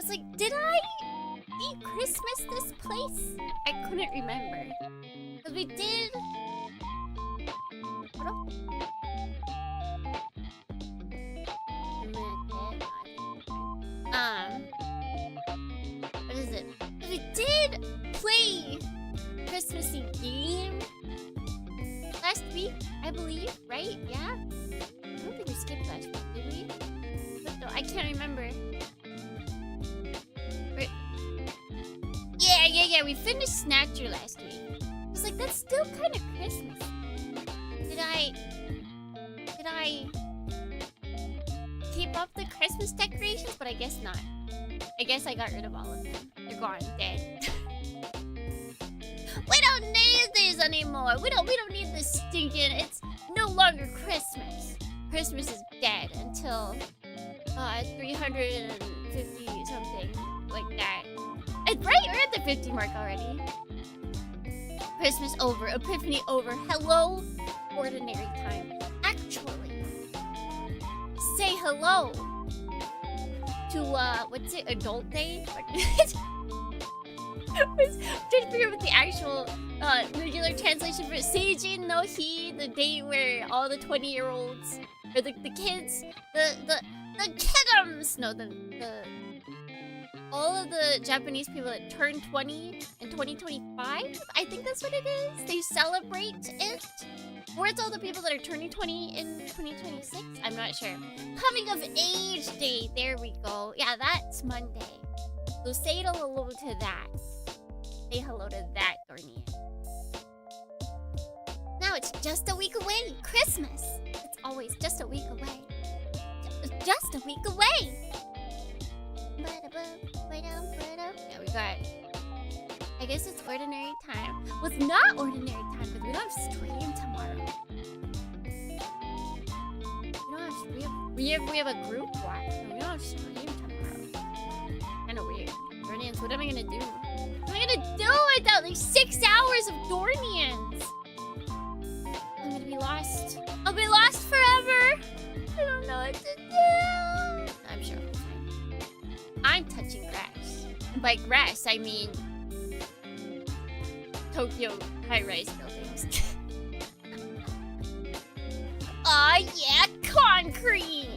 was like, did I eat Christmas this place? I couldn't remember. Because we did... What else? What is it? We did play Christmassy game last week, I believe, right? Yeah? I don't think we skipped last week, did we? But no, I can't remember. Yeah, we finished Snatcher last week. I was like, that's still kind of Christmas. Did I keep up the Christmas decorations? But I guess not. I guess I got rid of all of them. They're gone, dead. We don't need these anymore. We don't need this stinking. It's no longer Christmas. Christmas is dead until 350 something like that. Right, we're at the 50 mark already. Christmas over, Epiphany over. Hello, ordinary time. Actually, say hello to what's it? Adult Day? Just figure out what the actual regular translation for Seijin no Hi, the day where all the 20-year-olds or the kids, the kidums, no, all of the Japanese people that turn 20 in 2025, I think that's what it is. They celebrate it. Or it's all the people that are turning 20 in 2026. I'm not sure. Coming of age day. There we go. Yeah, that's Monday. So say hello to that. Say hello to that, Dornian. Now it's just a week away. Christmas. It's always just a week away. Just a week away. Yeah, we got... I guess it's ordinary time. Well, it's not ordinary time because we don't have stream tomorrow. We have a group watch. We don't have stream tomorrow. Kind of weird. Dornians, what am I gonna do? What am I gonna do without like 6 hours of Dornians? I'm gonna be lost. I'll be lost forever. I don't know what to do. I'm sure. I'm touching grass. And by grass, I mean Tokyo high-rise buildings. Aw, yeah, concrete!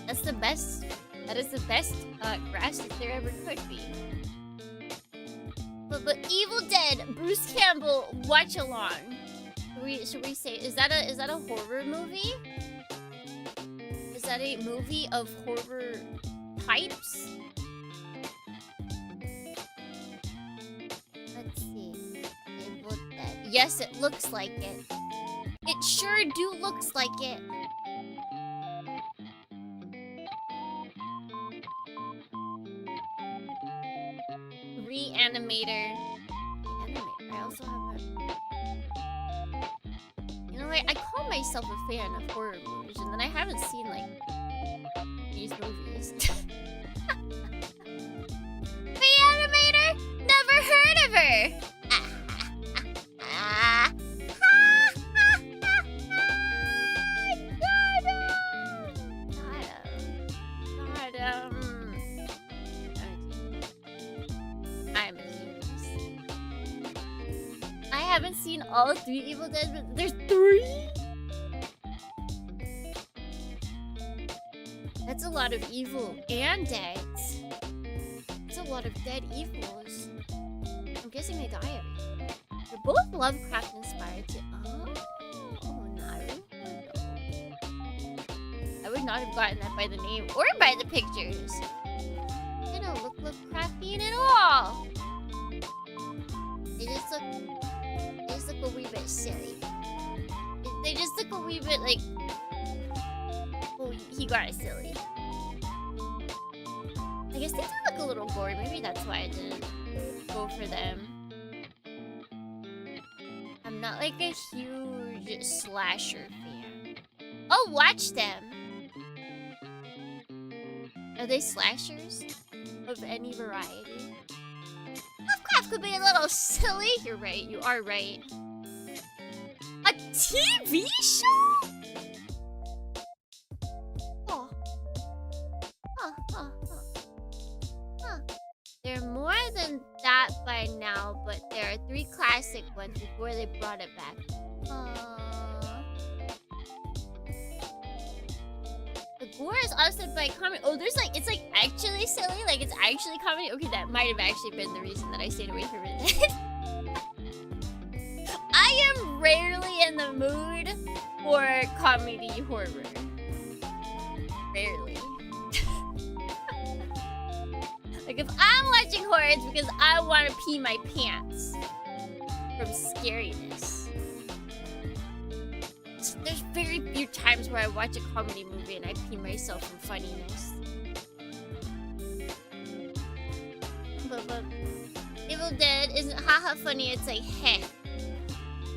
That's the best. That is the best grass that there ever could be. But Evil Dead, Bruce Campbell, watch along. Should we say, is that a horror movie? Is that a movie of horror types? Let's see. Evil Dead. Yes, it looks like it. It sure do looks like it. Reanimator. I also have a... You know what? I call myself a fan of horror movies, and then I haven't seen, like, these movies. Reanimator? Never heard of her! I'm a genius. I haven't seen all 3 Evil Dead, but there's 3? That's a lot of evil and deads. That's a lot of dead evils. I'm guessing they die every day. They're both Lovecraft inspired too. Oh, Naruto. I would not have gotten that by the name or by the pictures. They don't look Lovecraftian at all. They just look a wee bit silly. They just look a wee bit like... Oh, he got it silly. I guess they do look a little gory. Maybe that's why I didn't go for them. I'm not like a huge slasher fan. I'll watch them. Are they slashers? Of any variety? Lovecraft could be a little silly. You're right. You are right. A TV show? but there are 3 classic ones before they brought it back. The gore is offset by comedy. Oh, there's like, it's like actually silly. Like, it's actually comedy. Okay, that might have actually been the reason that I stayed away from it. I am rarely in the mood for comedy horror. Rarely. Like, if I'm watching horror, it's because I want to pee my pants from scariness. There's very few times where I watch a comedy movie and I pee myself from funniness. But Evil Dead isn't haha funny, it's like heh.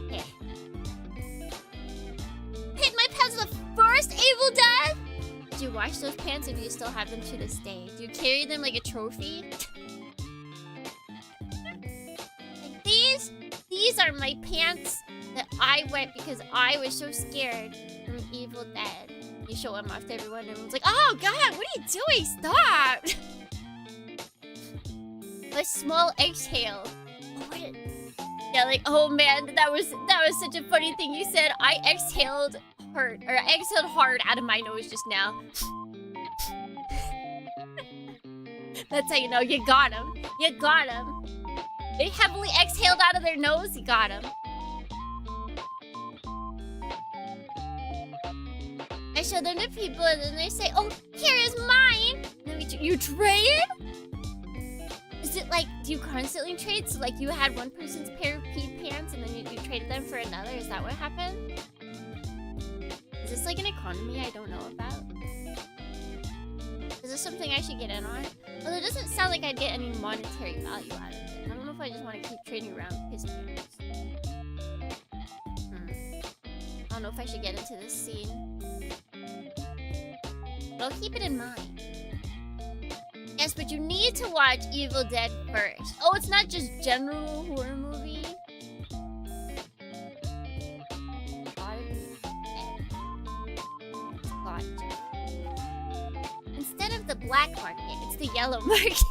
Heh. Paid my pants the first Evil Dead? Do you wash those pants or do you still have them to this day? Do you carry them like a trophy? Like these are my pants that I wet because I was so scared from Evil Dead. You show them off to everyone and everyone's like, oh god, what are you doing? Stop! A small exhale. Oh, what? Yeah, like, oh man, that was such a funny thing you said. I exhaled hard out of my nose just now. That's how you know you got him. You got him. They heavily exhaled out of their nose. You got him. I show them to people and then they say, oh, here is mine. And then you trade? Is it like, do you constantly trade? So like you had one person's pair of pee pants and then you traded them for another? Is that what happened? Is this like an economy I don't know about? Is this something I should get in on? Well, it doesn't sound like I'd get any monetary value out of it. I don't know if I just want to keep trading around piss pants. I don't know if I should get into this scene. But I'll keep it in mind. Yes, but you need to watch Evil Dead first. Oh, it's not just general horror movie. Instead of the black market, it's the yellow market.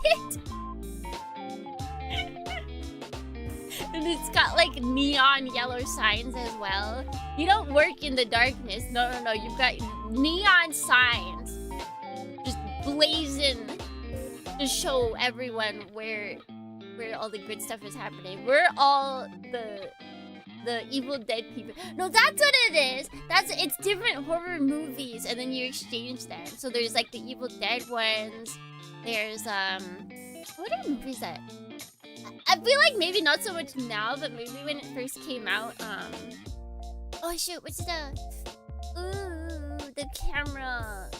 And it's got like neon yellow signs as well. You don't work in the darkness. No. You've got neon signs just blazing to show everyone where all the good stuff is happening. We're all the Evil Dead people. No, that's what it is. It's different horror movies, and then you exchange them. So there's like the Evil Dead ones. There's what are movies that? I feel like maybe not so much now, but maybe when it first came out. Oh shoot, what's the camera?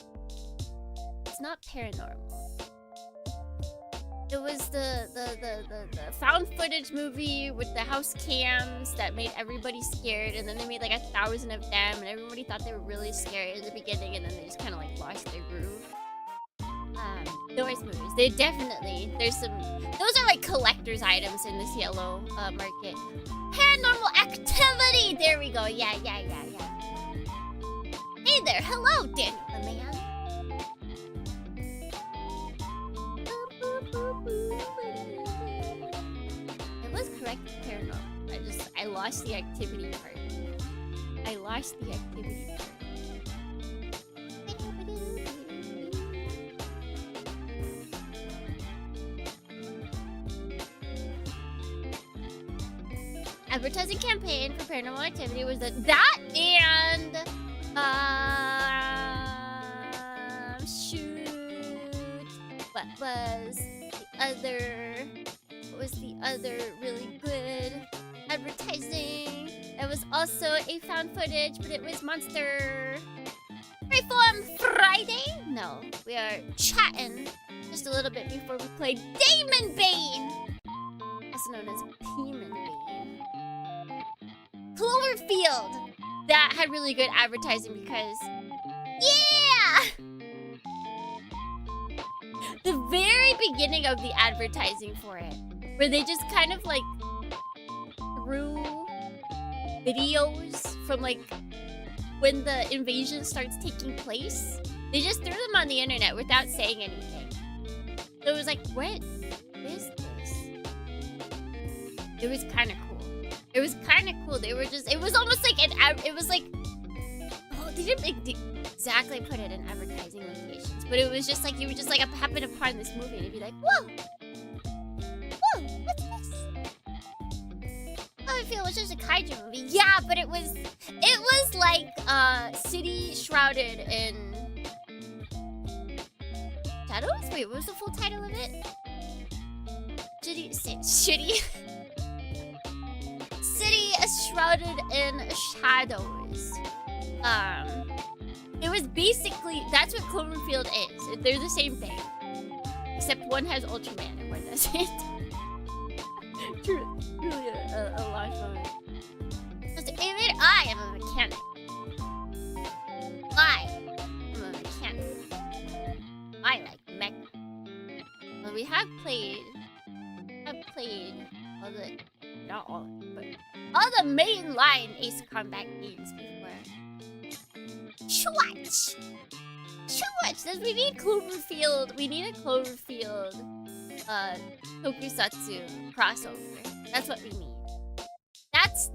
It's not paranormal. It was the found footage movie with the house cams that made everybody scared, and then they made like 1,000 of them, and everybody thought they were really scary in the beginning, and then they just kind of like lost their groove. Those movies, those are like collector's items in this yellow market. Paranormal Activity! There we go, yeah. Hey there, hello, Daniel the man. It was correct paranormal. I lost the activity part. Advertising campaign for Paranormal Activity was that and shoot. What was the other really good advertising? It was also a found footage, but it was Monster Reform Friday? No, we are chatting just a little bit before we played Demonbane, also known as Demonbane. Cloverfield! That had really good advertising because, yeah! The very beginning of the advertising for it, where they just kind of like threw videos from like when the invasion starts taking place. They just threw them on the internet without saying anything. So it was like, what is this? It was kind of cool. It was kind of cool. They were just, it was almost like it was like, oh, they didn't exactly put it in advertising locations, but it was just like, you would just like happen upon this movie and you'd be like, whoa, what's this? I feel it was just a kaiju movie. Yeah, but it was like city shrouded in shadows? Wait, what was the full title of it? Shitty City shrouded in shadows. It was basically, that's what Cloverfield is. They're the same thing, except one has Ultraman and one doesn't. Really a lot of fun. Even I am a mechanic. I am a mechanic. I like mech. Well, we have played all the, not all, but all the mainline Ace Combat games before. Chwatch! Does we need Cloverfield? We need a Cloverfield tokusatsu crossover. That's what we need.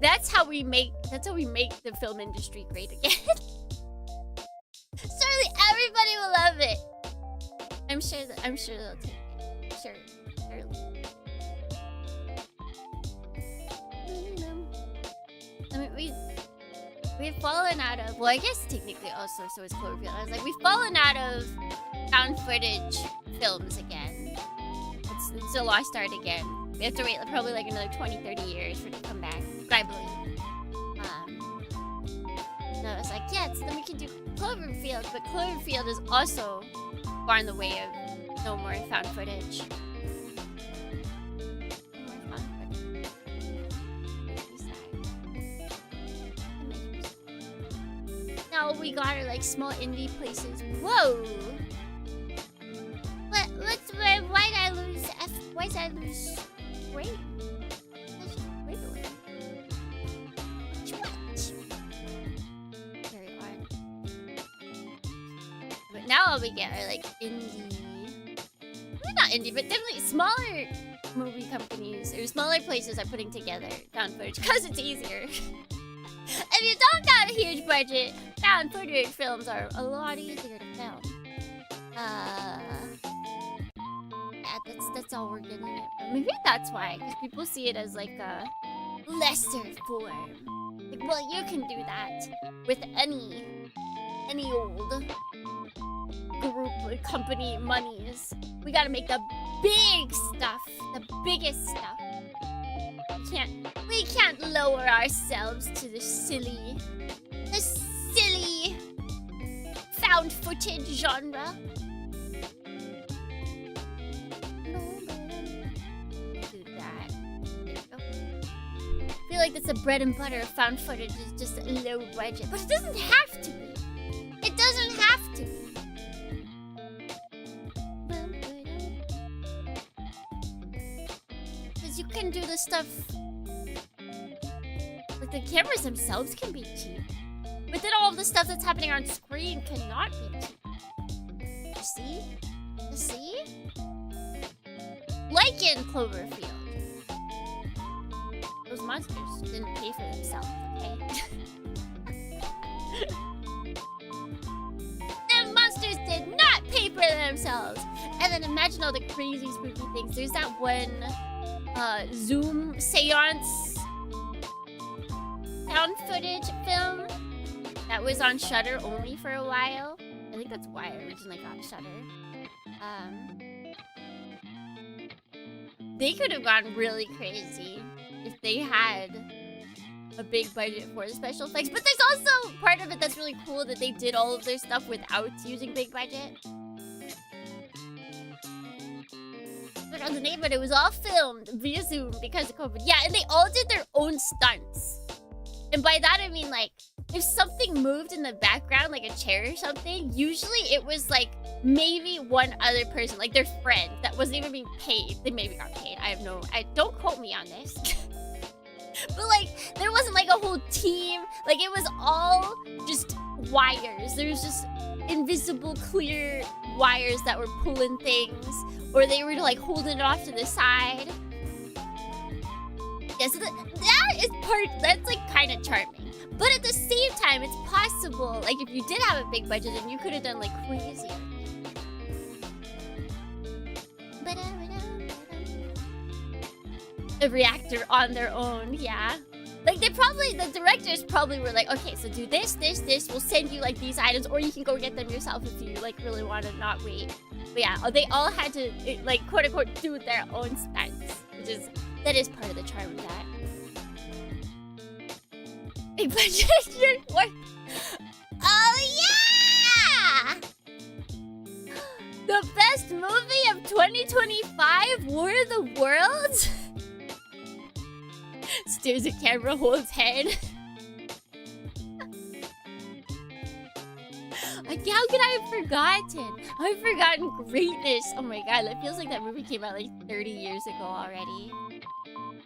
That's how we make the film industry great again. Surely everybody will love it. I'm sure they'll take it. Surely. I mean, we've fallen out of, well, I guess technically also so is Cloverfield. I was like, we've fallen out of found footage films again. It's a lost art again. We have to wait probably like another 20-30 years for it to come back, I believe. And I was like, yeah, so then we can do Cloverfield, but Cloverfield is also far in the way of no more found footage. Now we got our like small indie places. Whoa! Why did I lose why did I lose weight? Very odd. But now all we get are like indie, well, not indie, but definitely smaller movie companies or smaller places are putting together found footage because it's easier. If you don't got a huge budget, found footage films are a lot easier to film. Yeah, that's all we're getting it. Maybe that's why, because people see it as like a lesser form. Like, well, you can do that with any old group or company monies. We gotta make the big stuff, the biggest stuff. We can't lower ourselves to the silly found footage genre. Do that. There you go. I feel like that's the bread and butter of found footage, is just a low budget. But it doesn't have to be. It doesn't have to be. Because you can do the stuff. Like the cameras themselves can be cheap. But then all of the stuff that's happening on screen cannot be cheap. You see? You see? Like in Cloverfield. Those monsters didn't pay for themselves, okay? Them monsters did not pay for themselves! And then imagine all the crazy spooky things. There's that one Zoom seance found footage film that was on Shudder only for a while. I think that's why I originally got Shudder. They could have gone really crazy if they had a big budget for the special effects. But there's also part of it that's really cool that they did all of their stuff without using big budget. But on the neighborhood, it was all filmed via Zoom because of COVID. Yeah, and they all did their own stunts. And by that, I mean, like, if something moved in the background, like a chair or something, usually it was, like, maybe one other person, like their friend, that wasn't even being paid. They maybe got paid. Don't quote me on this. But, like, there wasn't, like, a whole team. Like, it was all just wires. There was just invisible, clear wires that were pulling things. Or they were, like, holding it off to the side. Yeah, so that is that's like kind of charming. But at the same time, it's possible, like if you did have a big budget, then you could have done like crazier. A reactor on their own, yeah. Like the directors probably were like, okay, so do this, we'll send you like these items, or you can go get them yourself if you like really want to not wait. But yeah, they all had to like quote unquote do their own stunts, that is part of the charm of that. Big budget work. Oh yeah! The best movie of 2025, War of the Worlds? Stares at camera, holds head. Like, how could I have forgotten? I've forgotten greatness. Oh my god, it feels like that movie came out like 30 years ago already.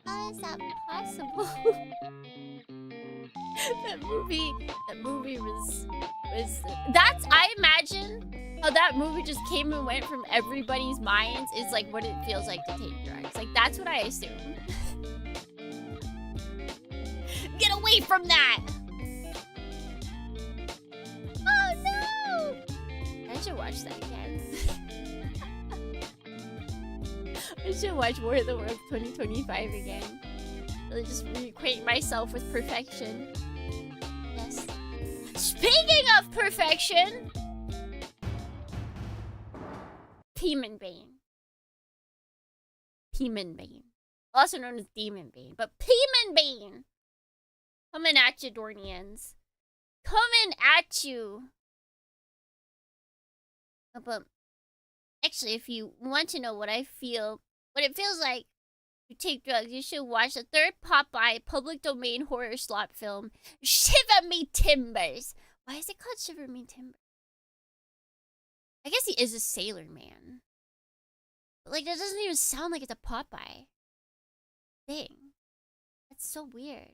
How is that possible? that movie was that's, I imagine how that movie just came and went from everybody's minds is like what it feels like to take drugs. Like, that's what I assume. Get away from that! Oh no! I should watch that again. I should watch War of the Worlds 2025 again. Really just reacquaint myself with perfection. Yes. Speaking of perfection! Demonbane. Demonbane. Also known as Demonbane, but Demonbane! Coming at you, Dornians. Coming at you. But actually, if you want to know what it feels like to take drugs, you should watch the third Popeye public domain horror slot film, Shiver Me Timbers. Why is it called Shiver Me Timbers? I guess he is a sailor man. But like, that doesn't even sound like it's a Popeye thing. That's so weird.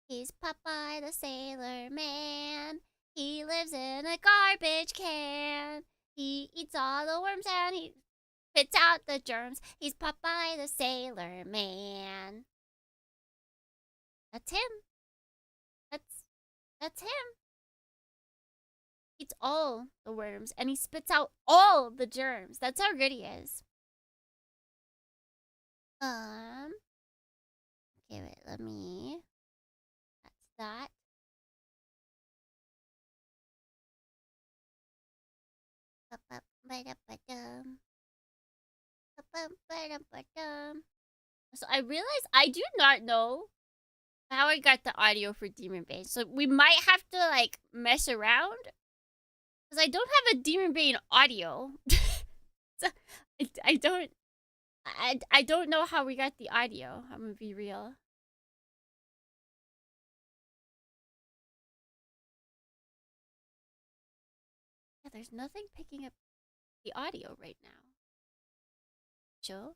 He's Popeye the Sailor Man. He lives in a garbage can. He eats all the worms and he spits out the germs. He's Popeye the Sailor Man. That's him. That's him. Eats all the worms and he spits out all the germs. That's how good he is. Okay, wait, let me... that. So I realized I do not know how I got the audio for Demonbane. So we might have to like mess around. Because I don't have a Demonbane audio. So I don't know how we got the audio. I'm gonna be real. Yeah, there's nothing picking up the audio right now. Joe?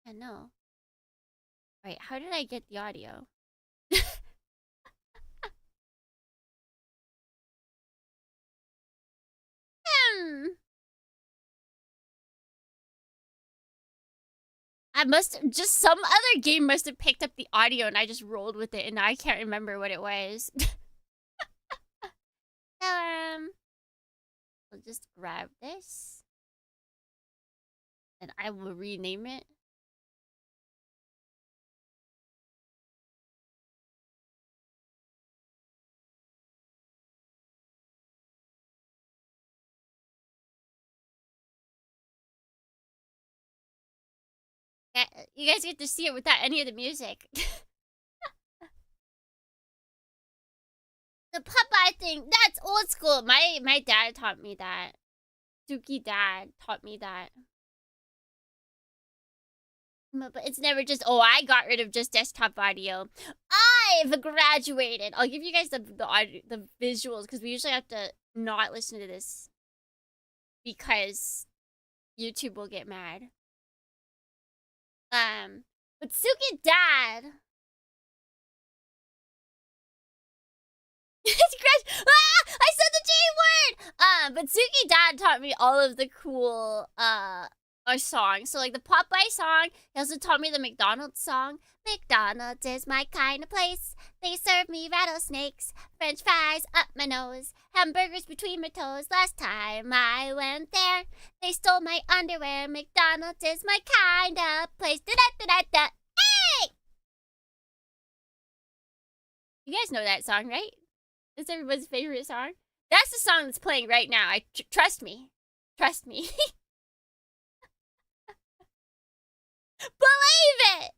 Yeah, no. Right, how did I get the audio? I just some other game must have picked up the audio and I just rolled with it and now I can't remember what it was. So, we'll just grab this. And I will rename it. Yeah, you guys get to see it without any of the music. The Popeye thing, that's old school. My dad taught me that. Suki dad taught me that. But it's never just, oh, I got rid of just desktop audio. I've graduated. I'll give you guys the audio, the visuals, because we usually have to not listen to this because YouTube will get mad. But Suki dad. I said the J word. But Suki dad taught me all of the cool a song. So like the Popeye song. He also taught me the McDonald's song. McDonald's is my kind of place. They serve me rattlesnakes, French fries up my nose, hamburgers between my toes. Last time I went there, they stole my underwear. McDonald's is my kind of place. Da da da da da. Hey! You guys know that song, right? It's everybody's favorite song. That's the song that's playing right now. Trust me. Trust me. Believe it!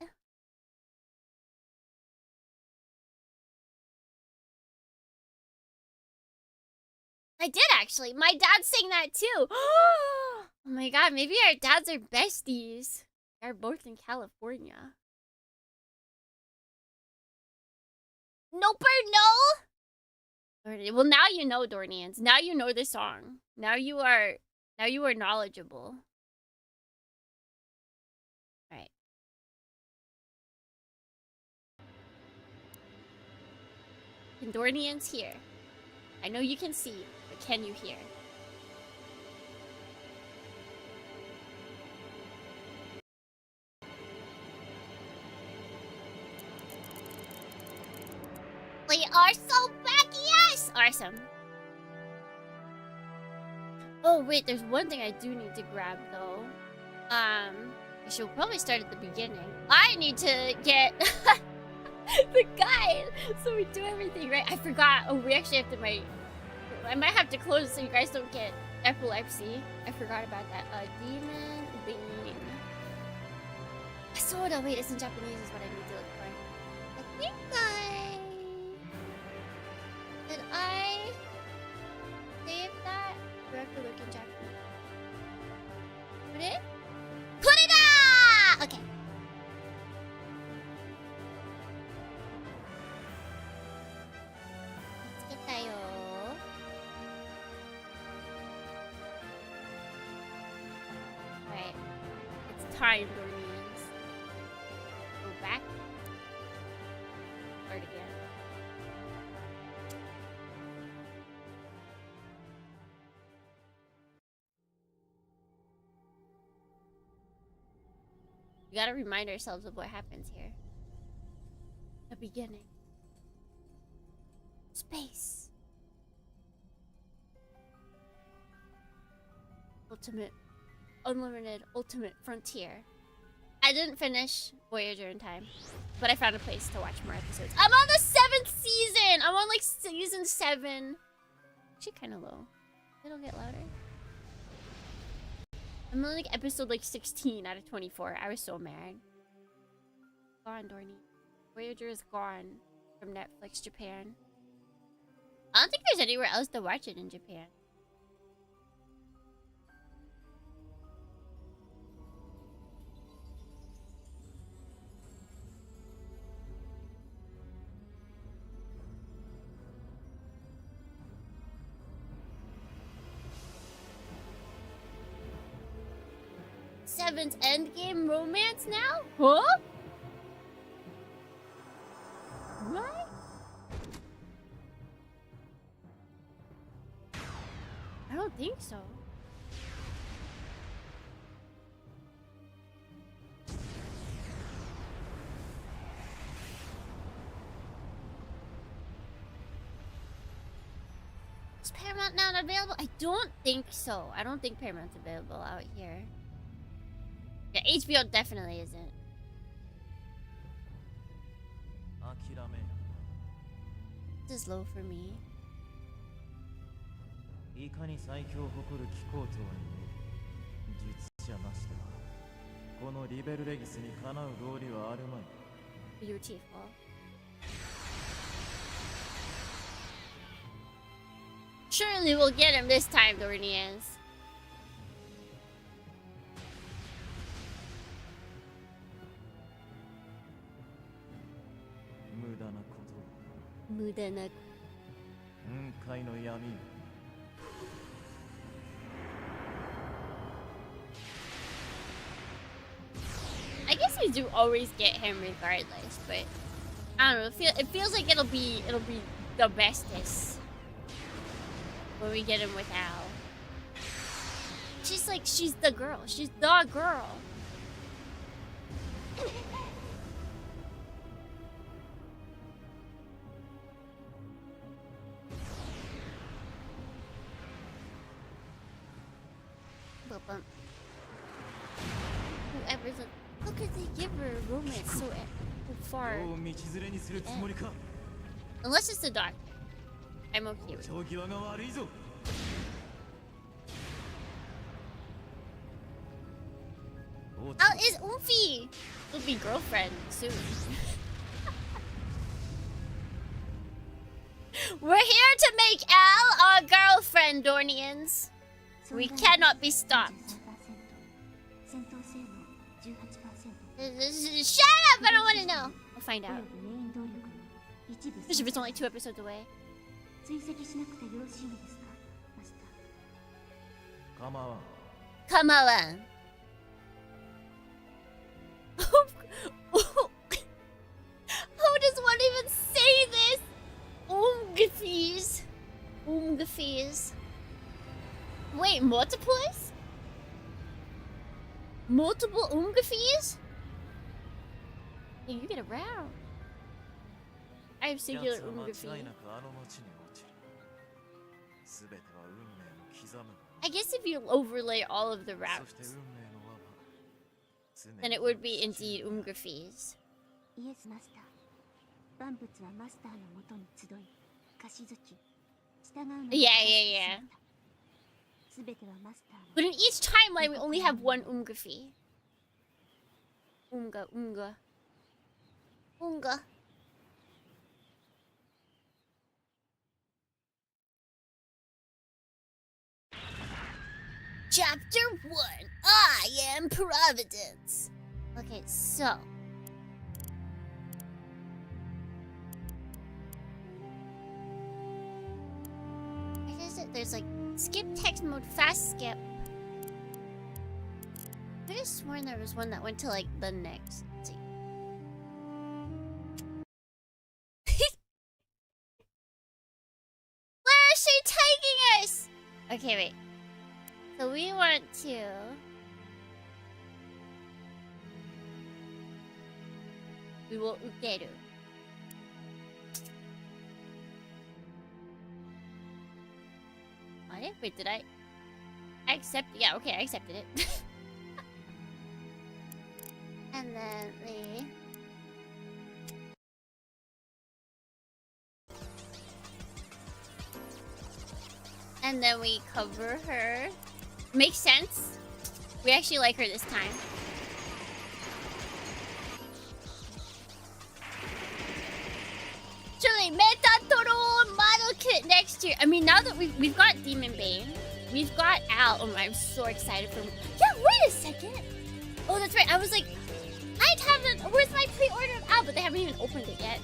I did actually. My dad sang that too. Oh my god, maybe our dads are besties. They're both in California. Nope, no. Well, now you know, Dornians. Now you know the song. Now you are knowledgeable. Alright. Can Dornians hear? I know you can see, but can you hear? We are so back, yes! Awesome. Oh wait, there's one thing I do need to grab though. I should probably start at the beginning. I need to get the guide so we do everything right. I forgot. Oh, we actually have to I might have to close it so you guys don't get epilepsy. I forgot about that. Demonbane. Soda. Wait, it's in Japanese is what I need to look for. I think did I save that? Do I have to look in Japanese? Put it? Put it up! Okay. Let's get that, yo. Alright. It's time, Dornians. Go back. Start again. We gotta remind ourselves of what happens here. The beginning. Space. Ultimate. Unlimited. Ultimate frontier. I didn't finish Voyager in time, but I found a place to watch more episodes. I'm on the 7th season! I'm on like season 7. Actually kind of low. It'll get louder. I'm on like episode like 16 out of 24. I was so mad. Gone, Dorney. Voyager is gone from Netflix Japan. I don't think there's anywhere else to watch it in Japan. Seven's endgame romance now? Huh? What? I don't think so. Is Paramount now available? I don't think so. I don't think Paramount's available out here. Yeah, HBO definitely isn't. This is low for me. Beautiful. Surely we'll get him this time, Dornians. Mudana. I guess we do always get him regardless, but I don't know. It feels like it'll be the bestest when we get him with Al. She's like, she's the girl. She's the girl. Whoever's like, how could they give her romance so far? Unless it's the doctor. I'm okay with it. Al is Oomphy! We'll be girlfriend soon. We're here to make Al our girlfriend, Dornians. We cannot be stopped. Shut up! I don't want to know. I'll find out. Especially if it's only 2 episodes away. Come on. How does one even say this? Umgafees. Umgafees. Wait, multiples? Multiple umgafees? Yeah, you get around. I have singular umgafee. I guess if you overlay all of the routes, then it would be indeed umgafees. Yeah. But in each timeline, we only have one umgafee. Unga. Chapter 1. I am Providence. Okay, so. What is it? There's like skip text mode, fast skip. I could have sworn there was one that went to like the next. Let's see. Where is she taking us? Okay, wait. So we want to... We will uteru. Wait, did I accept? Yeah, okay, I accepted it. And then we... And then we cover her. Makes sense. We actually like her this time. Surely, Metatoro model kit next year. I mean, now that we've got Demonbane, we've got Al. Oh, I'm so excited for. Yeah, wait a second. Oh, that's right. I was like, I haven't. Where's my pre-order of Al? But they haven't even opened it yet.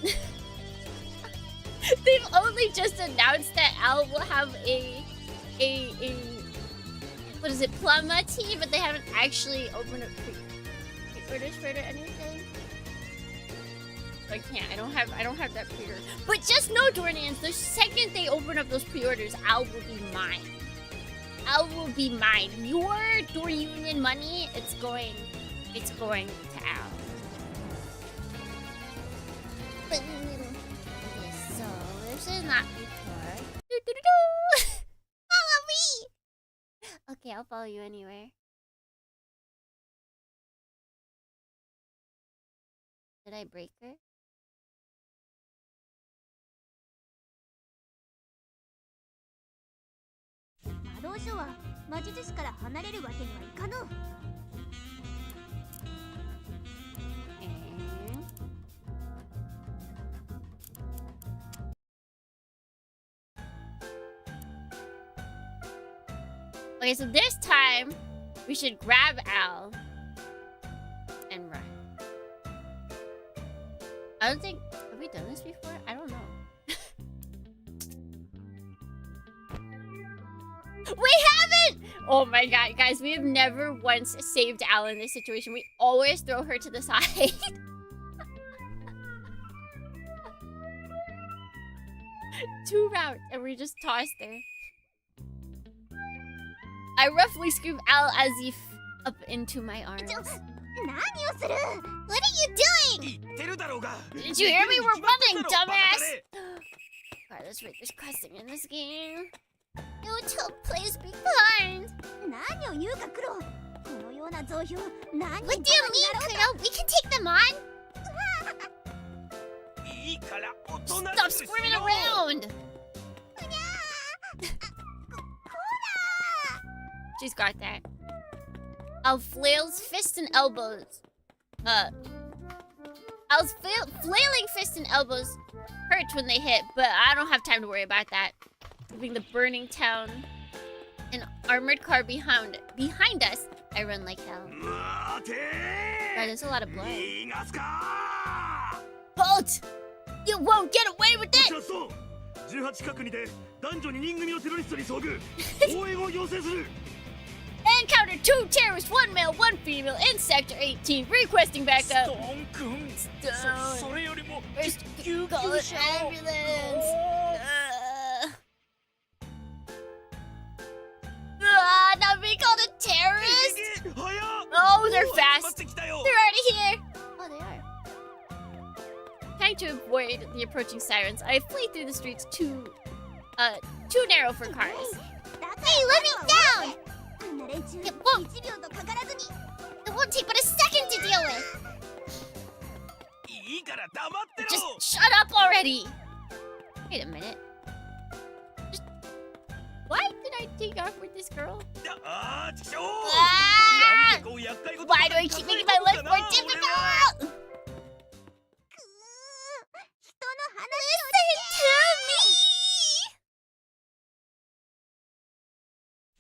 They've only just announced that Al will have a what is it, Pluma tea, but they haven't actually opened up pre-orders for it or anything. So I can't. I don't have that pre-order. But just know, Dornians, the second they open up those pre-orders, Al will be mine. Al will be mine. Your Door Union money, it's going to Al. But okay, so this is not before. Follow me. Okay, I'll follow you anywhere. Did I break her? Okay, so this time we should grab Al and run. I don't think... Have we done this before? I don't know. We haven't! Oh my god, guys, we have never once saved Al in this situation. We always throw her to the side. Two routes, and we just tossed her. I roughly scream Al Azif up into my arms. What are you doing? Did you hear me? We're running, dumbass! Alright, let's rate this cussing in this game. YouTube, please be kind. What do you mean, Kuro? We can take them on. Stop screaming around! She's got that. I'll flails fists and elbows. Al's flailing fists and elbows hurt when they hit, but I don't have time to worry about that. Leaving the burning town, an armored car behind us. I run like hell. God, there's a lot of blood. Bolt! You won't get away with it! Encounter 2 terrorists, 1 male, 1 female in Sector 18, requesting backup. Stone. First, call an ambulance. Not being called a terrorist? Oh, they're fast. They're already here. Oh, they are. Trying to avoid the approaching sirens, I flee through the streets too narrow for cars. Hey, let me down! It won't take but a second to deal with. Just shut up already. Wait a minute. Why did I take off with this girl? Ah! Why do I keep making my life more difficult? Listen to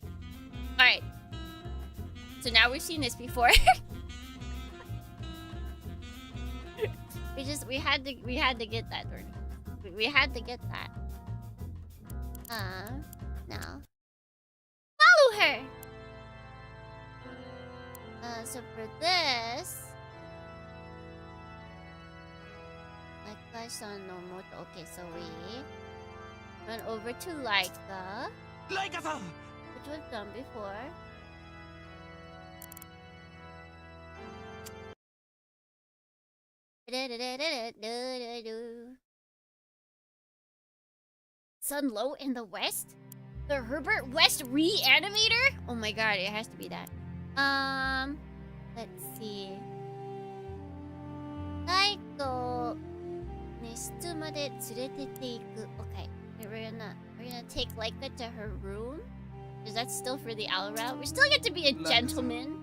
me! Alright. So now we've seen this before. we had to get that, we had to get that. No. Follow her! So for this... Okay, so we run over to Laika. Laika-san! Which we've done before. Sun low in the west? The Herbert West Reanimator? Oh my god, it has to be that. Let's see. Laiko Nestu made tsurete iku. Okay, we're gonna take Laika to her room. Is that still for the owl route? We still get to be a gentleman.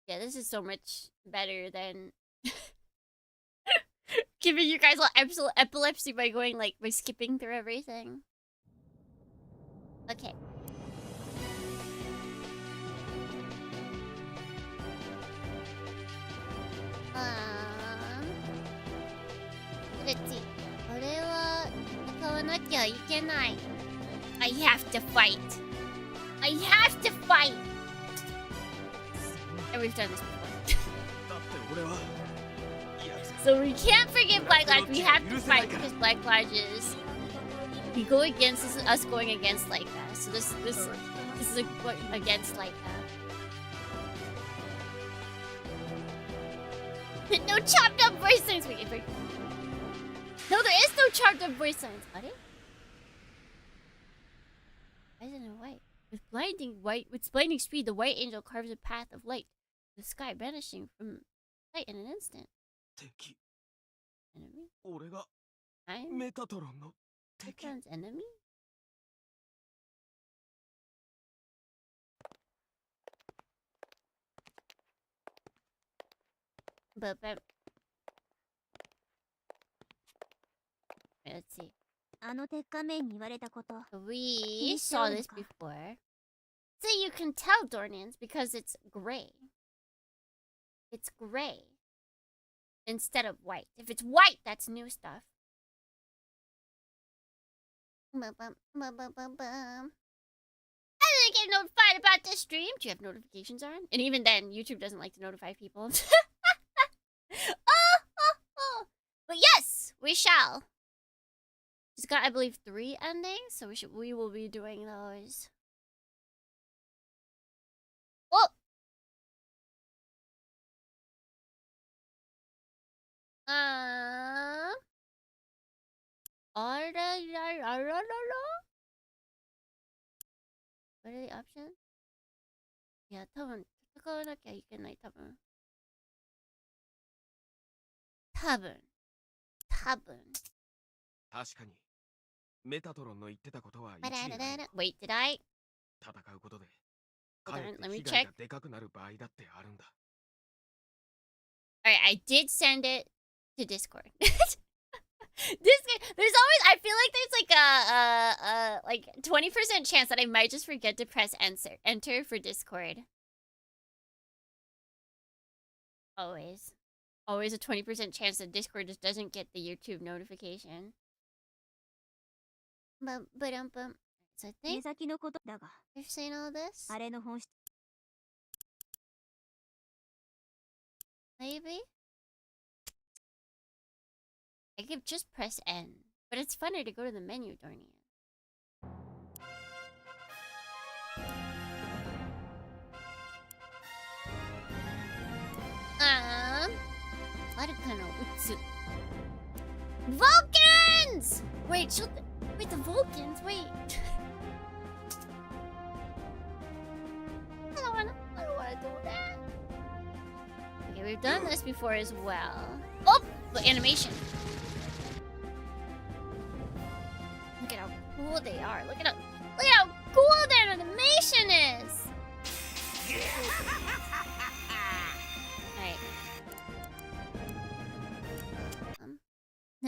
Yeah, this is so much better than giving you guys epilepsy by going by skipping through everything. Okay. Let's see. I have to fight. I have to fight. And we've done this before. So we can't forget Black Lodge. We have to fight because Black Lodge is... We go against... This is us going against Laika. So this is against Laika. No chopped up voice signs. Wait. No, there is no chopped up voice signs. Are there? Why is it in white? With blinding speed, the white angel carves a path of light to the sky, vanishing from sight in an instant. Enemy? I'm Metatron's enemy? But let's see. We saw this before. So you can tell, Dornians, because it's gray. It's gray. Instead of white. If it's white, that's new stuff. I didn't get notified about this stream. Do you have notifications on? And even then, YouTube doesn't like to notify people. Oh. But yes, we shall. She's got, I believe, 3 endings, so we will be doing those. Oh! What are the options? Yeah, 多分戦わなきゃいけない、多分。多分。確かにメタトロンの言ってたことは一理ある。 Wait, did I? 戦うことで Hold かえ on, って let me 被害 check. がでかくなる場合だってあるんだ。 Alright, I did send it to Discord. There's always, I feel like there's like a 20% chance that I might just forget to press enter for Discord. Always. Always a 20% chance that Discord just doesn't get the YouTube notification. Bum. So I think you're saying all this? Maybe? I could just press N. But it's funner to go to the menu, darn it. Vulcans! Wait, wait, the Vulcans? Wait. I don't wanna do that. Okay, we've done this before as well. Oh! The animation. Look at how cool they are. Look at how cool their animation is! Alright.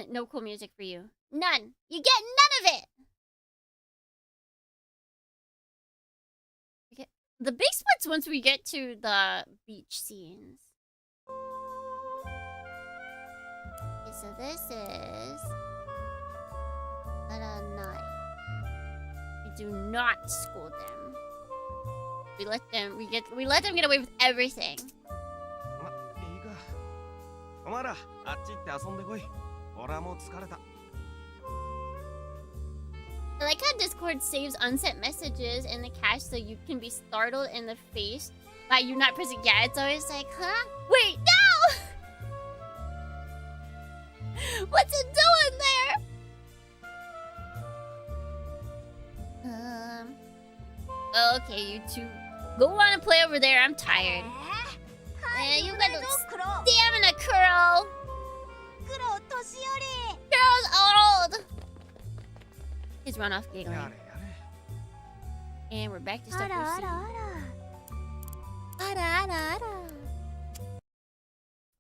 No cool music for you. None! You get none of it! Okay. The big splits once we get to the beach scenes. Okay, so this is... night. We do not school them. We let them get away with everything. ま、いいか。お前らあっち行って遊んでこい。俺はもう疲れた。 I like how Discord saves unsent messages in the cache so you can be startled in the face by you not pressing. Yeah, it's always like, huh? Wait, no! What's it doing there? Okay, you two. Go on and play over there. I'm tired. You got the stamina, Kuro. Kuro's old. He's run off giggling. And we're back to stuff we've seen.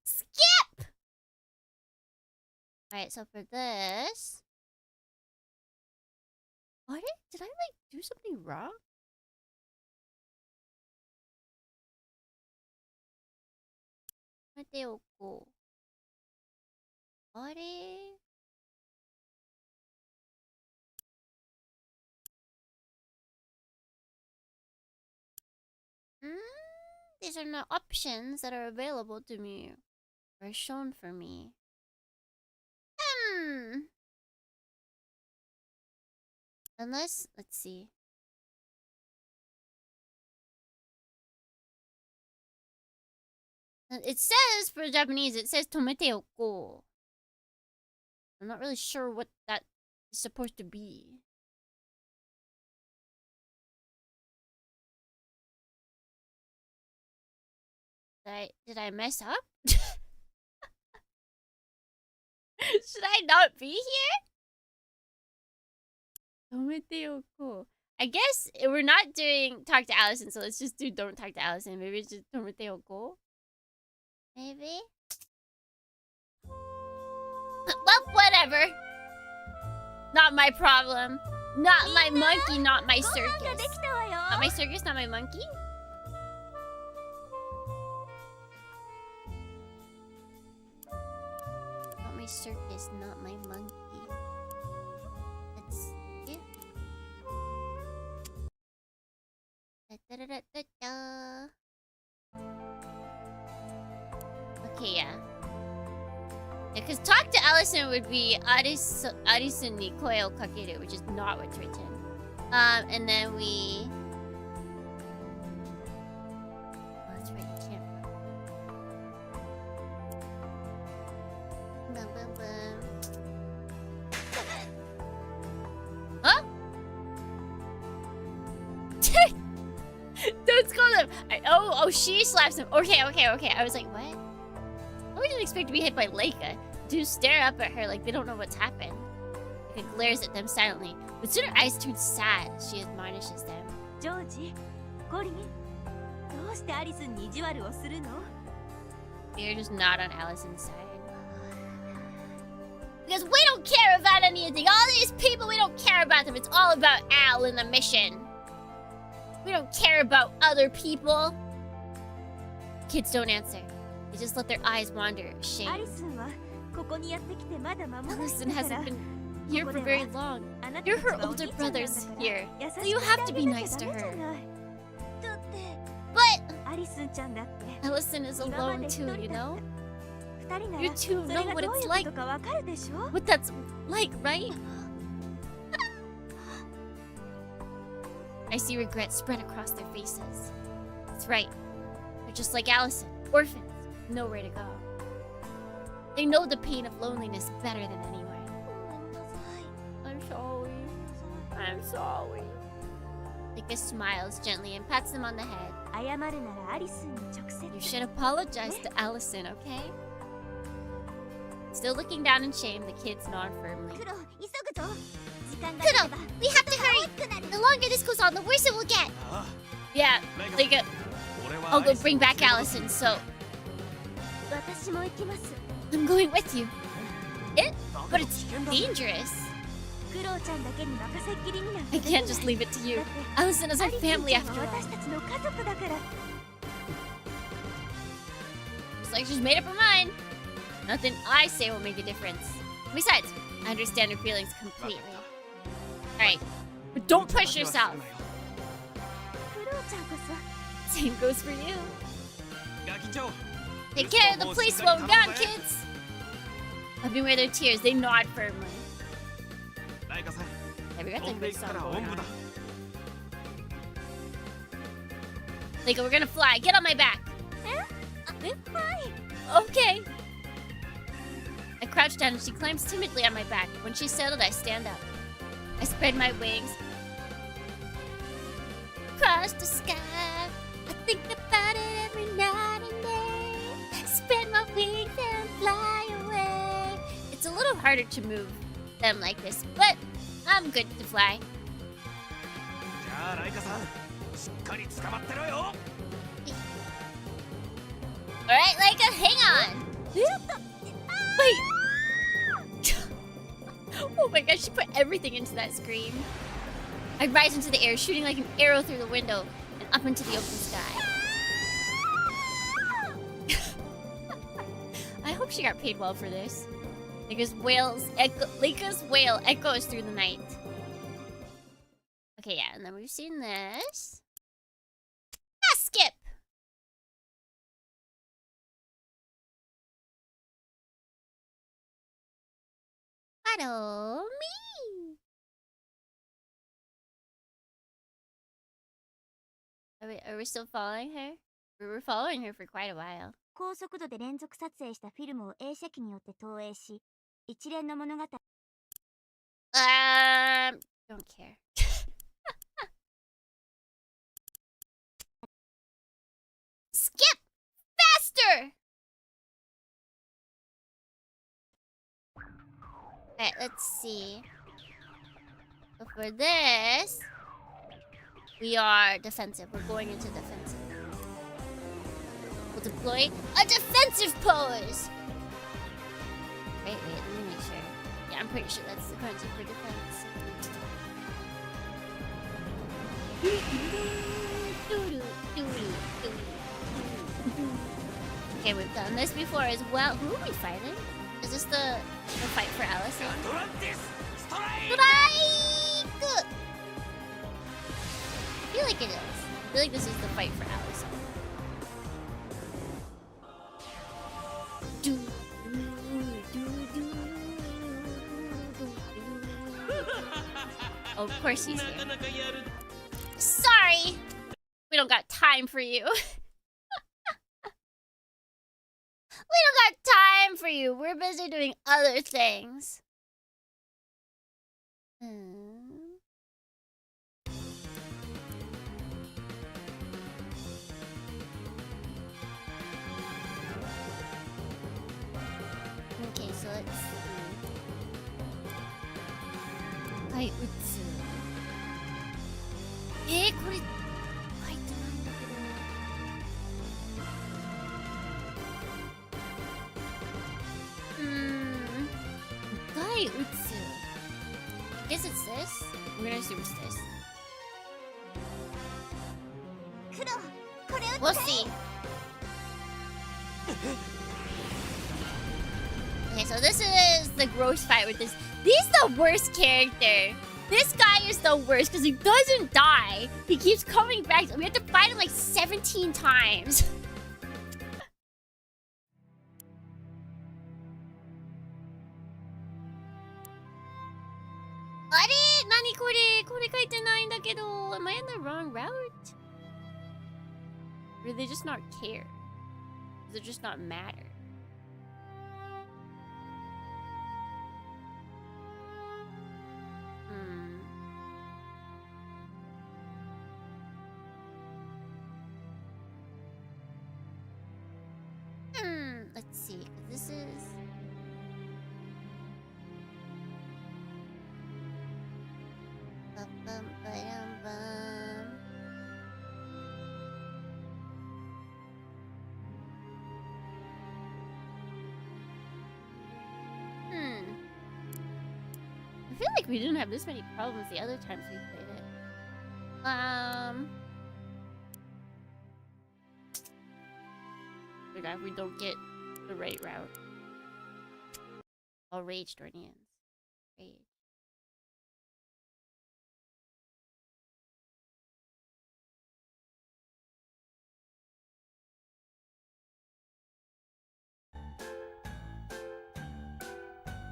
Skip! Alright, so for this... Did I, like, do something wrong? These are not options that are available to me or shown for me. Unless, let's see. It says, for Japanese, it says tomete oko. I'm not really sure what that is supposed to be. Did I mess up? Should I not be here? Tomete oko. I guess we're not doing talk to Allison, so let's just do don't talk to Allison. Maybe it's just tomete oko. Maybe? Well, whatever. Not my problem. Not my monkey, not my circus. Not my circus, not my monkey? Not my circus, not my monkey. Let's see. Okay, yeah. Because talk to Allison would be Arisun ni koe o kakeru, which is not what's written. And then we... Oh, that's right, you can't. Bum, bum, bum. Huh? Don't scold him! Oh, she slaps him. Okay. I was like, what? I wouldn't expect to be hit by Leica. Dudes stare up at her like they don't know what's happened. Leica glares at them silently. But soon her eyes turn sad as she admonishes them. Georgie, Cory, They're just not on Allison's side. Because we don't care about anything. All these people, we don't care about them. It's all about Al and the mission. We don't care about other people. Kids don't answer. They just let their eyes wander, ashamed. Allison hasn't been here for very long. You're her older brother's here, so you have to be nice to her. But Allison is alone too, you know? You two know what it's like. What that's like, right? I see regret spread across their faces. That's right. They're just like Allison, orphans, nowhere to go. They know the pain of loneliness better than anyone. I'm sorry. Leica smiles gently and pats them on the head. You should apologize to Allison, okay? Still looking down in shame, the kids nod firmly. Kuro, we have to hurry! The longer this goes on, the worse it will get! Yeah, Leica, I'll go bring back Allison, so... I'm going with you. But it's dangerous. I can't just leave it to you. Allison is our family after all. Looks like she's made up her mind. Nothing I say will make a difference. Besides, I understand her feelings completely. Alright, but don't push yourself. Same goes for you. Take care, the police slowing down, kids. Wiping away their tears, they nod firmly. Yeah, we got the good song going on. Leica, we're gonna fly. Get on my back. Okay. I crouch down and she climbs timidly on my back. When she's settled, I stand up. I spread my wings. Across the sky, I think about it every night and day. Spread my wings and fly away. It's a little harder to move them like this, but I'm good to fly. Alright, Leica, hang on. Wait. Oh my gosh, she put everything into that scream. I rise into the air, shooting like an arrow through the window and up into the open sky. I hope she got paid well for this. Leica's wail echoes through the night. Okay, yeah, and then we've seen this. Ah, skip! Follow me! Are we still following her? We were following her for quite a while. 高速度で連続撮影したフィルムを映写機によって投影し、一連の物語 Don't care. Skip! Faster! Alright, let's see. So for this, we are defensive. We're going into defensive. We'll deploy a defensive pose! Wait, let me make sure. Yeah, I'm pretty sure that's the currency for defense. Okay, we've done this before as well. Who are we fighting? Is this the fight for Allison? Strike! I feel like it is. I feel like this is the fight for Allison. Oh, of course he's here. Sorry! We don't got time for you. We don't got time for you. We're busy doing other things. Okay, so let's see. はい、打つ。これ書いてないんだけど。打つ。I guess it's this. I'm gonna assume it's this. 黒、これを We'll see. Okay, so this is the gross fight with this. He's the worst character. This guy is the worst because he doesn't die. He keeps coming back. We have to fight him like 17 times. Am I in the wrong route? Or do they just not care? Does it just not matter? Let's see. This is... I feel like we didn't have this many problems the other times we played it. Forgot if we don't get the right route. All rage, Dornians. Rage.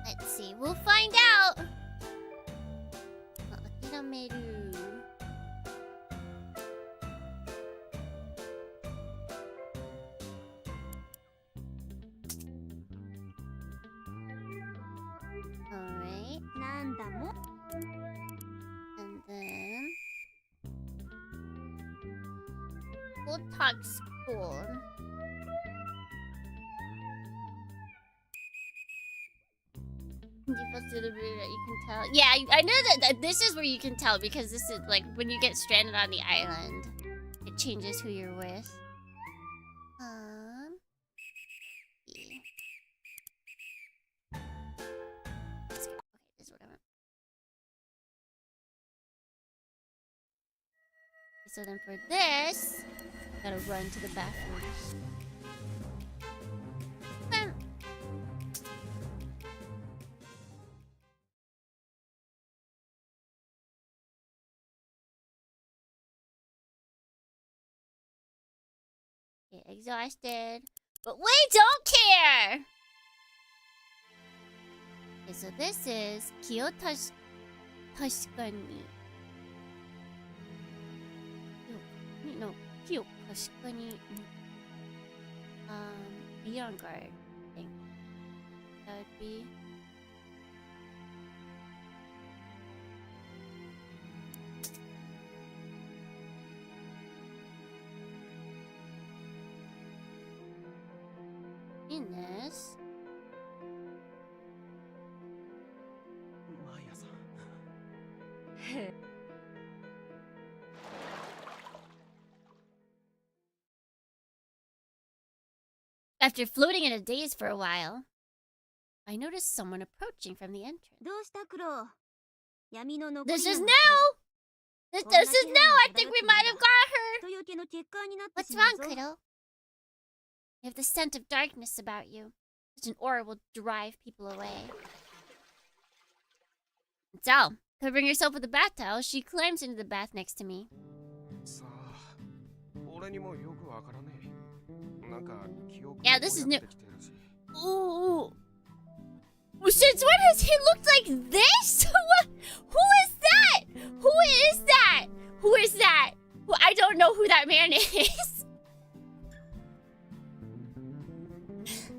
Let's see. We'll find out. Alright. And then we'll talk school. Defaults to the route that you can tell. Yeah, I know that this is where you can tell because this is like when you get stranded on the island, it changes who you're with. Yeah. Let's go. Okay, this is what I want. So then for this, gotta run to the bathroom. Get exhausted, but we don't care. Okay, so this is Kyoto's Toshikani. No, Kyotoshikani. Be on guard. I think that would be. In this. After floating in a daze for a while, I noticed someone approaching from the entrance. This is new! This is new! I think we might have got her! What's wrong, Kuro? You have the scent of darkness about you. Such an aura will drive people away. So, covering herself with a bath towel, she climbs into the bath next to me. Yeah, this is new. Ooh. Since when has he looked like this? Who is that? is that? Who is that? Who, I don't know who that man is.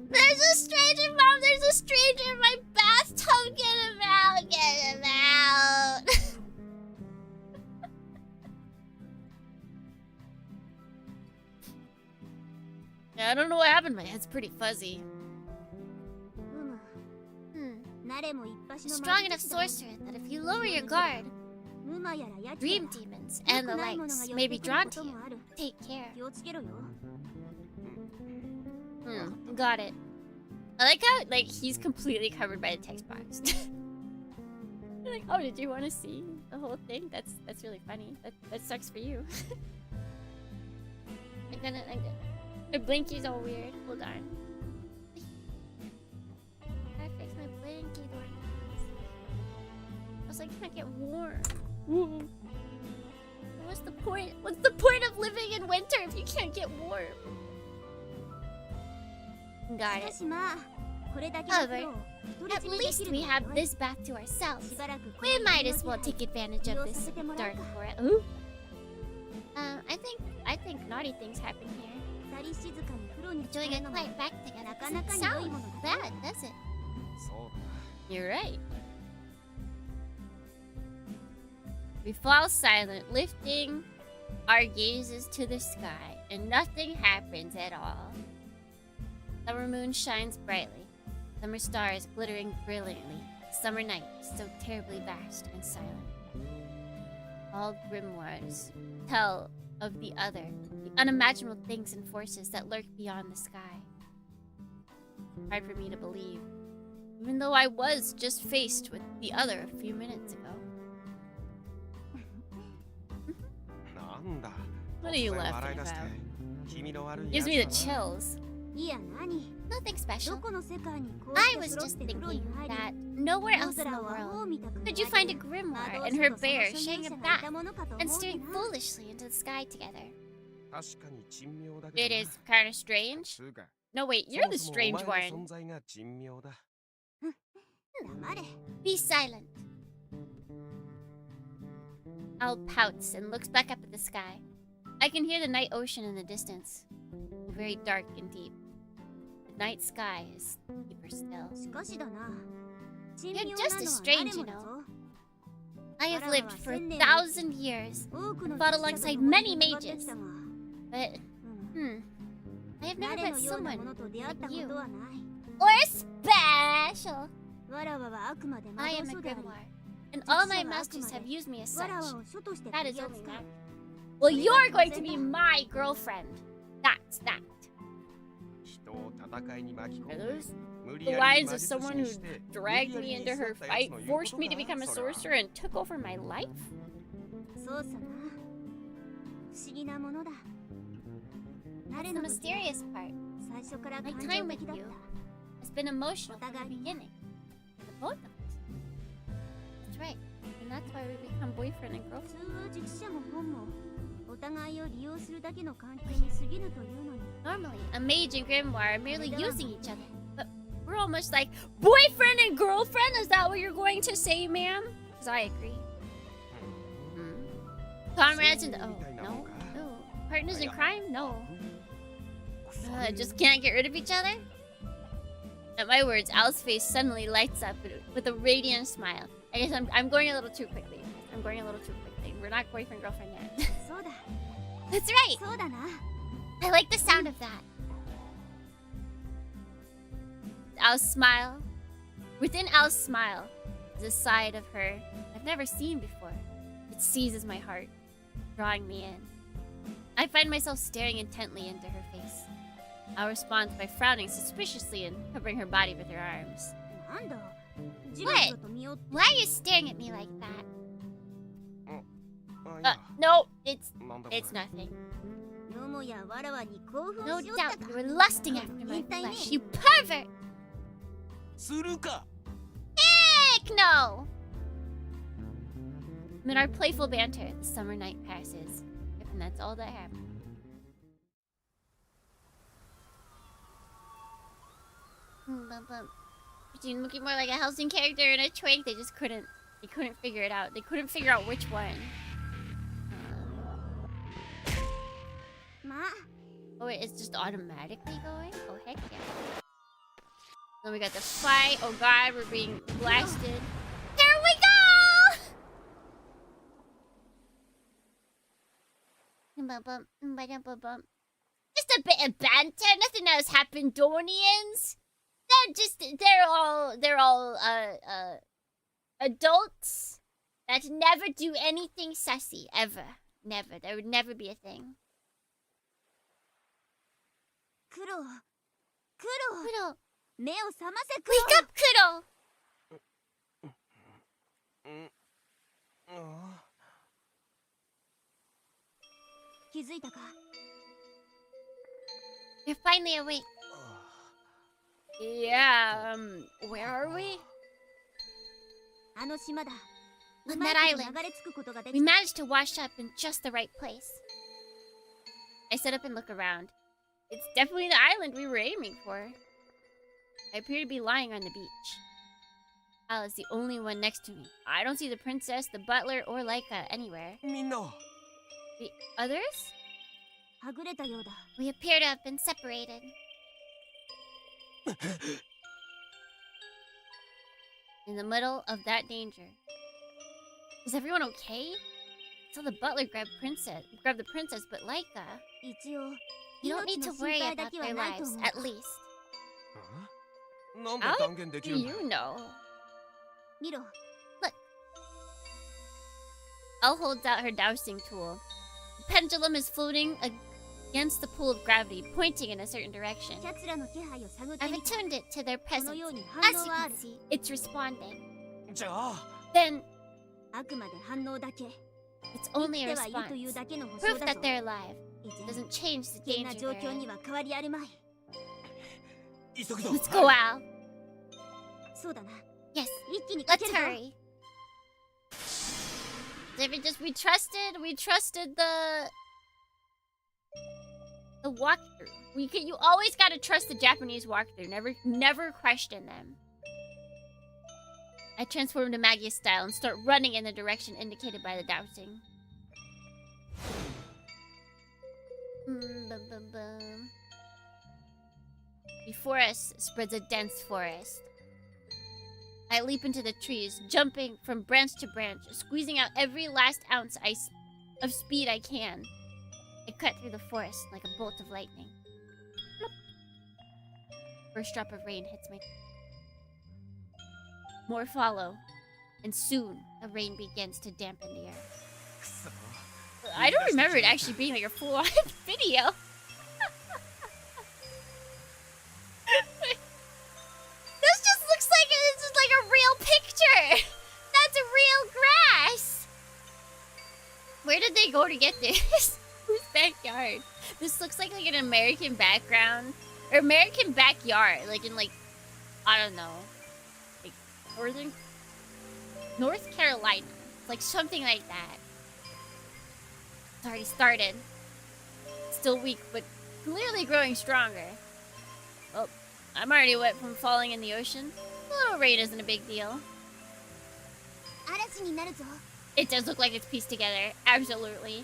There's a stranger, Mom. There's a stranger in my bathtub. Get him out. Get him out. Yeah, I don't know what happened. My head's pretty fuzzy. Strong enough sorcerer that if you lower your guard, dream demons and the likes may be drawn to you. Take care. Got it. I like how he's completely covered by the text box. You're like, oh, did you want to see the whole thing? That's really funny. That sucks for you. My blinky's all weird. Hold on. I fix my blinky. I was like, I can't get warm. What's the point? What's the point of living in winter if you can't get warm? Got it. However, at least we have this bath to ourselves. We might as well take advantage of this dark forest. Ooh. I think naughty things happen here. Enjoying a quiet bath together doesn't sound bad, does it? You're right. We fall silent, lifting our gazes to the sky, and nothing happens at all. Summer moon shines brightly, summer stars glittering brilliantly, summer night so terribly vast and silent. All grimoires tell of the other, the unimaginable things and forces that lurk beyond the sky. Hard for me to believe, even though I was just faced with the other a few minutes ago. What are you laughing about? Gives me the chills. Nothing special. I was just thinking that nowhere else in the world could you find a grimoire and her bear sharing a bath and staring foolishly into the sky together. It is kind of strange. No, wait, you're the strange one. Be silent. Al pouts and looks back up at the sky. I can hear the night ocean in the distance, very dark and deep. The night sky is deeper still. You're just as strange, you know. I have lived for 1,000 years and fought alongside many mages, but I have never met someone like you. Or special. I am a grimoire, and all my masters have used me as such. That is only natural. Well, you're going to be my girlfriend. That's that. Are those the lines of someone who dragged me into her fight, forced me to become a sorcerer, and took over my life? That's the mysterious part. My time with you has been emotional from the beginning. For the both of us. That's right. And that's why we become boyfriend and girlfriend. Normally, a mage and grimoire are merely using each other. But we're almost like boyfriend and girlfriend? Is that what you're going to say, ma'am? Because I agree. Comrades in the... Oh, no. No. Partners in crime? No. Just can't get rid of each other? At my words, Al's face suddenly lights up with a radiant smile. I guess I'm going a little too quickly. We're not boyfriend-girlfriend yet. That's right! I like the sound of that. Al's smile. Within Al's smile is a side of her I've never seen before. It seizes my heart, drawing me in. I find myself staring intently into her face. Al responds by frowning suspiciously and covering her body with her arms. What? Why are you staring at me like that? No, it's nothing. No doubt you were lusting after my flesh, you pervert! Heck no! Amid our playful banter, the summer night passes. And that's all that happened. Between looking more like a Helsing character and a twink, they just couldn't They couldn't figure it out. They couldn't figure out which one. Oh wait, it's just automatically going? Oh heck yeah. Then we got the fight. Oh god, we're being blasted. Here we go! Just a bit of banter, nothing else happened, Donians. They're all adults that never do anything sassy, ever. Never. There would never be a thing. Kuro. Kuro! 目を覚ませ Wake up, Kuro! 気づいたか You're finally awake. Yeah, where are we? あの島だ On that island. We managed to wash up in just the right place. I sit up and look around. It's definitely the island we were aiming for. I appear to be lying on the beach. Al is the only one next to me. I don't see the princess, the butler, or Laika anywhere. The others? はぐれたようだ We appear to have been separated. In the middle of that danger. Is everyone okay? So the butler grabbed the princess, but Laika... 一応 You don't need to worry about their lives, at least. How do you know? 見ろ Look. Elle holds out her dowsing tool. The pendulum is floating against the pool of gravity, pointing in a certain direction. 奴らの気配を探って I've みた attuned it to their この presence. ように As 反 you 応はあ can る see, it's responding. じゃあ Then あくまで反応だけ it's only 生 a きてはいるという response. だけの保証 Proof だ that ぞ they're alive. 以前 Doesn't change the 危険な danger 状 they're 況に in. は変わりあるまい 急ぐぞ Let's go, Al. そうだな Yes, 一気にか let's けるぞ hurry. We trusted the walkthrough. You always gotta trust the Japanese walkthrough. Never question them. I transform to Maggie's style and start running in the direction indicated by the dowsing. Before us spreads a dense forest. I leap into the trees, jumping from branch to branch, squeezing out every last ounce of speed I can. I cut through the forest like a bolt of lightning. Plop. First drop of rain hits my... More follow, and soon the rain begins to dampen the air. I don't remember it actually being like a full-on video. This just looks like this is like a real picture. That's real grass. Where did they go to get this? Whose backyard? This looks like an American background or American backyard, like in like I don't know, like North Carolina, like something like that. It's already started. Still weak, but clearly growing stronger. Oh, I'm already wet from falling in the ocean. A little rain isn't a big deal. 嵐になるぞ It does look like it's pieced together. Absolutely.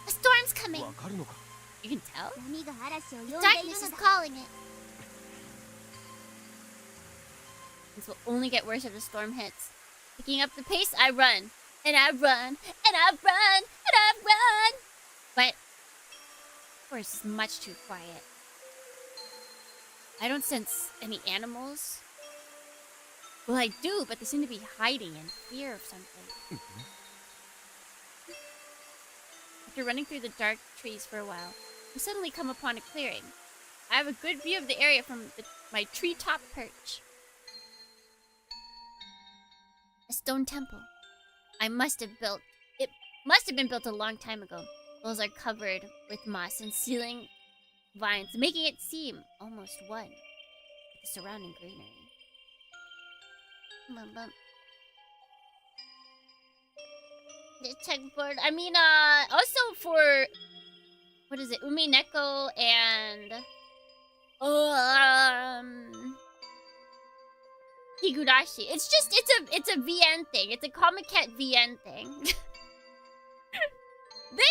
A storm's coming. わかるのか You can tell. 波が嵐を呼んでいる Darkness の is だ calling it. This will only get worse if the storm hits. Picking up the pace, I run. And I run. And I run. And I run. But the forest is much too quiet. I don't sense any animals. Well, I do, but they seem to be hiding in fear of something. After running through the dark trees for a while, we suddenly come upon a clearing. I have a good view of the area from my treetop perch. A stone temple. It must have been built a long time ago. Walls are covered with moss and ceiling vines, making it seem almost one with the surrounding greenery. The checkboard. I mean, also for what is it? Umineko and Higurashi. It's a VN thing. It's a Comic Cat VN thing. They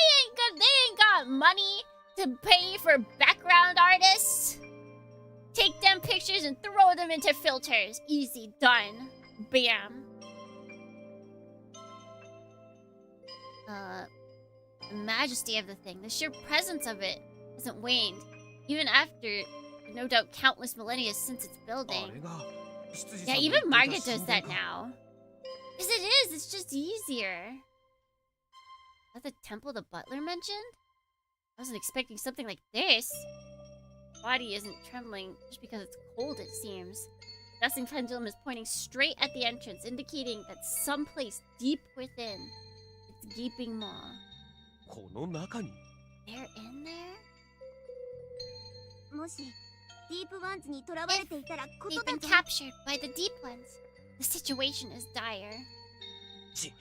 ain't got money to pay for background artists. Take them pictures and throw them into filters. Easy, done. Bam. The majesty of the thing, the sheer presence of it hasn't waned, even after, no doubt, countless millennia since its building. Yeah, even Margaret does that now. Yes, it is. It's just easier. Is that the temple the butler mentioned? I wasn't expecting something like this. Body isn't trembling just because it's cold, it seems. The dusting pendulum is pointing straight at the entrance, indicating that someplace deep within its gaping maw. They're in there? もしディープワンズに囚われていたらこと They've だ been ぞ captured by the deep ones. The situation is dire. Shit.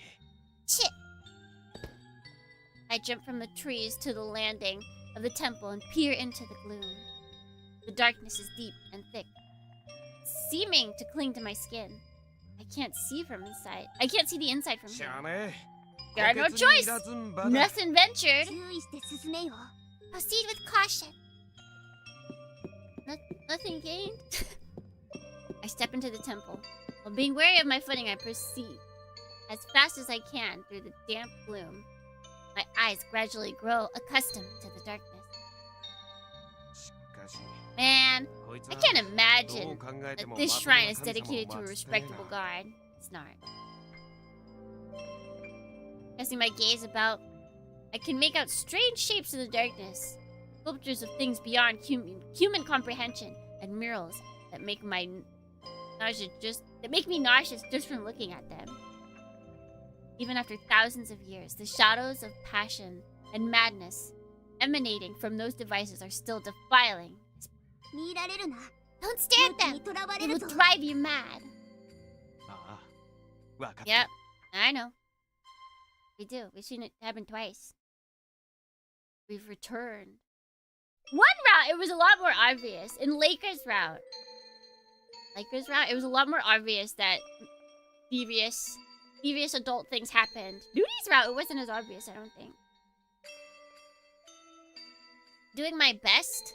I jump from the trees to the landing of the temple and peer into the gloom. The darkness is deep and thick, seeming to cling to my skin. I can't see from inside. I can't see the inside from here. Got no choice. Nothing ventured. 注意して進めよ Proceed with caution. Nothing gained. I step into the temple. While being wary of my footing, I proceed as fast as I can through the damp gloom. My eyes gradually grow accustomed to the darkness. Man, I can't imagine that this shrine is dedicated to a respectable guard. It's not. Casting my gaze about, I can make out strange shapes in the darkness. Sculptures of things beyond human comprehension, and murals that make me nauseous just from looking at them. Even after thousands of years, the shadows of passion and madness emanating from those devices are still defiling. 見られるな Don't stare at them! 囚わ They れる will ぞ drive you mad. Yep, I know. We do. We've seen it happen twice. We've returned. One route, it was a lot more obvious. In Laker's route, it was a lot more obvious that devious adult things happened. Duty's route, it wasn't as obvious, I don't think. Doing my best,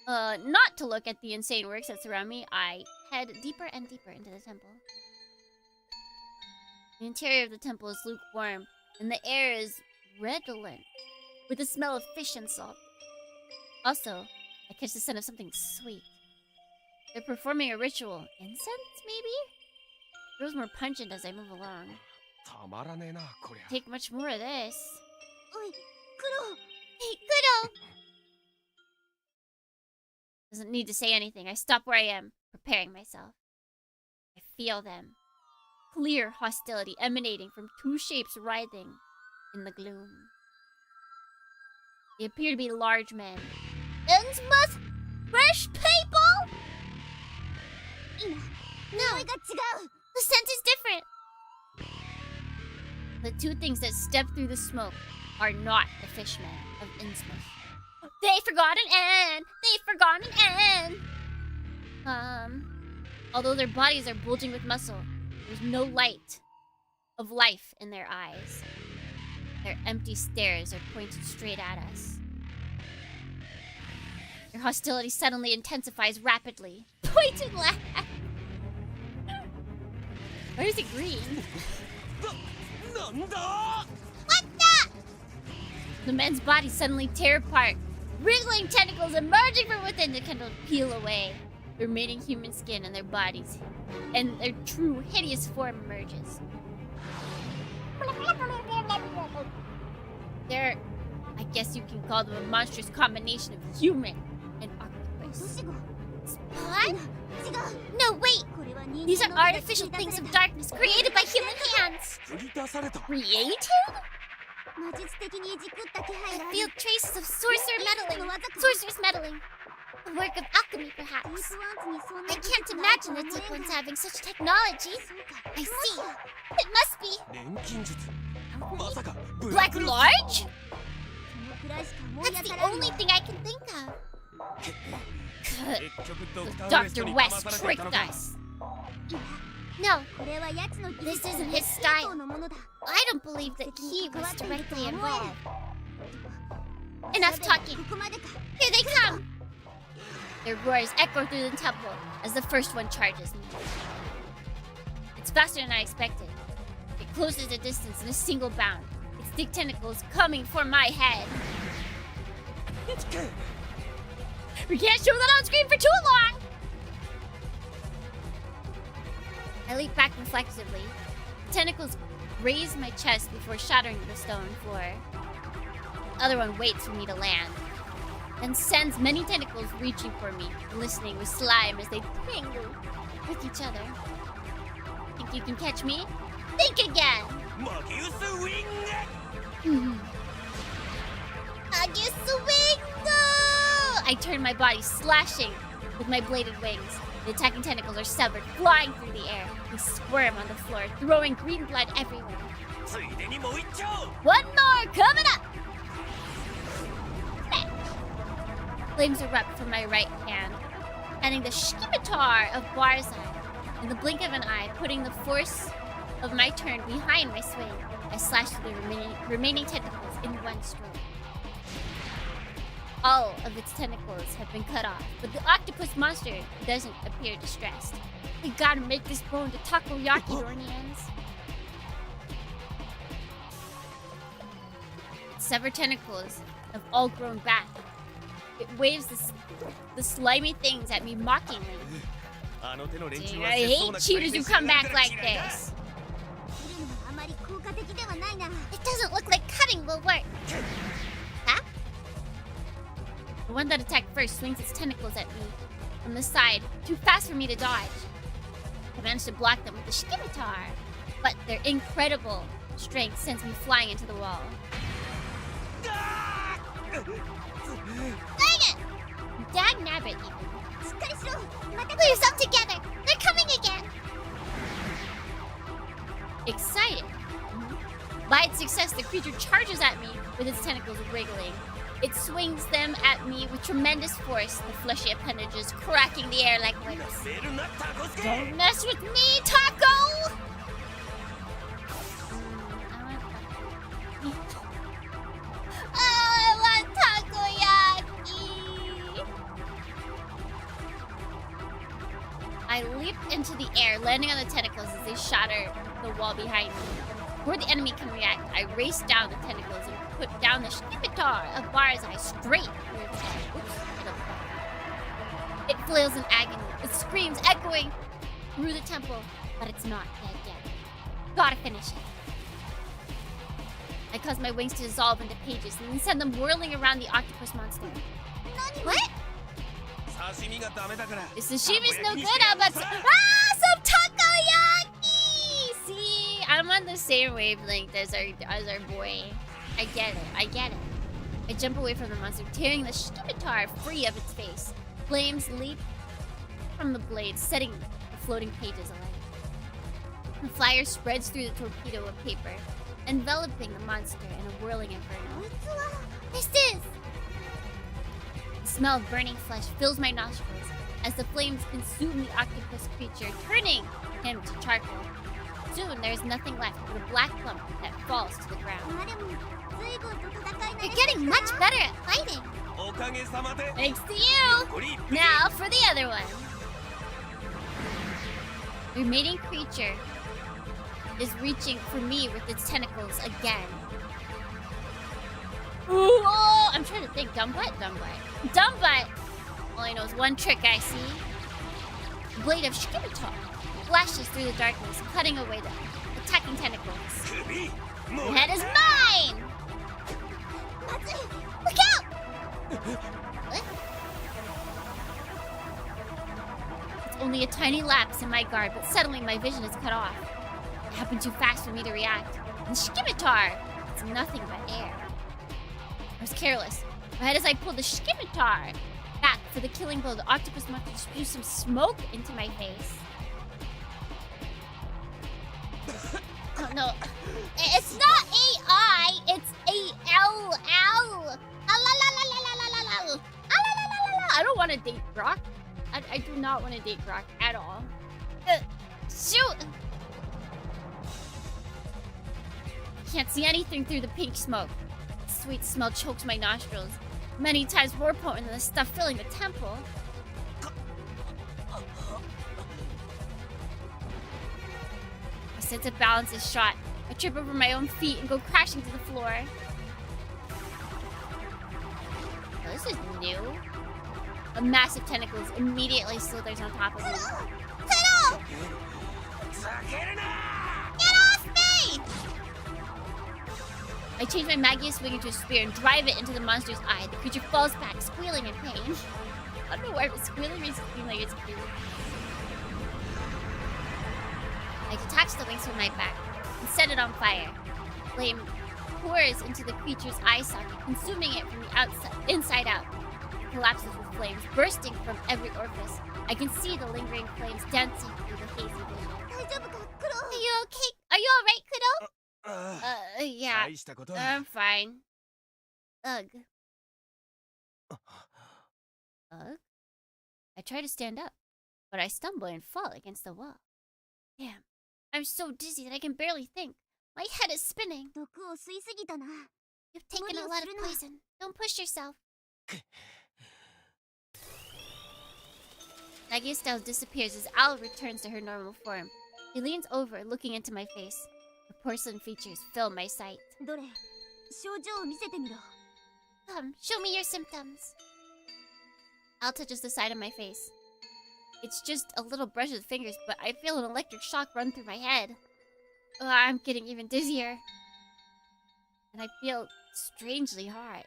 not to look at the insane works that surround me, I head deeper and deeper into the temple. The interior of the temple is lukewarm, and the air is redolent with the smell of fish and salt. Also, I catch the scent of something sweet. They're performing a ritual. Incense, maybe? It grows more pungent as I move along. Take much more of this. おいクロ Hey, Kudo! Doesn't need to say anything. I stop where I am, preparing myself. I feel them. Clear hostility emanating from two shapes writhing in the gloom. They appear to be large men. Innsmouth? Fresh people? 今 No, 匂いが違う the scent is different. The two things that step through the smoke are not the fishmen of Innsmouth. They forgot an N! They forgot an N! Although their bodies are bulging with muscle, there's no light of life in their eyes. Their empty stares are pointed straight at us. Their hostility suddenly intensifies rapidly. Pointed laugh! Why is it green? What the? The men's bodies suddenly tear apart, wriggling tentacles emerging from within to kind of peel away the remaining human skin and their bodies, and their true hideous form emerges. They're, I guess you can call them a monstrous combination of human and octopus. 年 What? 子違う No, wait! これは人 These 間 are の手で artificial 作り things 出 of された darkness created by human hands! Created? 魔術的にいじくった気配があ I る feel traces of sorcerer の meddling. 技か Sorcerer's meddling. The work of alchemy, ディー perhaps. プワンズにそんな I 技 can't 術があると imagine は the 思え deep ない ones having such technology. そうか I そう see. か It must be. Black Large? そのくらいしか思い That's 当 the たらん only わ thing I can think of. Dr. West tricked us. No, これは奴の技 this 術 isn't の his style. のものだ I don't believe that he was directly involved. 調 Enough べは talking. ここまでか Here they come! Their roars echo through the temple as the first one charges me. It's faster than I expected. It closes the distance in a single bound, its thick tentacles coming for my head. We can't show that on screen for too long! I leap back reflexively. The tentacles graze my chest before shattering the stone floor. The other one waits for me to land, then sends many tentacles reaching for me, glistening with slime as they tangle with each other. Think you can catch me? Think again! I turn my body, slashing with my bladed wings. The attacking tentacles are severed, flying through the air. They squirm on the floor, throwing green blood everywhere. One more coming up! Flames erupt from my right hand, adding the scimitar of Barzai. In the blink of an eye, putting the force of my turn behind my swing, I slash through the remaining tentacles in one stroke. All of its tentacles have been cut off, but the octopus monster doesn't appear distressed. We gotta make this bone to takoyaki, Dornians. Severed tentacles have all grown back. It waves the slimy things at me mockingly. Dude, I hate cheaters who come back like this. 切るのはあまり効果的ではないな It doesn't look like cutting will work. Huh? The one that attacked first swings its tentacles at me from the side, too fast for me to dodge. I managed to block them with the scimitar, but their incredible strength sends me flying into the wall. Dang it! Dag nabbit even. しっかりしろまた Pull yourself together! They're coming again! Excited by its success, the creature charges at me with its tentacles wriggling. It swings them at me with tremendous force, the fleshy appendages cracking the air like whips. Don't mess with me, Taco! I want takoyaki! I leap into the air, landing on the tentacles as they shatter the wall behind me. Before the enemy can react, I race down the tentacles and put down the scimitar of Barzai straight through its head. Oops, it flails in agony. It screams, echoing through the temple, but it's not dead yet. Gotta finish it. I cause my wings to dissolve into pages and then send them whirling around the octopus monster. What? This sashimi's no good, but some takoyaki! See, I'm on the same wavelength as our boy. I get it. I jump away from the monster, tearing the scimitar free of its face. Flames leap from the blade, setting the floating pages alight. The fire spreads through the torpedo of paper, enveloping the monster in a whirling inferno. This is! The smell of burning flesh fills my nostrils as the flames consume the octopus creature, turning him to charcoal. Soon there is nothing left but a black lump that falls to the ground. まあでも随分と戦い慣れ You're getting much better at fighting! Thanks to you! Now for the other one! The remaining creature is reaching for me with its tentacles again. Ooh, oh, I'm trying to think. Dumb butt? All I know is one trick I see. The blade of scimitar flashes through the darkness, cutting away the attacking tentacles. The head is mine! Look out! What? It's only a tiny lapse in my guard, but suddenly my vision is cut off. It happened too fast for me to react. And the scimitar, it's nothing but air. I was careless. Right as I pulled the scimitar back for the killing blow, the octopus monster spews some smoke into my face. Oh no. It's not AI, it's A-L-L. I don't want to date Brock. I do not want to date Brock at all. Shoot! Can't see anything through the pink smoke. The sweet smell chokes my nostrils, many times more potent than the stuff filling the temple. My sense of balance is shot. I trip over my own feet and go crashing to the floor. Oh, this is new. A massive tentacle immediately slithers on top of me. Fiddle! Get off me! I change my Magia swing into a spear and drive it into the monster's eye. The creature falls back, squealing in pain. I don't know why, but squealing makes it seem like it's cute. I detach the wings from my back and set it on fire. Flame pours into the creature's eye socket, consuming it from the inside out. It collapses with flames bursting from every orifice. I can see the lingering flames dancing through the hazy vision. Are you okay? Are you alright, Kudo? Yeah. I'm fine. Ugh. Ugh? I try to stand up, but I stumble and fall against the wall. Damn. I'm so dizzy that I can barely think. My head is spinning. You've taken a lot of poison. Don't push yourself. Nagia Styles disappears as Al returns to her normal form. He leans over, looking into my face. The porcelain features fill my sight. Come, show me your symptoms. Al touches the side of my face. It's just a little brush with fingers, but I feel an electric shock run through my head. I'm getting even dizzier. And I feel strangely hot.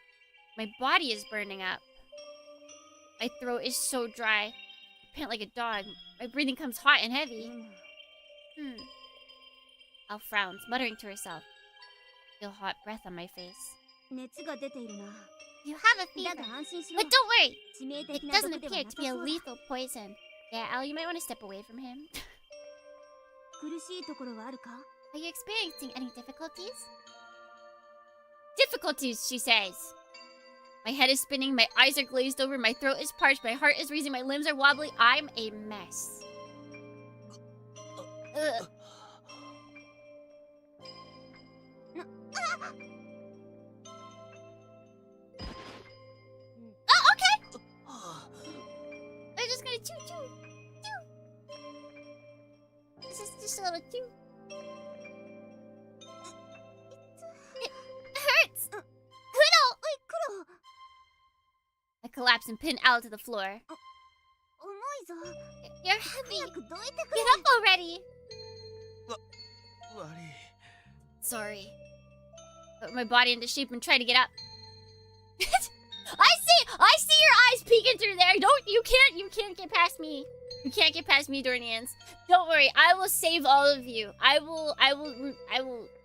My body is burning up. My throat is so dry. I pant like a dog. My breathing comes hot and heavy. Al frowns, muttering to herself. I feel hot breath on my face. You have a fever. But don't worry! It doesn't appear to be a lethal poison. Yeah, Al, you might want to step away from him. Are you experiencing any difficulties? Difficulties, she says. My head is spinning, my eyes are glazed over, my throat is parched, my heart is racing, my limbs are wobbly. I'm a mess. Ugh. Oh, okay! I'm just gonna choo. This is just a little choo. It hurts! Kudo! I collapse and pin Al to the floor. You're heavy. Get up already! Sorry. Put my body into shape and try to get up. I see your eyes peeking through there. You can't get past me. You can't get past me, Dornians. Don't worry, I will save all of you. I will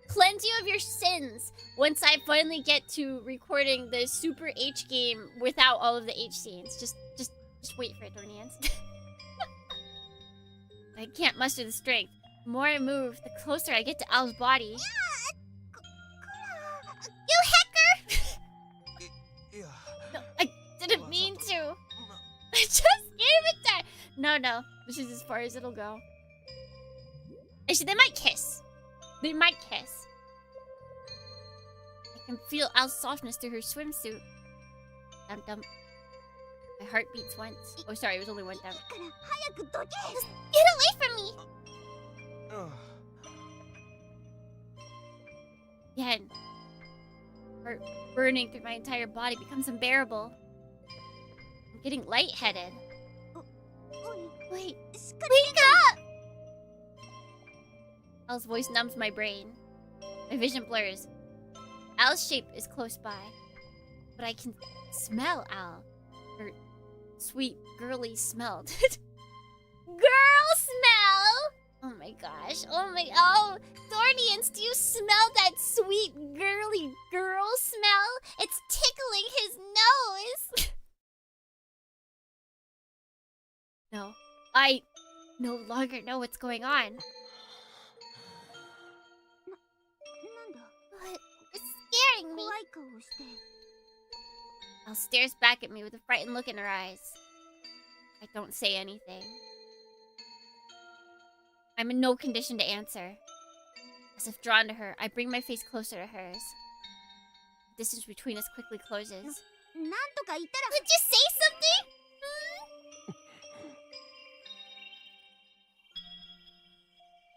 cleanse you of your sins once I finally get to recording the Super H game without all of the H scenes. Just wait for it, Dornians. I can't muster the strength. The more I move, the closer I get to Al's body. You hecker! No, I didn't mean to. I just gave it that. No. This is as far as it'll go. Actually, they might kiss. I can feel Al's softness through her swimsuit. Dum. My heart beats once. Oh, sorry, it was only one time. Just get away from me! Again. Heart burning through my entire body becomes unbearable. I'm getting lightheaded. Wait, wake up! Al's voice numbs my brain. My vision blurs. Al's shape is close by. But I can smell Al. Her sweet, girly smell. Girl smell! Oh my gosh. Oh, Thornians, do you smell that sweet, girly girl smell? It's tickling his nose. No, I no longer know what's going on. What? It's scaring me. Al stares back at me with a frightened look in her eyes. I don't say anything. I'm in no condition to answer. As if drawn to her, I bring my face closer to hers. The distance between us quickly closes. なんとか言ったら Could you say something?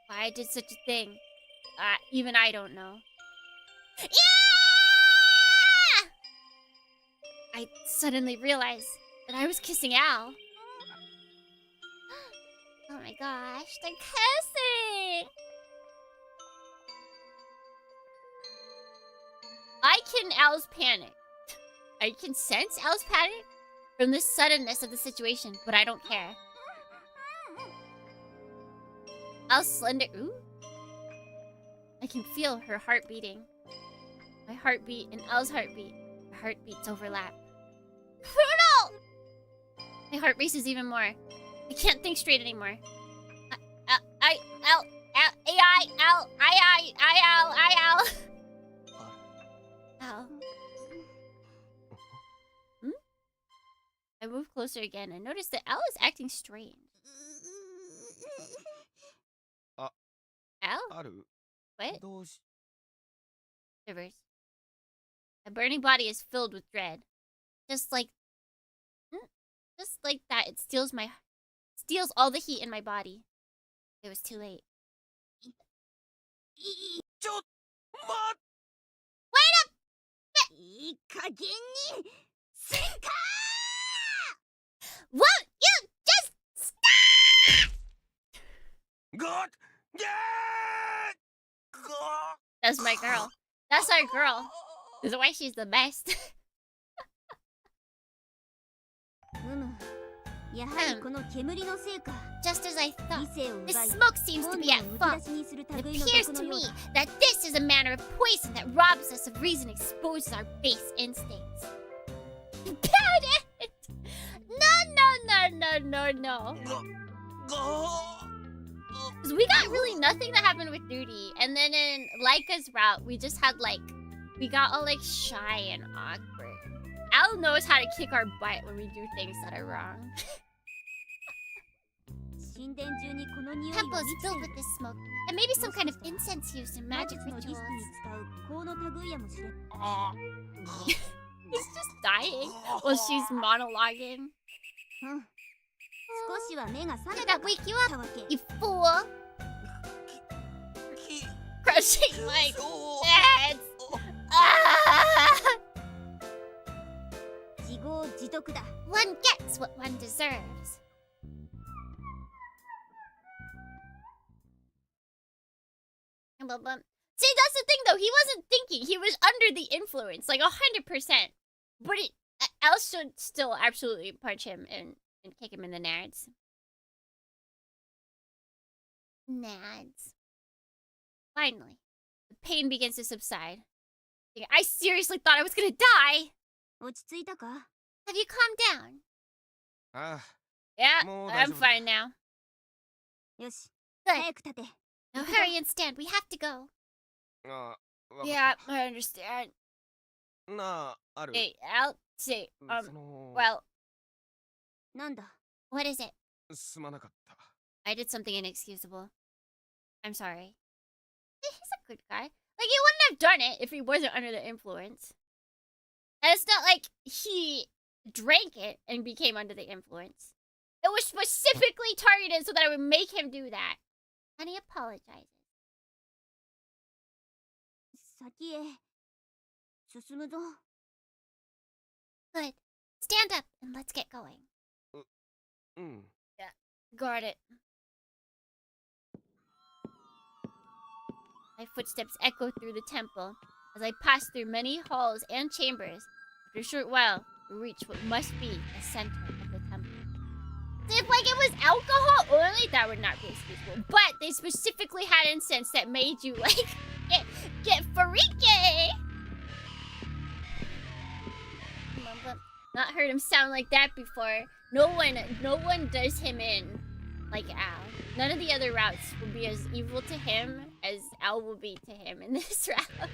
Why I did such a thing? Even I don't know. Yeah! I suddenly realized that I was kissing Al. Oh my gosh, they're kissing! I can Al's panic. I can sense Al's panic from the suddenness of the situation, but I don't care. Al's slender. Ooh. I can feel her heart beating. My heartbeat and Al's heartbeat. Our heartbeats overlap. Brutal! My heart races even more. I can't think straight anymore. Al. I move closer again and notice that Al is acting strange. Al? ある What? どうし Shivers. My burning body is filled with dread. Just like that, it steals all the heat in my body. It was too late. ちょま Wait up! いい加減にせんか Won't you just stop? God! Yeah! God! That's my girl. That's our girl. That's why she's the best. やはりこの煙のせいか Just as I 理 thought. 性を This 奪い smoke seems to 本 be 能 at をむき fault. 出しにする It 類の appears 毒 to のよ me うだ that this is a manner of poison that robs us of reason, exposes our base instincts. Got it! No. Because we got really nothing that happened with Duty. And then in Laika's route, we just had we got all shy and awkward. Al knows how to kick our butt when we do things that are wrong. 神殿中にこの匂い Temple を is 満ちて filled い with る this smoke. And maybe some kind of incense used in 魔 magic 術の儀式 rituals. に使う香の類やもしれん He's just dying while she's monologuing. うん少しは目が覚 Did めた that か wake you た up, わけ you fool? Crushing my heads. Ah! 自業自得だ One gets what one deserves. See, that's the thing though. He wasn't thinking. He was under the influence, 100%. But Al should still absolutely punch him and kick him in the nads. Nads. Finally, the pain begins to subside. I seriously thought I was gonna die. 落ち着いたか Have you calmed down? あ Yeah, もう I'm 大丈夫 fine now. よし Good. 早く立て Now hurry and stand. We have to go. あわかっ Yeah, I understand. たなあある Hey, I'll say, その well, なんだ what is it? すまなかった I did something inexcusable. I'm sorry. He's a good guy. He wouldn't have done it if he wasn't under the influence. And it's not like he drank it and became under the influence. It was specifically targeted so that I would make him do that. And he apologizes. 先へ進むぞ Good. Stand up and let's get going. うん Guard it. My footsteps echo through the temple as I pass through many halls and chambers. After a short while, we reach what must be the center of the temple. If it was alcohol only, that would not be excusable. But they specifically had incense that made you get freaky. Not heard him sound like that before. No one does him in like Al. None of the other routes will be as evil to him as Al will be to him in this route.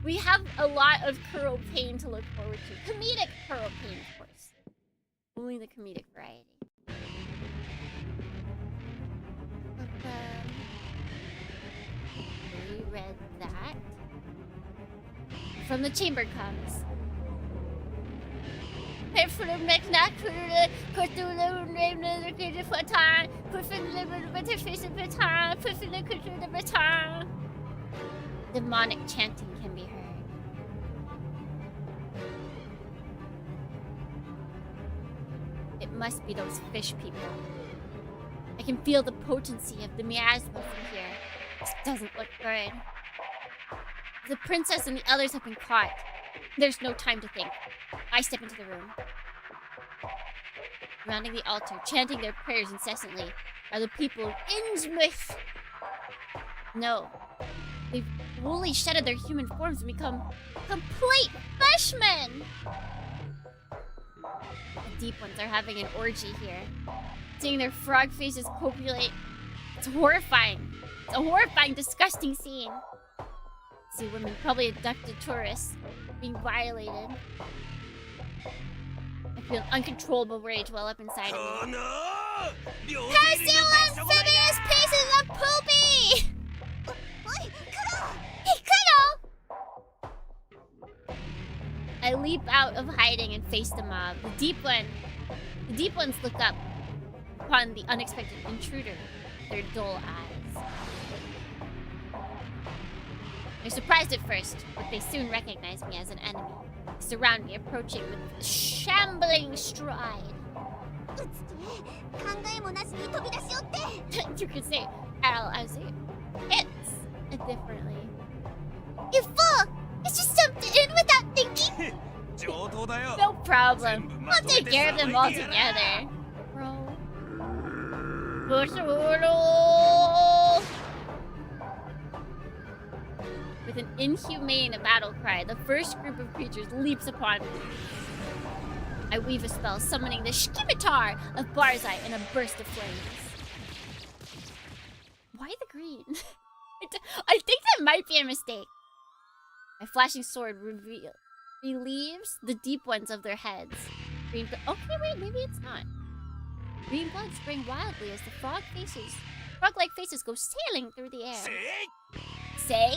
We have a lot of Kuro pain to look forward to. Comedic Kuro pain, of course. Only the comedic variety. read that. From the chamber comes. Demonic chanting can be heard. It must be those fish people. I can feel the potency of the miasma from here. This doesn't look good. The princess and the others have been caught. There's no time to think. I step into the room. Surrounding the altar, chanting their prayers incessantly, are the people of Innsmouth. No. They've fully shedded their human forms and become complete fishmen! The deep ones are having an orgy here. Seeing their frog faces copulate. It's horrifying. It's a horrifying, disgusting scene. See women, probably abducted tourists, being violated. I feel an uncontrollable rage well up inside of me. Pursue amphibious pieces of poopy! Hey, Kudo! I leap out of hiding and face the mob. The deep ones look up upon the unexpected intruder with their dull eyes. They're surprised at first, but they soon recognize me as an enemy. They surround me, approaching with a shambling stride. You could say Al as it's differently. You fool! It's just jumped in without thinking! No problem. I'll take care of them all together. Bro. With an inhumane battle cry, the first group of creatures leaps upon me. I weave a spell, summoning the Scimitar of Barzai in a burst of flames. Why the green? I think that might be a mistake. My flashing sword relieves the deep ones of their heads. Okay, wait, maybe it's not. Green blood spring wildly as the frog-like faces go sailing through the air. Say?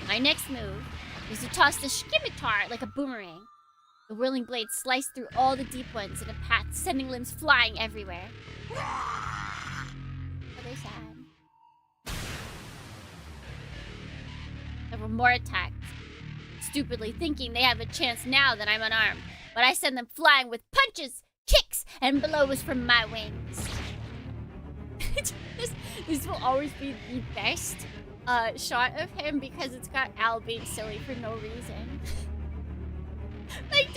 My next move is to toss the Scimitar like a boomerang. The whirling blades slice through all the deep ones in a path, sending limbs flying everywhere. Are they sad? Several more attacks, stupidly thinking they have a chance now that I'm unarmed. But I send them flying with punches, kicks, and blows from my wings. This will always be the best shot of him because it's got Al being silly for no reason. Like,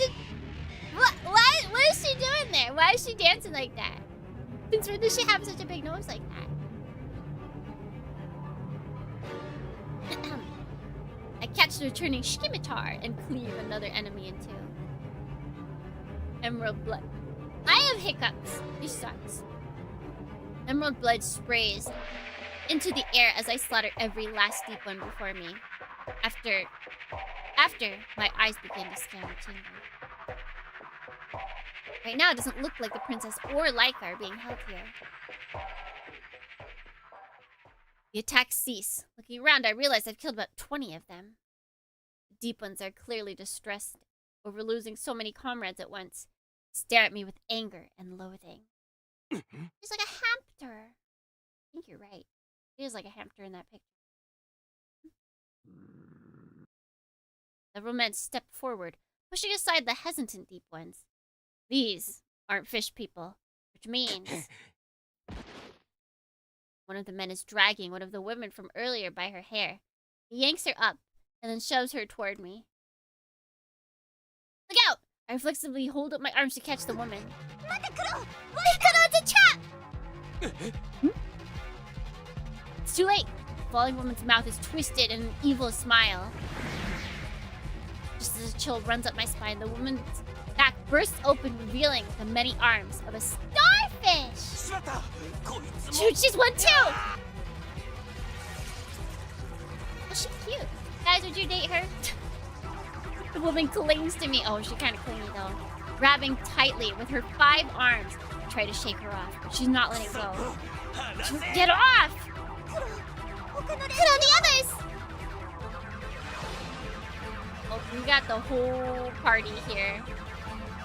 what is she doing there? Why is she dancing like that? Since when does she have such a big nose like that? I catch the returning Scimitar and cleave another enemy in two. Emerald blood. I have hiccups. This sucks. Emerald blood sprays into the air as I slaughter every last deep one before me. After my eyes begin to scan the chamber. Right now, it doesn't look like the princess or Laika are being held here. The attacks cease. Looking around, I realize I've killed about 20 of them. The deep ones are clearly distressed over losing so many comrades at once. Stare at me with anger and loathing. He's like a hamster. I think you're right. He is like a hamster in that picture. Several men step forward, pushing aside the hesitant deep ones. These aren't fish people, which means one of the men is dragging one of the women from earlier by her hair. He yanks her up and then shoves her toward me. Look out! I reflexively hold up my arms to catch the woman. It's a trap! It's too late. The falling woman's mouth is twisted in an evil smile. Just as a chill runs up my spine, the woman's back bursts open, revealing the many arms of a starfish! Shoot, she's one too! Oh, she's cute. Guys, would you date her? The woman clings to me. Oh, she's kind of clingy though. Grabbing tightly with her 5 arms. I try to shake her off, but she's not letting go. Get off! Put on the others! Oh, we got the whole party here.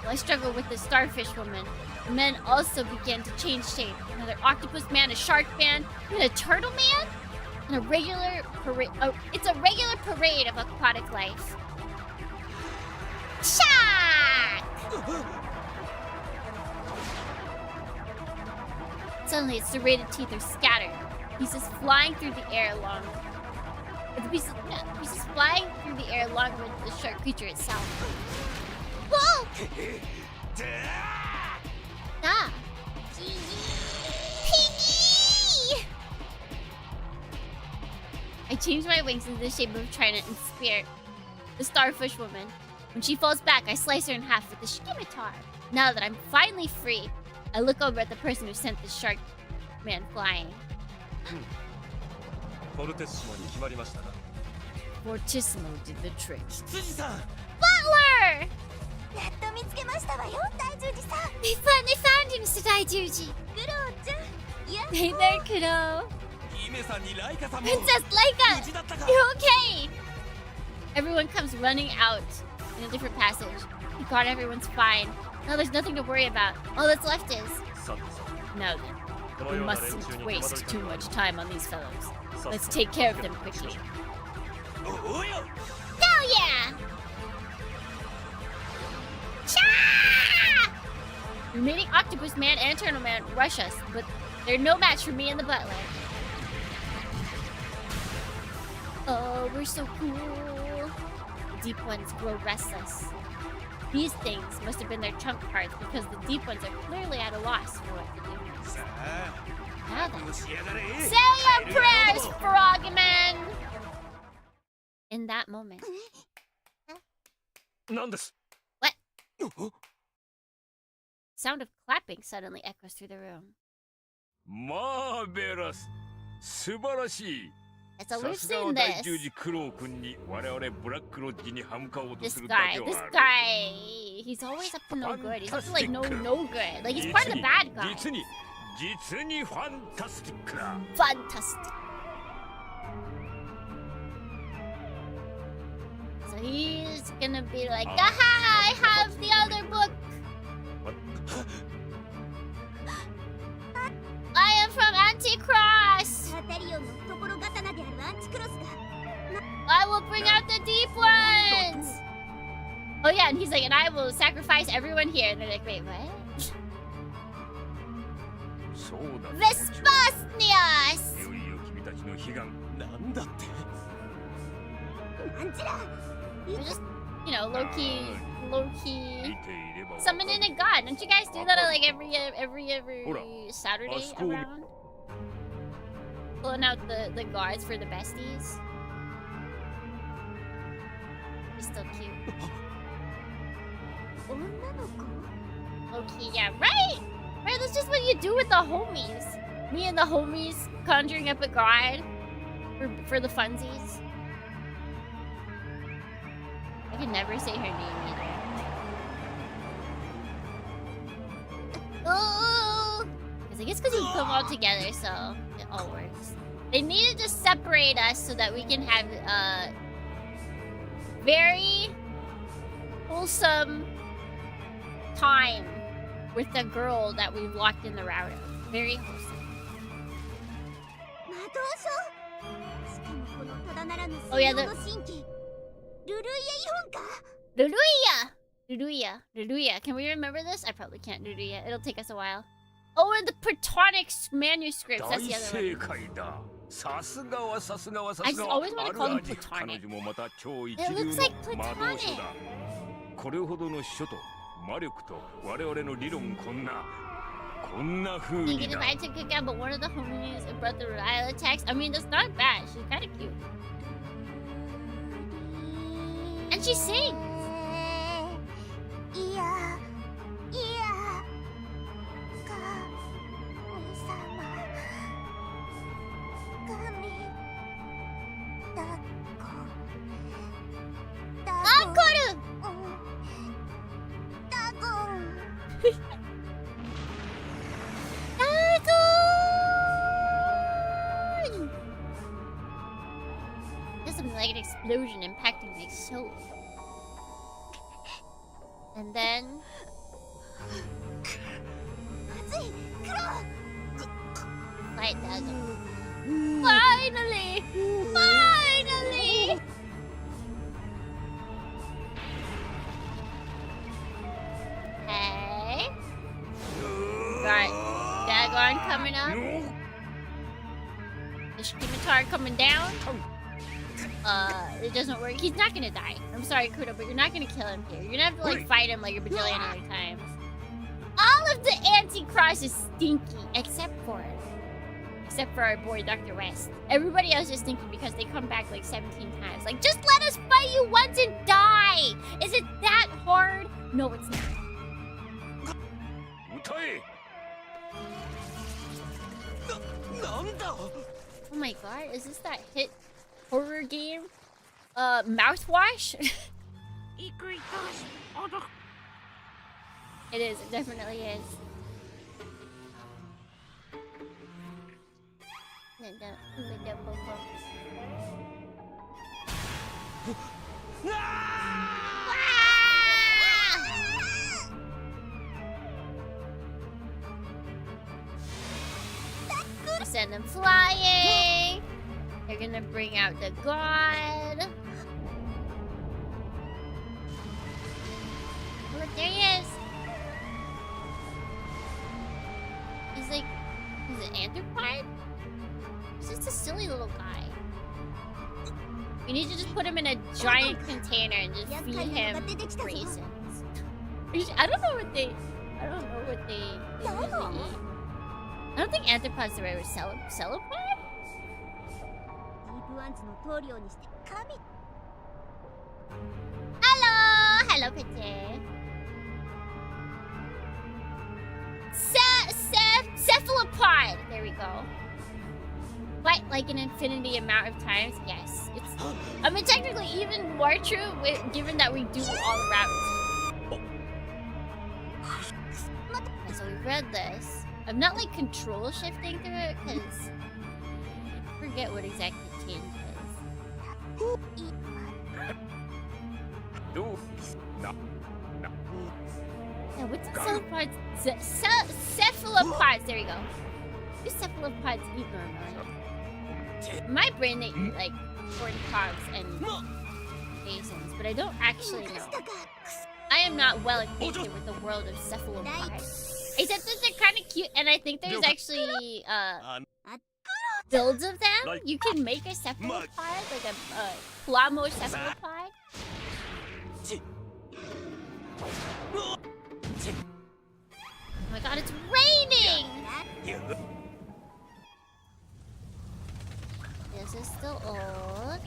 Well, I struggle with the starfish woman. The men also began to change shape. Another octopus man, a shark man, and a turtle man? And a regular parade. Oh, it's a regular parade of aquatic life. Shock! Suddenly, its serrated teeth are scattered. Pieces flying through the air along. Pieces flying through the air along with the shark creature itself. Whoa! Ah! Piggy! I changed my wings into the shape of a trident and spear the starfish woman. When she falls back, I slice her in half with the scimitar. Now that I'm finally free, I look over at the person who sent the shark man flying. Fortissimo did the trick. Butler! やっと見つけましたわよ、大獣児さん。 We finally found him, Mr. Daijuji. クロウちゃん。いや。 Hey there, kiddo. Princess Laika! You okay? Everyone comes running out in a different passage. Thank God everyone's fine. Now there's nothing to worry about. All that's left is... Now then, we mustn't waste too much time on these fellows. Let's take care of them quickly. Hell yeah! Cha! The remaining octopus man and turtle man rush us, but they're no match for me and the butler. Oh, we're so cool. The deep ones grow restless. These things must have been their trump cards because the deep ones are clearly at a loss for what to do next. Now then, say your prayers, Frogman! In that moment. What? Sound of clapping suddenly echoes through the room. Marvelous! 素晴らしい! So we've seen this. This guy, he's always up to no good. He's up to like no good. Like he's part of the bad guy. Fantastic. So he's gonna be like, aha, I have the other book. I am from Anticross. I will bring out the deep ones. Oh yeah, and he's like, and I will sacrifice everyone here. And they're like, wait, what? Vespasnius! We're just, you know, low-key summoning a god. Don't you guys do that like every Saturday around? Pulling out the gods for the besties. He's still cute. Okay, yeah, right? Right, that's just what you do with the homies. Me and the homies conjuring up a god for the funsies. I can never say her name either. Oh! I guess because you put them all together, so it all works. They need to just separate us so that we can have very wholesome time with the girl that we've locked in the router. Very wholesome. Oh yeah, the Luluya. Can we remember this? I probably can't. Luluya. It'll take us a while. Oh, and the Platonic manuscripts. That's the other one. I just always want to call them Platonic. It looks like Platonic. You get invited to cookout, but one of the homies brought the Rhode Island text. I mean, that's not bad. She's kind of cute. And she sings. Encore! like an explosion impacting my soul. And then... Fight Dago. Finally! Finally! Hey. Got Dagon coming up. The scimitar coming down. It doesn't work. He's not gonna die. I'm sorry, Kudo, but you're not gonna kill him here. You're gonna have to like fight him like a bajillion other times. All of the anti-cross is stinky, except for our boy Dr. West. Everybody else is stinky because they come back like 17 times. Like, just let us fight you once and die! Is it that hard? No, it's not. Oh my god, is this that hit horror game? Mouthwash? It is, it definitely is. Send them flying. They're gonna bring out the god. Look, there he is. He's like, he's an anthropod? He's just a silly little guy. We need to just put him in a giant container and just feed him raisins. I don't know what they usually eat. I don't think anthropod's the right word. Celopod? Hello! Hello, Pete. Cephalopod! There we go. But like an infinity amount of times, yes. It's, I mean, technically even more true given that we do all routes. Okay, so we read this. I'm not like control shifting through it because I forget what exactly changes. Yeah, what's the cephalopods? Cephalopods. There we go. Do cephalopods eat normally? In my brain, they eat like corn cobs and raisins, but I don't actually know. I am not well acquainted with the world of cephalopods. Except that they're kind of cute, and I think there's actually builds of them. You can make a cephalopod, like a Plamo cephalopod. Oh my god, it's raining! This is still old.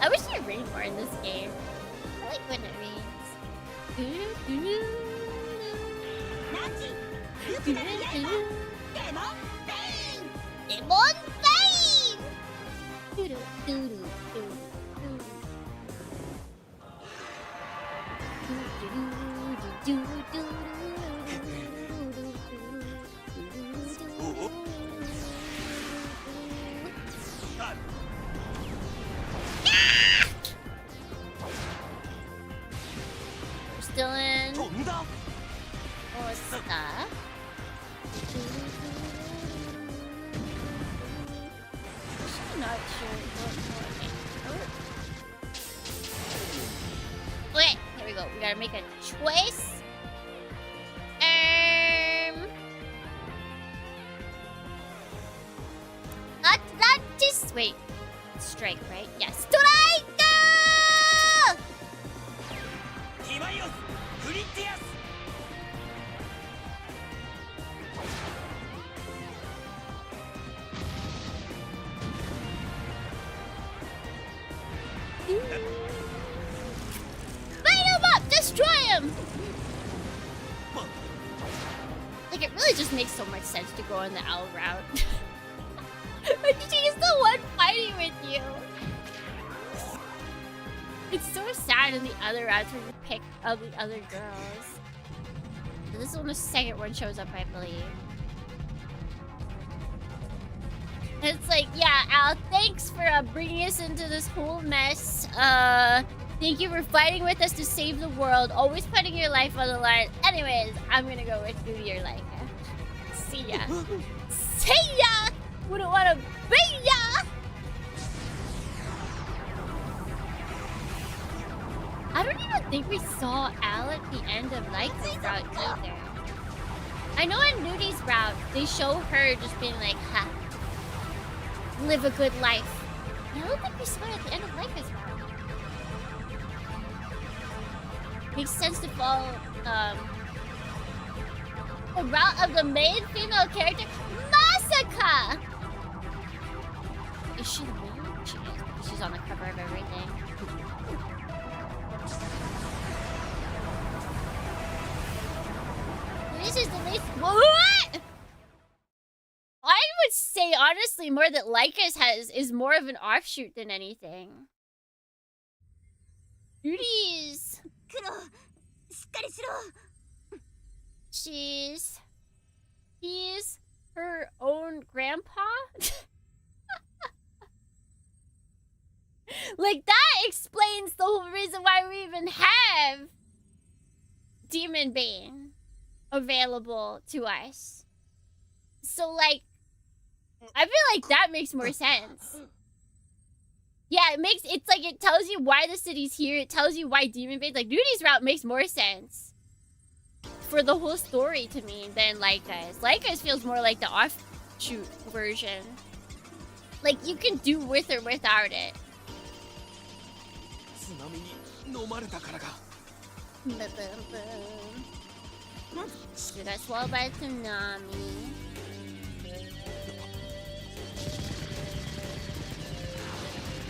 I wish it rained more in this game. I like when it rains. We're still in more stuff. I'm not sure what more. Okay, here we go. We gotta make a choice. Atlantis. Wait, strike, right? Yes, strike. Light him up! Destroy him! Like, really just makes so much sense to go on the owl route. Like, she's the one fighting with you. It's so sad in the other routes where you pick all the other girls. So this is when the second one shows up, I believe. And it's like, yeah, Al, thanks for bringing us into this whole mess. Thank you for fighting with us to save the world. Always putting your life on the line. Anyways, I'm gonna go with you, your life. See ya. See ya! Wouldn't wanna be ya! I don't even think we saw Al at the end of Laika's route either. I know in Nudi's route, they show her just being like, ha. Live a good life. I don't think we saw it at the end of Laika's route. Makes sense to follow the route of the main female character, Masaka! Is she the main? She is. She's on the cover of everything. This is the least. What? I would say honestly more that Laika's is more of an offshoot than anything. Duties. He's her own grandpa? Like, that explains the whole reason why we even have Demonbane available to us. So, like, I feel like that makes more sense. Yeah, it's like, it tells you why the city's here. It tells you why Demonbane, like, Nudi's route makes more sense for the whole story to me than Laika's. Laika's feels more like the offshoot version. Like, you can do with or without it. She got swallowed by a tsunami.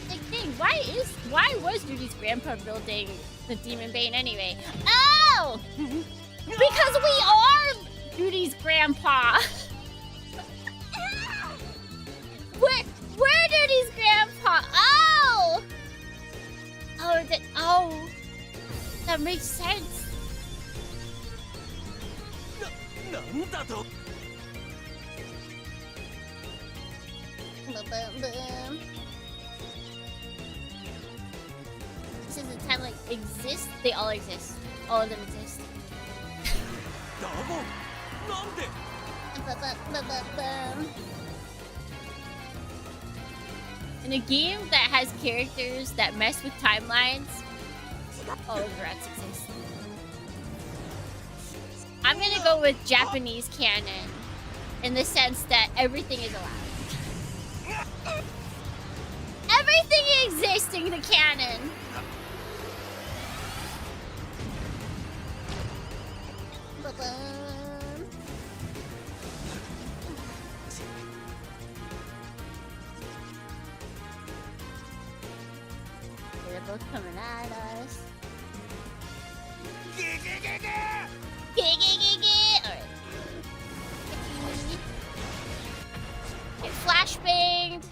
Like, dang, why was Judy's grandpa building the Demonbane anyway? Oh! Because we are Judy's grandpa. We're Judy's grandpa. Oh! Oh, that makes sense. Since the time like exists, they all exist. All of them exist. In a game that has characters that mess with timelines, all of the rats exist. I'm gonna go with Japanese canon in the sense that everything is allowed. Everything exists in the canon. They're both coming at us. Alright. Get flashbanged.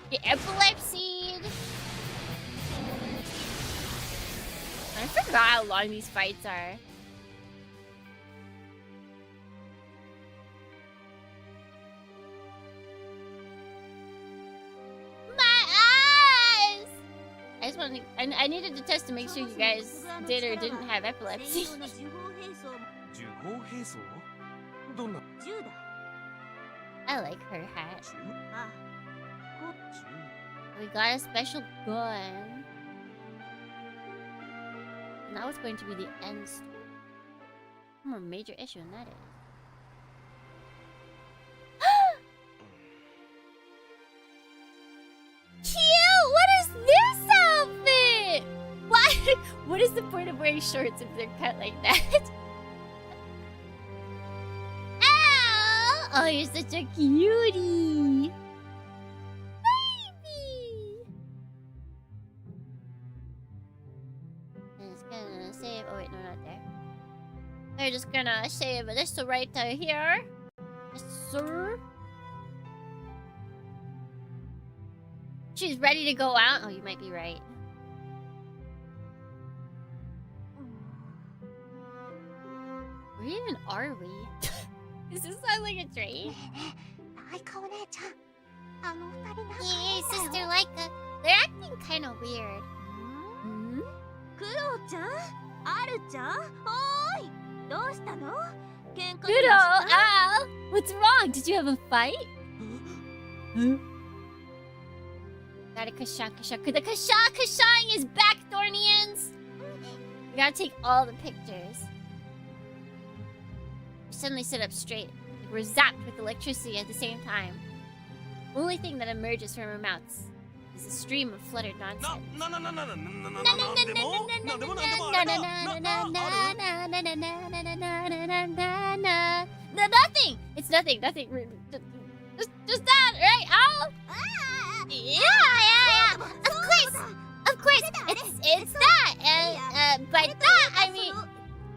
Get epilepsied. I forgot how long these fights are. I just wanted to, I needed to test to make sure you guys did or didn't have epilepsy. I like her hat. We got a special gun. Now it's going to be the end story. More major issue, and that is. Cute! What is this outfit? What? What is the point of wearing shorts if they're cut like that? Ow! Oh, you're such a cutie! Baby! And it's gonna save. Oh, wait, no, not there. We're just gonna save this right here. Yes, sir. She's ready to go out. Oh, you might be right. Where even are we? Does this sound like a train? ライカお姉ちゃん、あの二人仲い Hey, いんだよ。 sister Laika. They're acting kind of weird. クロちゃん、アルちゃん、おーい、どうしたの？喧嘩 Kudo, Al! What's wrong? Did you have a fight? Gotta kasha. The kashang is back, Thornians! We gotta take all the pictures. We suddenly sit up straight. Like we're zapped with electricity at the same time. Only thing that emerges from our mouths is a stream of fluttered nonsense. Nothing! It's nothing. Just that, right, Al? Yeah. Of course. It's that. And by that I mean,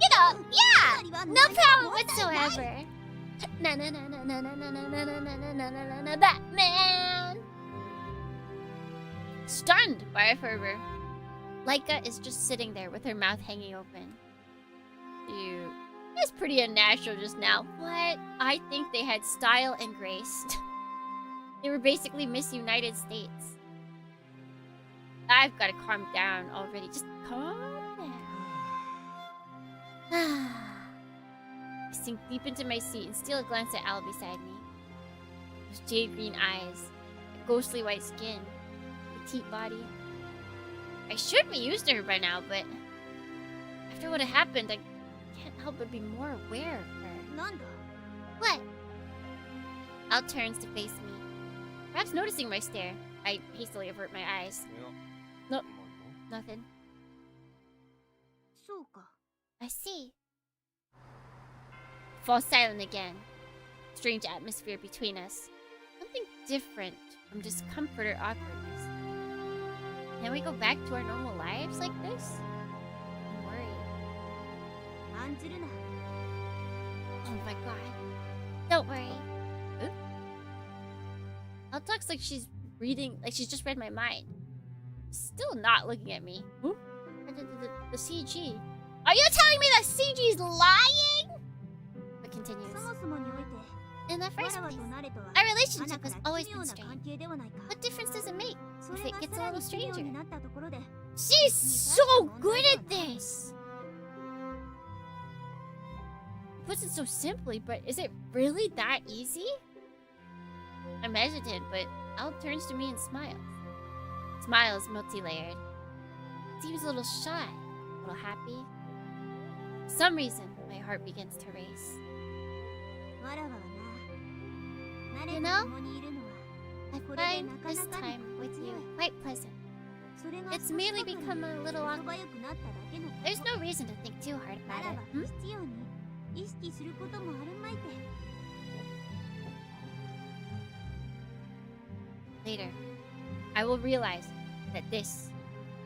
you know, yeah. No problem whatsoever. Batman. Stunned by a fervor, Laika is just sitting there with her mouth hanging open. That's pretty unnatural just now. What? I think they had style and grace. They were basically Miss United States. I've got to calm down already. Just calm down. I sink deep into my seat and steal a glance at Al beside me. Those jade green eyes, the ghostly white skin, petite body. I should be used to her by now, but after what had happened, I can't help but be more aware of her. なんだ？ What? Al turns to face me. Perhaps noticing my stare, I hastily avert my eyes. Nope. Nothing. そうか。 I see. Fall silent again. Strange atmosphere between us. Something different from discomfort or awkwardness. Can we go back to our normal lives like this? I'm worried. 案ずるな。 Oh my god. Don't worry. Oop. Al talks like she's reading, like she's just read my mind. Still not looking at me. Oop. The CG. Are you telling me that CG is lying? But continues. そもそもにおいて、 In the わ first らわ place, となれとは、 our あな relationship か has ら always 奇妙 been な関 strained. 係ではないか。 What difference does it make そ if れ it が gets さ a ら little に奇妙 stranger? になったところで、 She's so good at this! Puts it so simply, but is it really that easy? I'm hesitant, but Al turns to me and smiles. Smiles multi-layered. Seems a little shy, a little happy. For some reason, my heart begins to race. わらわはな、慣 You れ know? と共にいるのは、 I これで find なか this なかに time with 心地 you よい。 quite pleasant. それが It's 少し merely ばかり become a little 都 awkward. 合よくなっただけのこと。 There's no reason to think too hard な about ら it. ば不必要に意識することもあるまいて。 Later, I will realize that this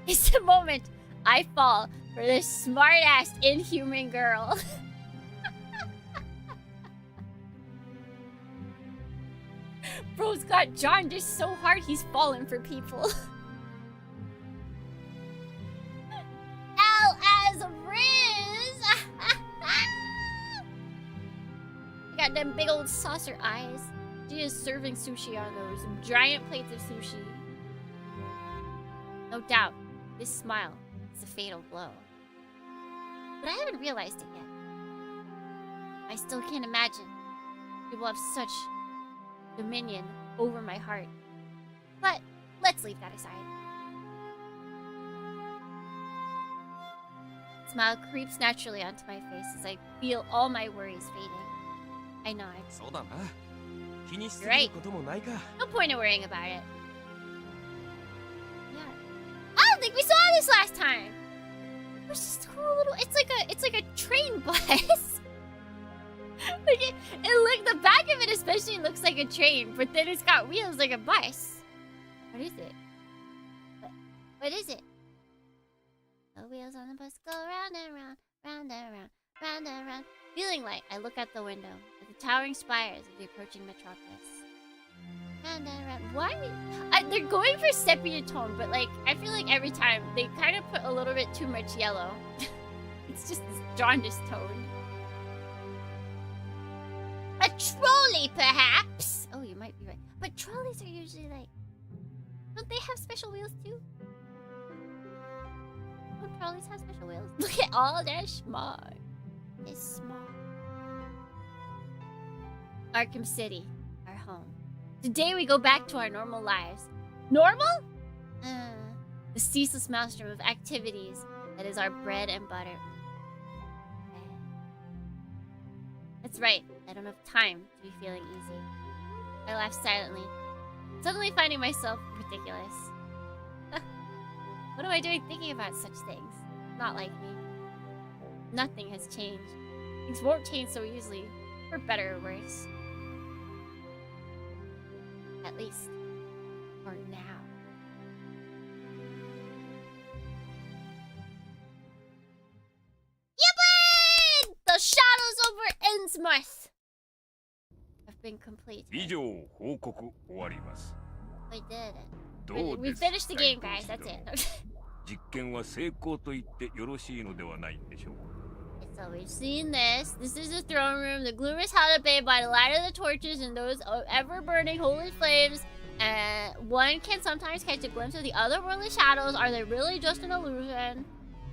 is the moment I fall for this smart-ass inhuman girl. Bro's got jaundiced so hard he's fallen for people. Al as Riz! Got them big old saucer eyes. She is serving sushi on those giant plates of sushi. No doubt, this smile is a fatal blow. But I haven't realized it yet. I still can't imagine people have such dominion over my heart. But let's leave that aside. Smile creeps naturally onto my face as I feel all my worries fading. I nod. そうだな。気にしすぎることもないか。 No point in worrying about it. Yeah. I don't think we saw this last time. It's just a cool little. It's like a train bus. Like the back of it especially looks like a train, but then it's got wheels like a bus. What is it? What is it? The wheels on the bus go round and round, round and round, Round and round. Feeling light, I look out the window at the towering spires of the approaching metropolis. Round and round. Why? They're going for sepia tone, but like I feel like every time they kind of put a little bit too much yellow. It's just this jaundiced tone. A trolley, perhaps? Oh, you might be right. But trolleys are usually like... Don't they have special wheels too? Don't trolleys have special wheels? Look at all that smart. It's small. Arkham City, our home. Today we go back to our normal lives. Normal? The ceaseless maelstrom of activities that is our bread and butter. That's right, I don't have time to be feeling easy. I laugh silently, suddenly finding myself ridiculous. What am I doing thinking about such things? Not like me. Nothing has changed. Things won't change so easily, for better or worse. At least, for now. Yippee! The shadows over Innsmouth have been completed. 以上報告終わります。 We did it. どう We です finished the game, 大 guys. 統 That's 領 it. 実験は成功と言ってよろしいのではないんでしょうか。 So we've seen this. This is the throne room. The gloom is held at bay by the light of the torches and those ever-burning holy flames. And one can sometimes catch a glimpse of the otherworldly shadows. Are they really just an illusion?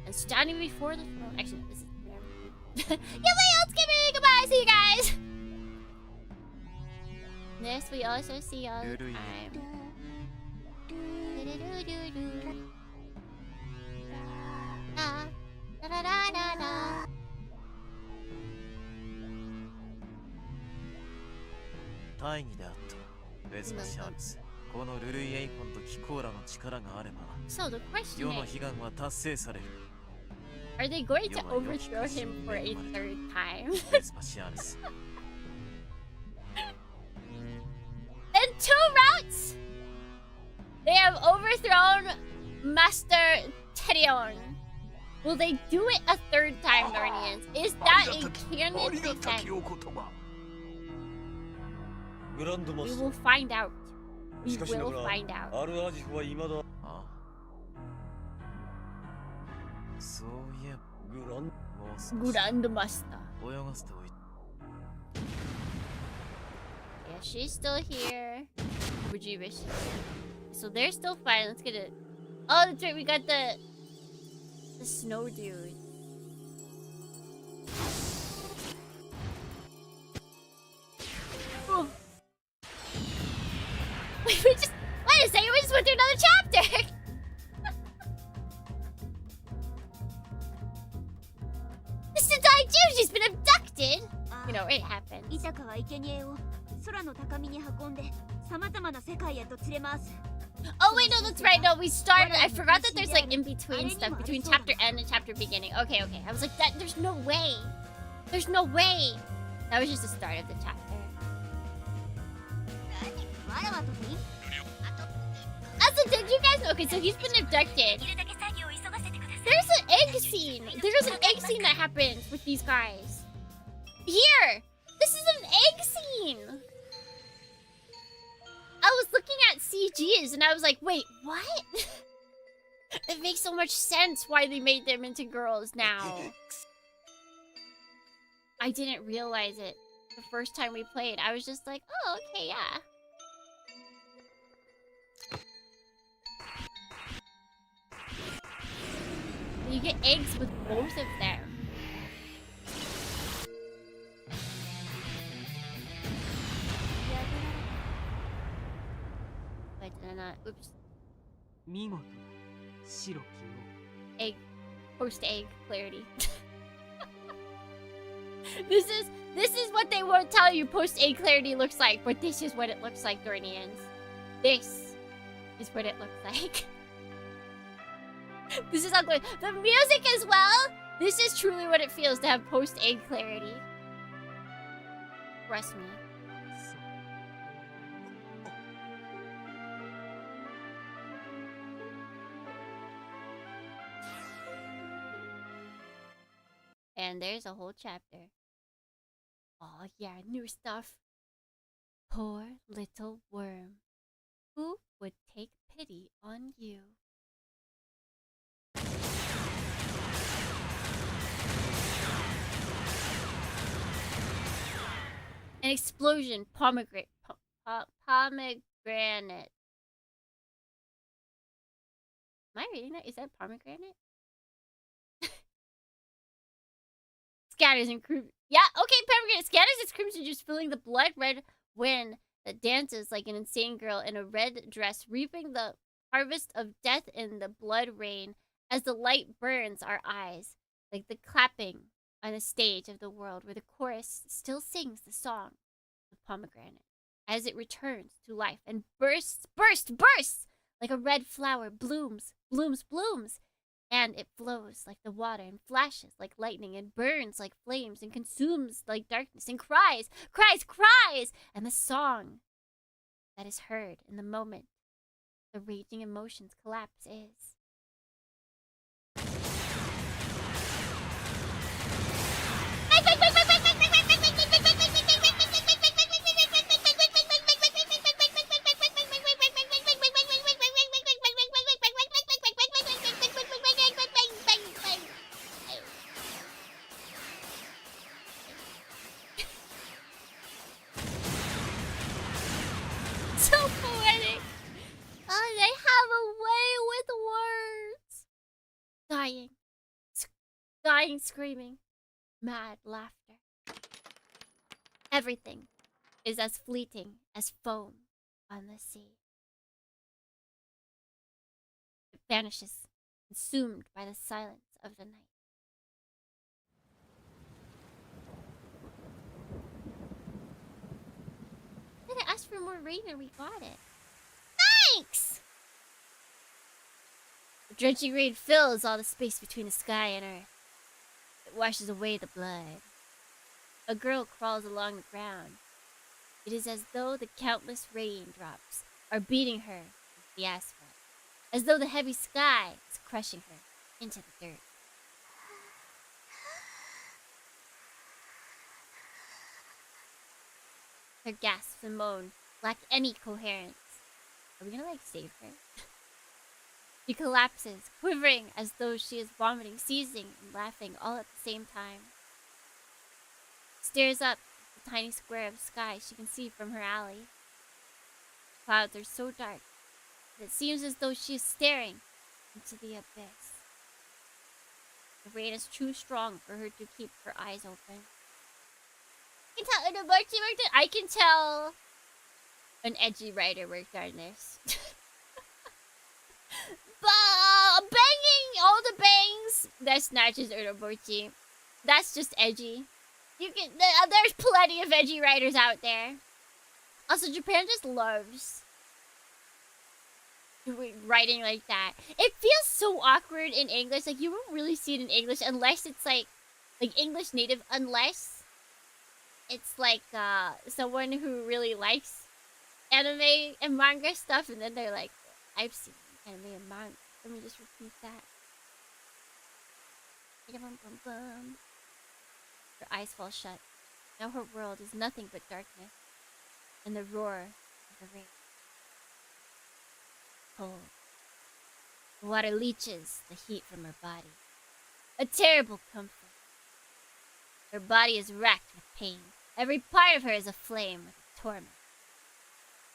And standing before the throne... Actually, this is... let's give me goodbye. See you guys. This we also see all the time. Da, da, da, da, da. 大義であったベスパシアールス。このルルイエイコンとキコーラの力があれば So the question 世の is, 悲願は達成される。 are they going to overthrow him for a third time? ベスパシアールス。 In 2 routes, they have overthrown Master Terion. Will they do it a third time, Guardians? Is that a canon ありがた event? きお言葉。 グランドマ We スタ will find out. ー。 We しかしなが will ら find out. アルアジフは未だ。ああ。そういえばグランもう少し Grandmaster. 泳がせておいて。 Yeah, she's still here. Wajibish. So they're still fighting. Let's get it. Oh, that's right. We got the snow dude. Oh. Wait a second. We just went through another chapter. Mr. Daiju, she's been abducted. You know, it happens. イタカは生贄を空の高みに運んで様々な世界へと連れ回す。 Oh wait, no, that's right. No, we started. I forgot that there's like in between stuff between chapter end and chapter beginning. Okay. I was like, that. There's no way. There's no way. That was just the start of the chapter. わらわとに Also, did you guys know? Okay, so he's been abducted. できるだけ作業を急がせてください。 There's an egg scene. There's an egg scene that happens with these guys. Here, this is an egg scene. I was looking at CGs and I was like, wait, what? It makes so much sense why they made them into girls now. I didn't realize it the first time we played. I was just like, oh, okay, yeah. You get eggs with both of them. Wait, did I not? Oops. 見事白き Egg. Post-egg clarity. This is what they won't tell you post-egg clarity looks like, but this is what it looks like, Guardians. This is what it looks like. This is ugly. The music as well. This is truly what it feels to have post-egg clarity. Trust me. そう And And there's a whole chapter. Oh yeah, new stuff. Poor little worm. Who would take pity on you? An explosion. Pomegranate. Pomegranate. Am I reading that? Is that pomegranate? Scatters and crimson. Yeah, okay, pomegranate. Scatters its crimson juice, filling the blood red wind that dances like an insane girl in a red dress, reaping the harvest of death in the blood rain as the light burns our eyes, like the clapping on the stage of the world where the chorus still sings the song of pomegranate as it returns to life and bursts like a red flower, blooms, and it flows like the water and flashes like lightning and burns like flames and consumes like darkness and cries, and the song that is heard in the moment the raging emotions collapse is. So poetic. Oh, they have a way with words. Dying, screaming, mad laughter. Everything is as fleeting as foam on the sea. It vanishes, consumed by the silence of the night. I asked for more rain and we got it. Thanks! The drenching rain fills all the space between the sky and earth. It washes away the blood. A girl crawls along the ground. It is as though the countless raindrops are beating her into the asphalt, as though the heavy sky is crushing her into the dirt. Her gasps and moans lack any coherence. Are we gonna, like, save her? She collapses, quivering as though she is vomiting, seizing and laughing all at the same time. Stares up at the tiny square of sky she can see from her alley. Clouds are so dark that it seems as though she is staring into the abyss. The rain is too strong for her to keep her eyes open. I can tell Unamarchi worked on. I can tell an edgy writer worked on this. Banging all the bangs that snatches Unamarchi. That's just edgy. You can. There's plenty of edgy writers out there. Also, Japan just loves writing like that. It feels so awkward in English. Like, you won't really see it in English unless it's like English native. Unless it's like someone who really likes anime and manga stuff, and then they're like, I've seen anime and manga. Let me just repeat that. Her eyes fall shut. Now her world is nothing but darkness and the roar of the rain. Cold. The water leaches the heat from her body. A terrible comfort. Her body is racked with pain. Every part of her is aflame with torment.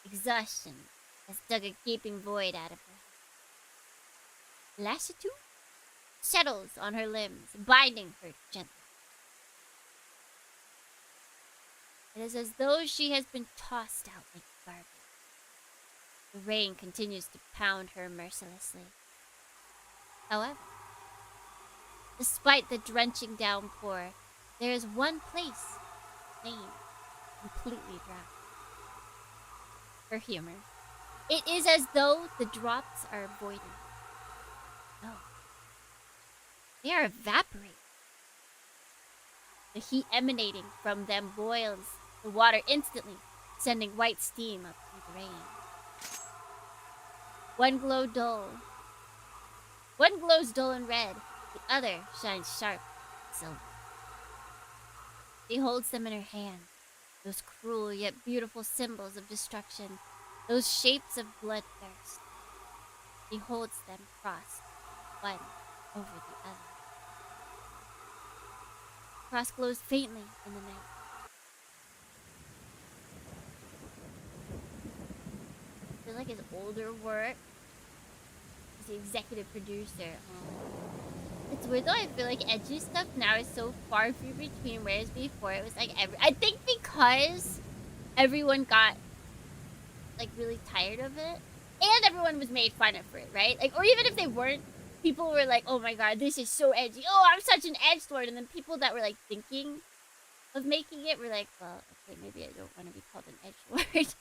Exhaustion has dug a gaping void out of her. Lassitude settles on her limbs, binding her gently. It is as though she has been tossed out like garbage. The rain continues to pound her mercilessly. However, despite the drenching downpour, there is one place named completely dry. Her humor. It is as though the drops are avoiding. No. They are evaporating. The heat emanating from them boils the water instantly, sending white steam up through the rain. One glows dull and red, the other shines sharp and silver. She holds them in her hand. Those cruel yet beautiful symbols of destruction. Those shapes of bloodthirst. She holds them crossed, one over the other. Cross glows faintly in the night. I feel like his older work as the executive producer. It's weird though, I feel like edgy stuff now is so far few between, whereas before it was like I think because everyone got like really tired of it and everyone was made fun of for it, right? Like, or even if they weren't, people were like, oh my god, this is so edgy, oh, I'm such an edgelord. And then people that were like thinking of making it were like, well, okay, maybe I don't want to be called an edgelord.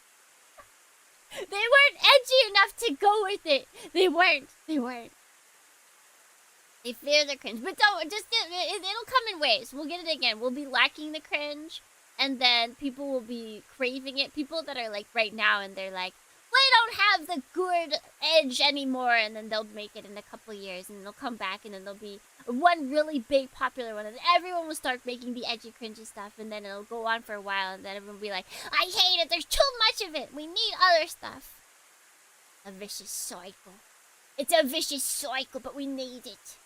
They weren't edgy enough to go with it. They weren't. They fear the cringe. But don't, just, it'll come in waves. We'll get it again. We'll be lacking the cringe. And then people will be craving it. People that are like right now and they're like, we don't have the good edge anymore. And then they'll make it in a couple years. And they'll come back and then there'll be one really big popular one. And everyone will start making the edgy cringy stuff. And then it'll go on for a while. And then everyone will be like, I hate it. There's too much of it. We need other stuff. A vicious cycle. It's a vicious cycle, but we need it.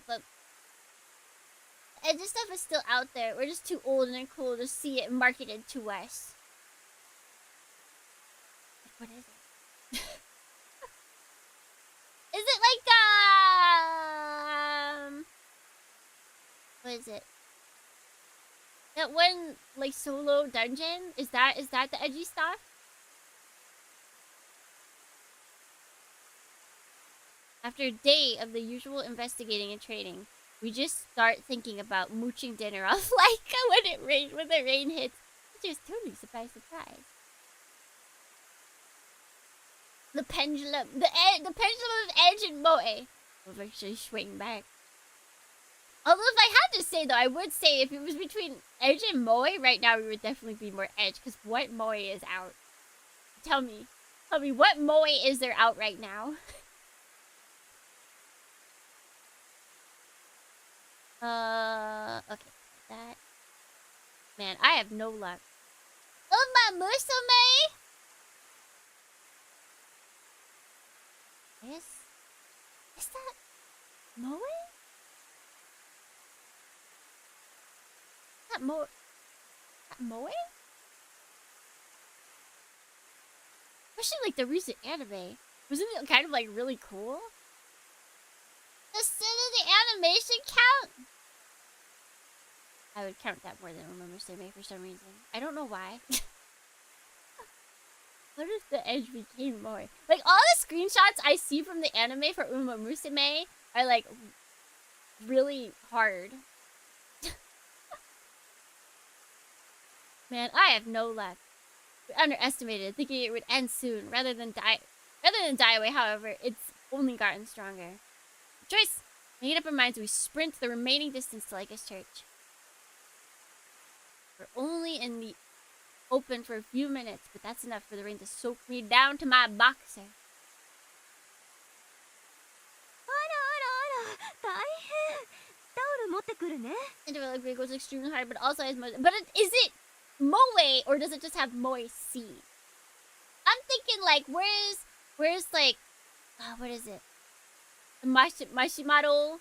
But edgy stuff is still out there. We're just too old and uncool to see it marketed to us. What is it? Is it like what is it? That one like solo dungeon? Is that the edgy stuff? After a day of the usual investigating and trading, we just start thinking about mooching dinner off like when the rain hits. It's just totally surprise. The pendulum, the pendulum of edge and moe will actually swing back. Although if I had to say though, I would say if it was between edge and moe right now, we would definitely be more edge. Because what moe is out? Tell me what moe is there out right now? Okay, that. Man, I have no luck. Oh, my musume! Is that moe? Is that moe? Especially like the recent anime. Wasn't it kind of like really cool? The sin of the animation count? I would count that more than Umamusume for some reason. I don't know why. What if the edge became more? Like, all the screenshots I see from the anime for Umamusume are, like, really hard. Man, I have no luck. We underestimated it, thinking it would end soon, rather than die away. However, it's only gotten stronger. Choice! Made up our minds, we sprint the remaining distance to Lyca's church. We're only in the open for a few minutes, but that's enough for the rain to soak me down to my boxer. Intervallic vehicle is extremely hard, but also has moe. But is it moe or does it just have moe seed? I'm thinking like, where's like, what is it? Mashimaro,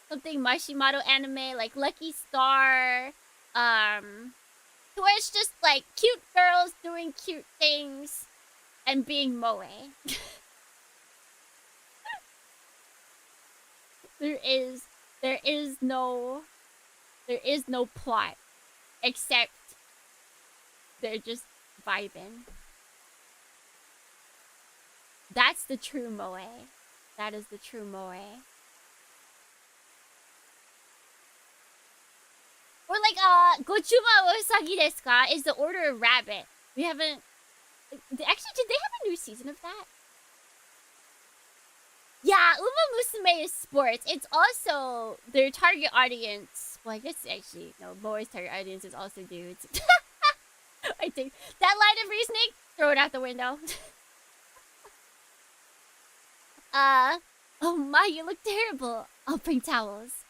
something Mashimaro anime, like Lucky Star, to where it's just like cute girls doing cute things and being moe. There is no plot except they're just vibing. That's the true moe. That is the true moe. Or like, Gochuma wa Usagi desu ka is the order of rabbit. We haven't... Actually, did they have a new season of that? Yeah, Umamusume is sports. It's also their target audience. Well, I guess actually, no, moe's target audience is also dudes. I think that line of reasoning, throw it out the window. Oh my, you look terrible. I'll bring towels.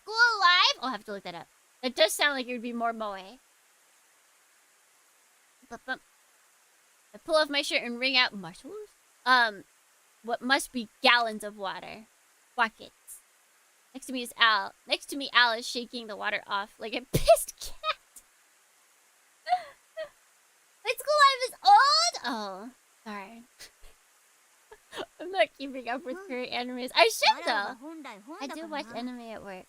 school alive? I'll have to look that up. That does sound like it would be more moe. I pull off my shirt and wring out muscles. What must be gallons of water. Buckets. Next to me is Al. Next to me, Al is shaking the water off like a pissed cat. My school life is old. Oh, darn. I'm not keeping up with current animes. I should though. I do watch anime at work.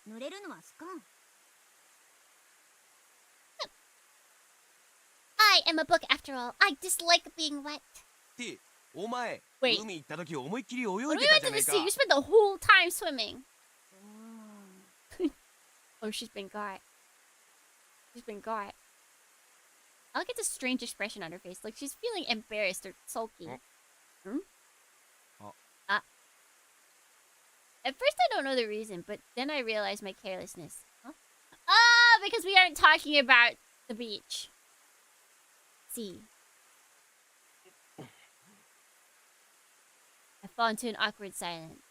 I am a book after all. I dislike being wet. ってお前 Wait. 海行った時思いっきり泳 When い we でた went じゃ to ね the え sea, か you spent the whole time swimming. Oh, she's been got. She's been got. I look at the strange expression on her face, like she's feeling embarrassed or sulky. Hmm? At first I don't know the reason, but then I realize my carelessness. Huh? Ah, because we aren't talking about the beach. See. I fall into an awkward silence.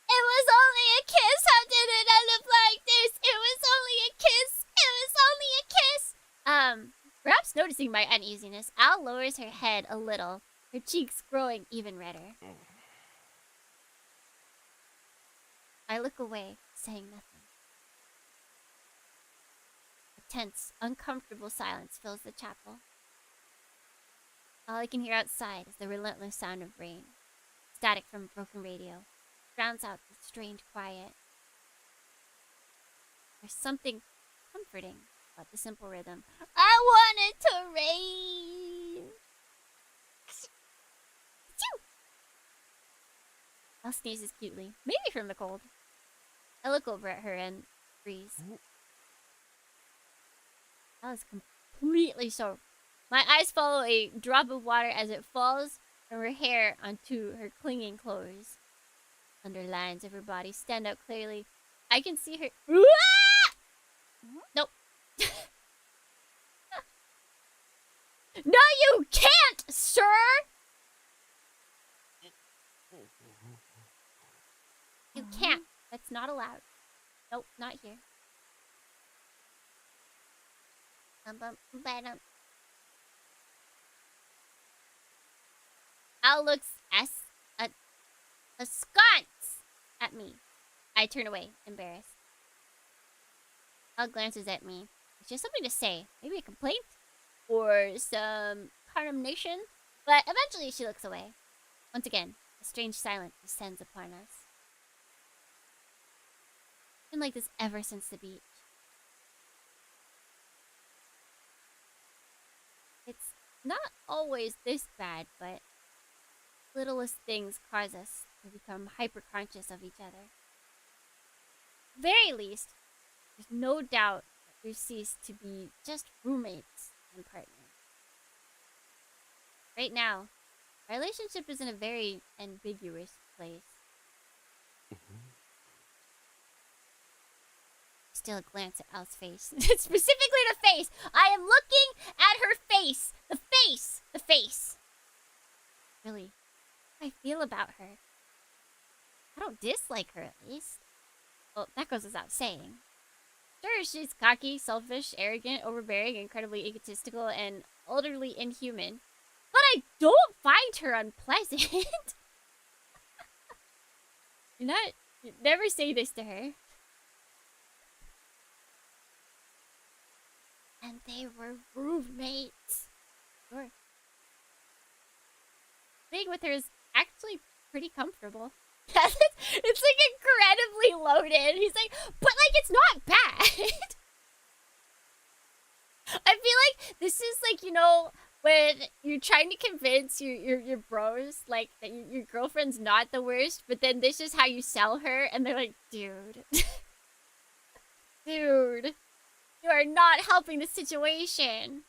It was only a kiss. How did it end up like this? It was only a kiss. It was only a kiss. Perhaps noticing my uneasiness, Al lowers her head a little, her cheeks growing even redder. I look away, saying nothing. A tense, uncomfortable silence fills the chapel. All I can hear outside is the relentless sound of rain. Static from a broken radio drowns out the strange quiet. There's something comforting about the simple rhythm. I want it to rain! Al sneezes cutely, maybe from the cold. I look over at her and freeze. Al is completely soaked. My eyes follow a drop of water as it falls from her hair onto her clinging clothes. Underlines of her body stand out clearly. I can see her. Nope. No, you can't, sir! You can't. That's not allowed. Nope, not here. Al looks askance at me. I turn away, embarrassed. Al glances at me. She has something to say. Maybe a complaint? Or some condemnation? But eventually she looks away. Once again, a strange silence descends upon us. It's been like this ever since the beach. It's not always this bad, but littlest things cause us to become hyper-conscious of each other. At the very least, there's no doubt that we cease to be just roommates and partners. Right now, our relationship is in a very ambiguous place. Still a glance at Al's face. Specifically the face! I am looking at her face! The face! The face! Really, how I feel about her. I don't dislike her, at least. Well, that goes without saying. Sure, she's cocky, selfish, arrogant, overbearing, incredibly egotistical, and utterly inhuman. But I don't find her unpleasant. You never say this to her. And they were roommates. Sure. Being with her is actually pretty comfortable. It's like incredibly loaded. He's like, but like it's not bad. I feel like this is like, you know, when you're trying to convince your bros like that your girlfriend's not the worst, but then this is how you sell her, and they're like, dude, dude, you are not helping the situation.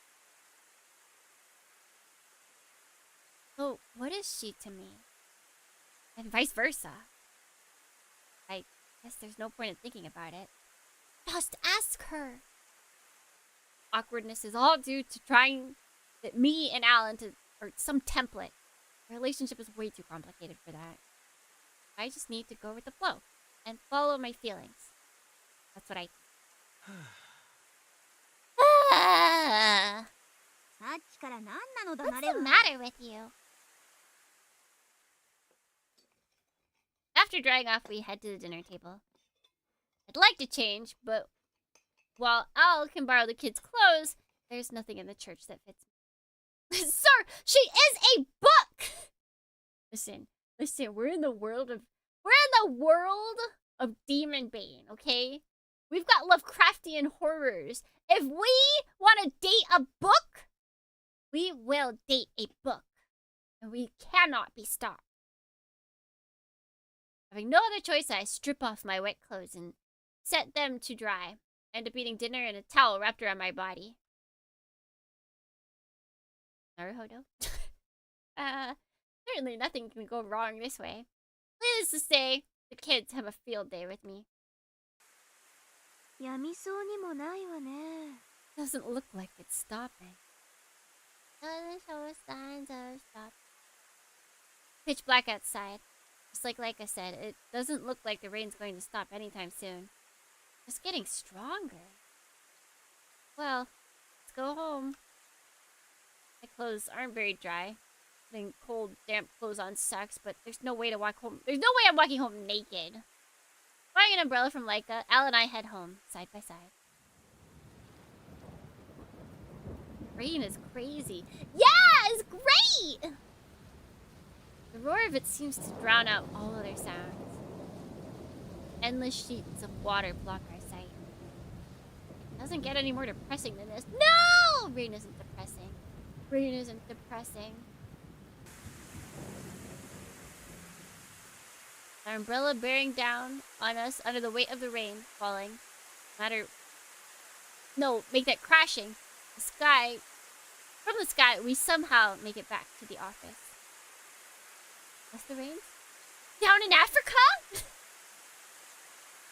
So what is she to me? And vice versa. I guess there's no point in thinking about it. Just ask her. Awkwardness is all due to trying that me and Alan to or some template. The relationship is way too complicated for that. I just need to go with the flow and follow my feelings. That's what I. さっきから何なのだ What's なれ the は matter with you? After drying off, we head to the dinner table. I'd like to change, but while Al can borrow the kids' clothes, there's nothing in the church that fits me. Sir, she is a book! Listen, we're in the world of Demonbane, okay? We've got Lovecraftian horrors. If we want to date a book, we will date a book. And we cannot be stopped. Having no other choice, I strip off my wet clothes and set them to dry. I end up eating dinner in a towel wrapped around my body. Naruhodo? Certainly nothing can go wrong this way. Needless to say, the kids have a field day with me. やみそうにもないわね Doesn't look like it's stopping. Doesn't show signs of stopping. Pitch black outside. Just like I said, it doesn't look like the rain's going to stop anytime soon. It's getting stronger. Well, let's go home. My clothes aren't very dry. Putting cold, damp clothes on sucks, but there's no way to walk home. There's no way I'm walking home naked. Buying an umbrella from Leica, Al and I head home, side by side. Rain is crazy. Yeah, it's great! The roar of it seems to drown out all other sounds. Endless sheets of water block our sight. It doesn't get any more depressing than this. No! Rain isn't depressing. Rain isn't depressing. Our umbrella bearing down on us under the weight of the rain falling. Make that crashing. From the sky, we somehow make it back to the office. What's the rain? Down in Africa?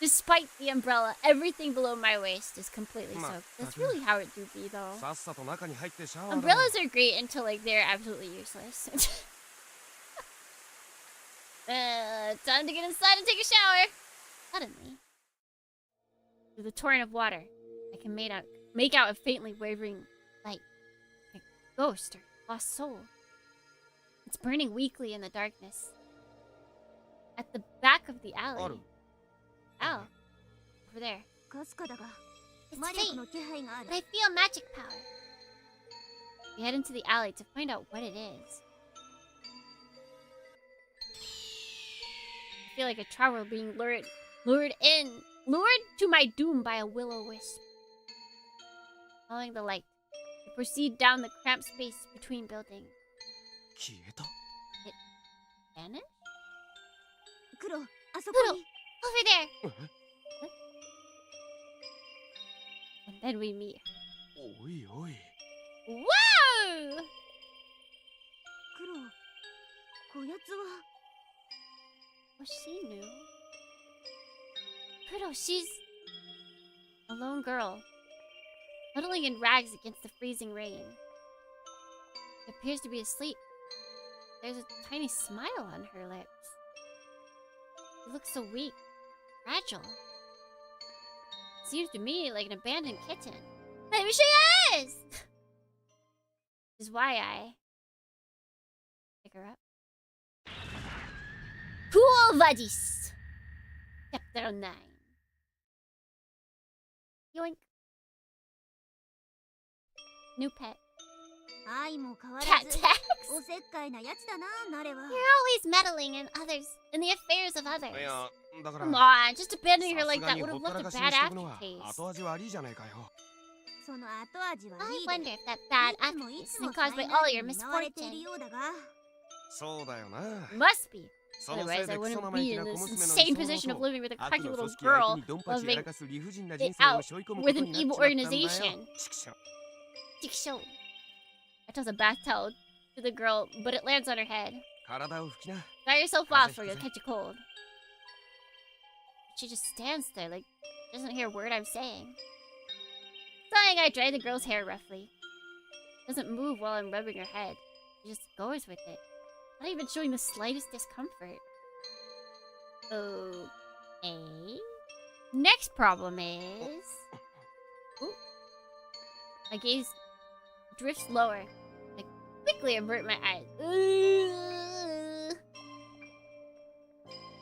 Despite the umbrella, everything below my waist is completely soaked. That's really how it do be, though. さっさと中に入ってシャワーだろ Umbrellas are great until, they're absolutely useless. Time to get inside and take a shower. Suddenly, through the torrent of water, I can make out a faintly wavering light. A ghost or lost soul. It's burning weakly in the darkness. At the back of the alley. Ow. Over there. かすかだが It's 魔力 fate, の気配がある but I feel magic power. We head into the alley to find out what it is. I feel like a traveler being lured to my doom by a will-o-wisp. Following the light, we proceed down the cramped space between buildings. 消えた Vanish? 黒あそこに Over there! And then we meet. おいおい Whoa! 黒こやつは Well, she knew. Kuro, she's a lone girl, huddling in rags against the freezing rain. She appears to be asleep. There's a tiny smile on her lips. She looks so weak, fragile. Seems to me like an abandoned kitten. Maybe she is! Which is why I pick her up. Cool Vadis! Chapter 9. Yoink. New pet. 愛も変わら Cat ず tax? おせっかいなやつだななれは You're always meddling in the affairs of others. いやだから Come on, just abandoning her さす like が that に would ほ have ったら left か a しに bad しとくのは aftertaste. 後味悪いじゃないかよその後味は I リー wonder で if that bad いつもい aftertaste つ is も caused by 災 all 難 your に見舞われている misfortune. ようだが そうだよな Must be. そのせい Otherwise, で I クソ wouldn't 生意 be 気 in な小 this 娘の insane 理 position 想 of の living with a 悪 cracky の little 組織相 girl 手にドンパチや living らかす理不尽な it 人生を out 背負い込む with こと an になっち evil まったんだよ organization. ちくしょう Show. I toss a bath towel to the girl, but it lands on her head. 体を拭きな Dry yourself off or you'll catch a cold. She just stands there like doesn't hear a word I'm saying. Sighing, I dry the girl's hair roughly. Doesn't move while I'm rubbing her head. She just goes with it. Not even showing the slightest discomfort. Okay. Next problem is... Ooh. My gaze drifts lower. I quickly avert my eyes.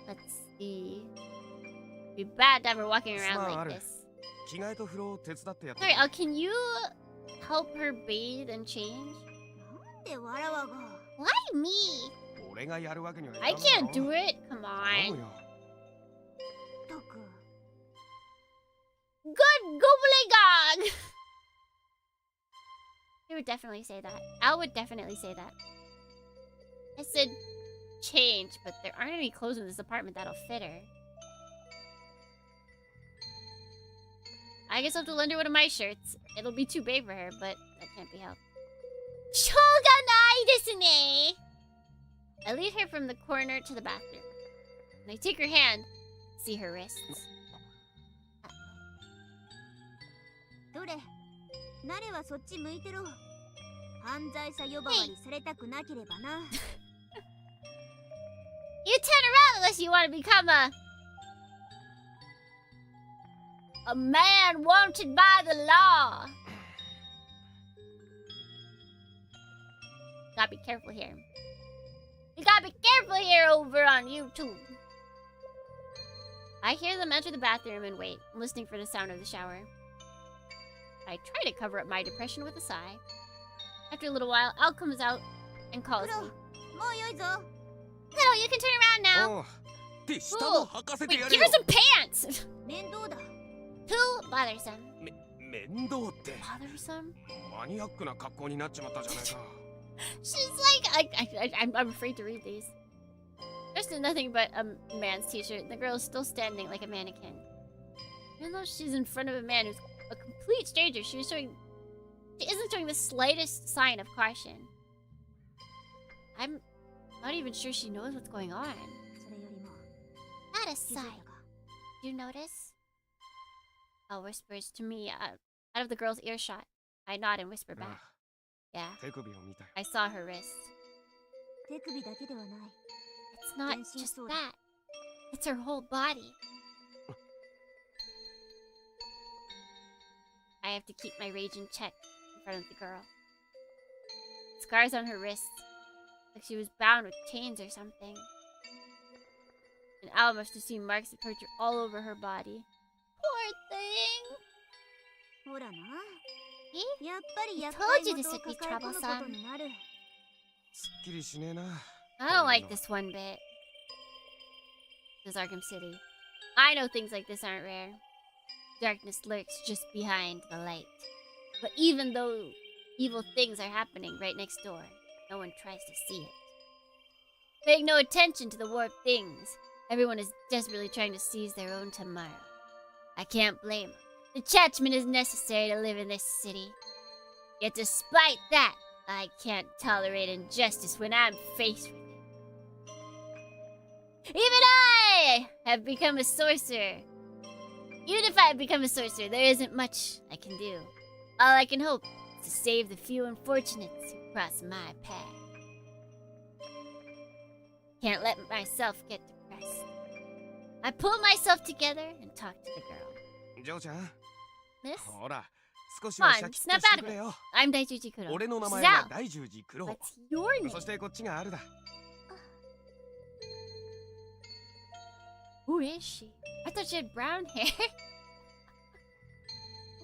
Let's see. It'd be bad to have her walking around like this. 着替えと風呂を手伝ってやって Sorry, can you help her bathe and change? なんでわらわが Why me? 俺がやるわけにはいか I んだ can't ろ do it. Come 頼む on. よ とく Good gobbledygog! They would definitely say that. Al would definitely say that. I said change, but there aren't any clothes in this apartment that'll fit her. I guess I'll have to lend her one of my shirts. It'll be too big for her, but that can't be helped. Shoganai desu ne! I lead her from the corner to the bathroom. And I take her hand, see her wrists. どれなれはそっち向いてろ犯罪者呼ばわりされたくなければな You turn around unless you want to become a man wanted by the law. Gotta be careful here. You gotta be careful here over on YouTube. I hear them enter the bathroom and wait, listening for the sound of the shower. I try to cover up my depression with a sigh. After a little while, Al comes out and calls me. もうよいぞ Hello, you can turn around now. おうって下も履かせて Wait, や give れ her よ some pants! 面倒だ Too bothersome. 面倒って Bothersome? マニアックな格好になっちまったじゃないか She's like, I'm afraid to read these. Dressed in nothing but a man's t-shirt, the girl is still standing like a mannequin. Even though she's in front of a man who's a complete stranger, she isn't showing the slightest sign of caution. I'm not even sure she knows what's going on. それよりも That 気づいた aside, か do you notice? Al whispers to me out of the girl's earshot. I nod and whisper あ back. Yeah, 手首を見たよ I saw her wrist. 手首だけではない It's not just that. It's her whole body. I have to keep my rage in check in front of the girl. Scars on her wrists, like she was bound with chains or something. And Al must have seen marks of torture all over her body. Poor thing! ほらな Eh? やっぱり I 厄 told 介 you 事 this を would be 抱え込むこと troublesome. になるすっきりしねえな I don't like this one bit. This is Arkham City. I know things like this aren't rare. Darkness lurks just behind the light. But even though evil things are happening right next door, no one tries to see it. Paying no attention to the warped things, everyone is desperately trying to seize their own tomorrow. I can't blame them. The judgment is necessary to live in this city. Yet despite that, I can't tolerate injustice when I'm faced with it. Even I have become a sorcerer. Even if I have become a sorcerer, there isn't much I can do. All I can hope is to save the few unfortunates who cross my path. Can't let myself get depressed. I pull myself together and talk to the girl. ジョーちゃん Miss? ほら少し Come は on, シャキッ snap とし out て of くれ it. よ I'm Daijuji Kuro. 俺の名 This 前 is は Al. 大十字黒 What's your name? そしてこっちがあるだ Who is she? I thought she had brown hair.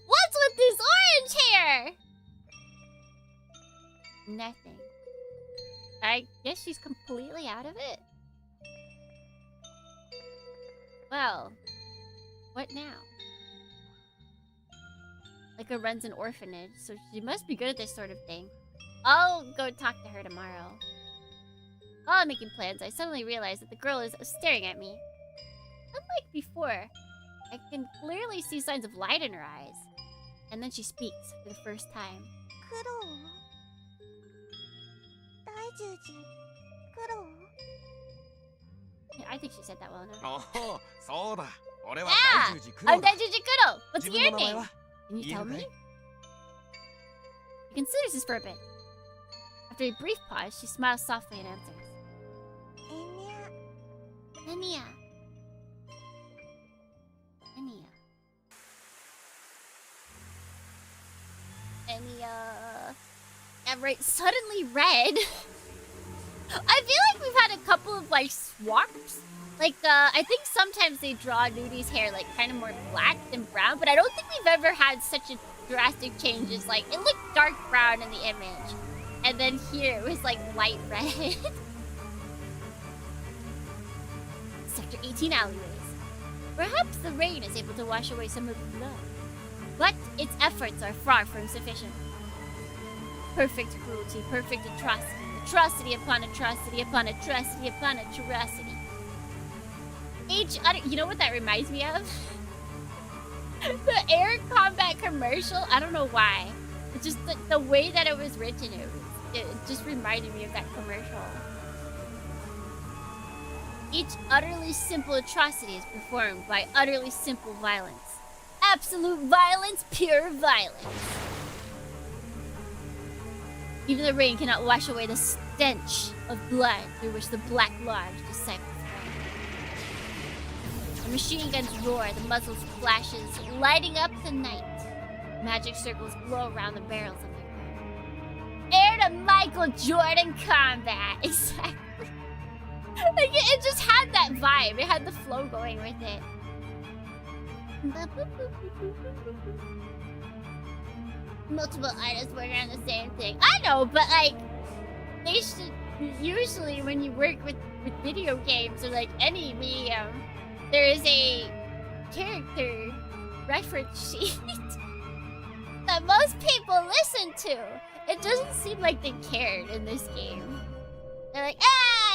What's with this orange hair? Nothing. I guess she's completely out of it. Well, what now? Lika runs an orphanage, so she must be good at this sort of thing. I'll go talk to her tomorrow. While I'm making plans, I suddenly realize that the girl is staring at me. Unlike before, I can clearly see signs of light in her eyes. And then she speaks for the first time. 苦労大十字苦労 I think she said that well enough. おおそうだ俺は Yeah! 大十字黒 I'm だ Daiju Jikudo! What's 自分 your の名前 name? は Can you tell me? Yeah. He considers this for a bit. After a brief pause, she smiles softly and answers. エニャ Nania. Nania. Yeah, right. Suddenly red. I feel like we've had a couple of like swaps. Like I think sometimes they draw Nudi's hair like kind of more black than brown, but I don't think we've ever had such a drastic changes. Like it looked dark brown in the image, and then here it was like light red. Sector 18 alleyways. Perhaps the rain is able to wash away some of the blood, but its efforts are far from sufficient. Perfect cruelty, perfect atrocity, atrocity upon atrocity upon atrocity upon atrocity. Each other, you know what that reminds me of? The air combat commercial. I don't know why. It's just the way that it was written. It just reminded me of that commercial. Each utterly simple atrocity is performed by utterly simple violence. Absolute violence, pure violence. Even the rain cannot wash away the stench of blood through which the Black Lodge disciples. The machine guns roar, the muzzles flashes, lighting up the night. Magic circles glow around the barrels of their guns. Air to Michael Jordan combat. Exactly. Like it just had that vibe. It had the flow going with it. Multiple artists working on the same thing. I know, but like they should usually when you work with video games or like any medium, there is a character reference sheet that most people listen to. It doesn't seem like they cared in this game. They're like,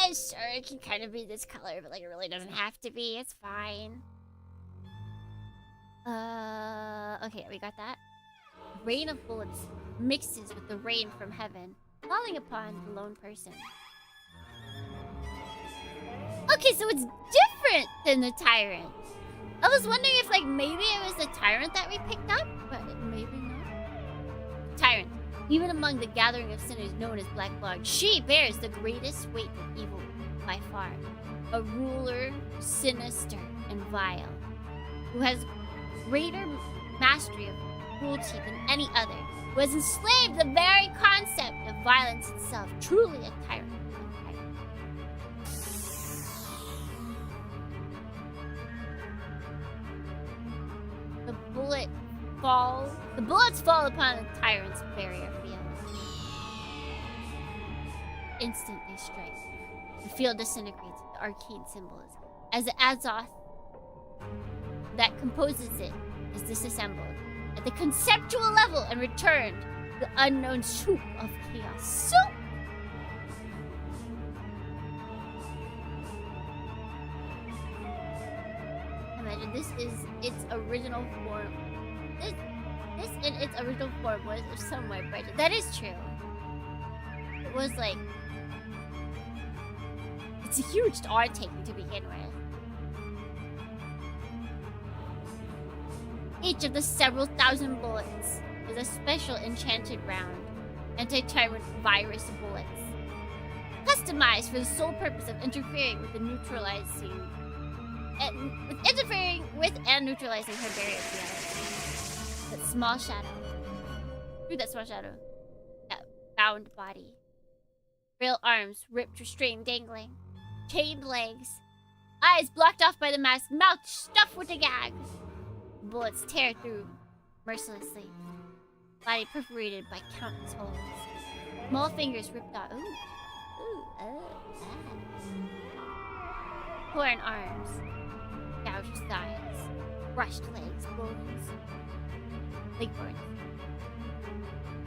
sure, it can kind of be this color, but like it really doesn't have to be. It's fine. Okay, we got that. Rain of bullets mixes with the rain from heaven, falling upon the lone person. Okay, so it's different than the tyrant. I was wondering if like maybe it was the tyrant that we picked up, but maybe not. Tyrant. Even among the gathering of sinners known as Black Lodge, she bears the greatest weight of evil by far. A ruler, sinister and vile, who has greater mastery of cruelty than any other, who has enslaved the very concept of violence itself. Truly a tyrant. The bullets fall upon the tyrant's barrier field. Instant they strike. The field disintegrates with the arcane symbols. As the Azoth that composes it is disassembled at the conceptual level and returned to the unknown soup of chaos. Soup! Imagine this is its original form. This in its original form was somewhat brighter. That is true. It was like... It's a huge undertaking to begin with. Each of the several thousand bullets is a special enchanted round. Anti-tyrant virus bullets. Customized for the sole purpose of interfering with and neutralizing her barrier field. That small shadow. Through that small shadow. That bound body. Frail arms, ripped, restrained, dangling. Chained legs. Eyes blocked off by the mask. Mouth stuffed with a gag. Bullets tear through mercilessly. Body perforated by countless holes. Small fingers ripped out. Torn arms. Gouged thighs. Crushed legs. Bones. Leg burns.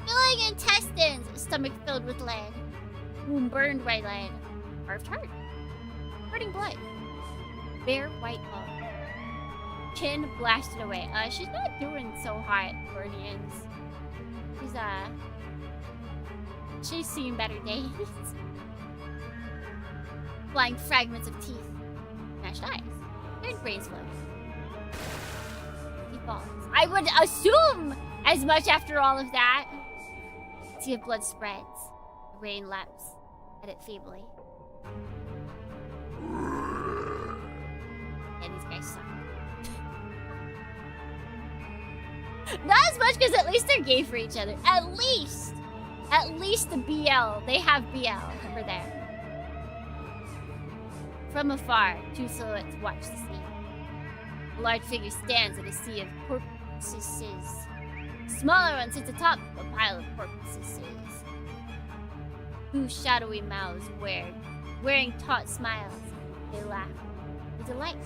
Filling intestines. Stomach filled with lead. Womb burned by lead. Carved heart. Hurting blood. Bare white bone. Chin blasted away. She's not doing so hot, Guardians. She's seen better days. Flying fragments of teeth. Smashed eyes. Third brains flow. He falls. I would assume as much after all of that. Sea of blood spreads. The rain laps at it feebly. And these guys suck. Not as much, because at least they're gay for each other. At least the BL. They have BL over there. From afar, two silhouettes watch the scene. A large figure stands in a sea of corpses. Smaller one sits atop a pile of corpses. Whose shadowy mouths wearing taut smiles. They laugh. They delight.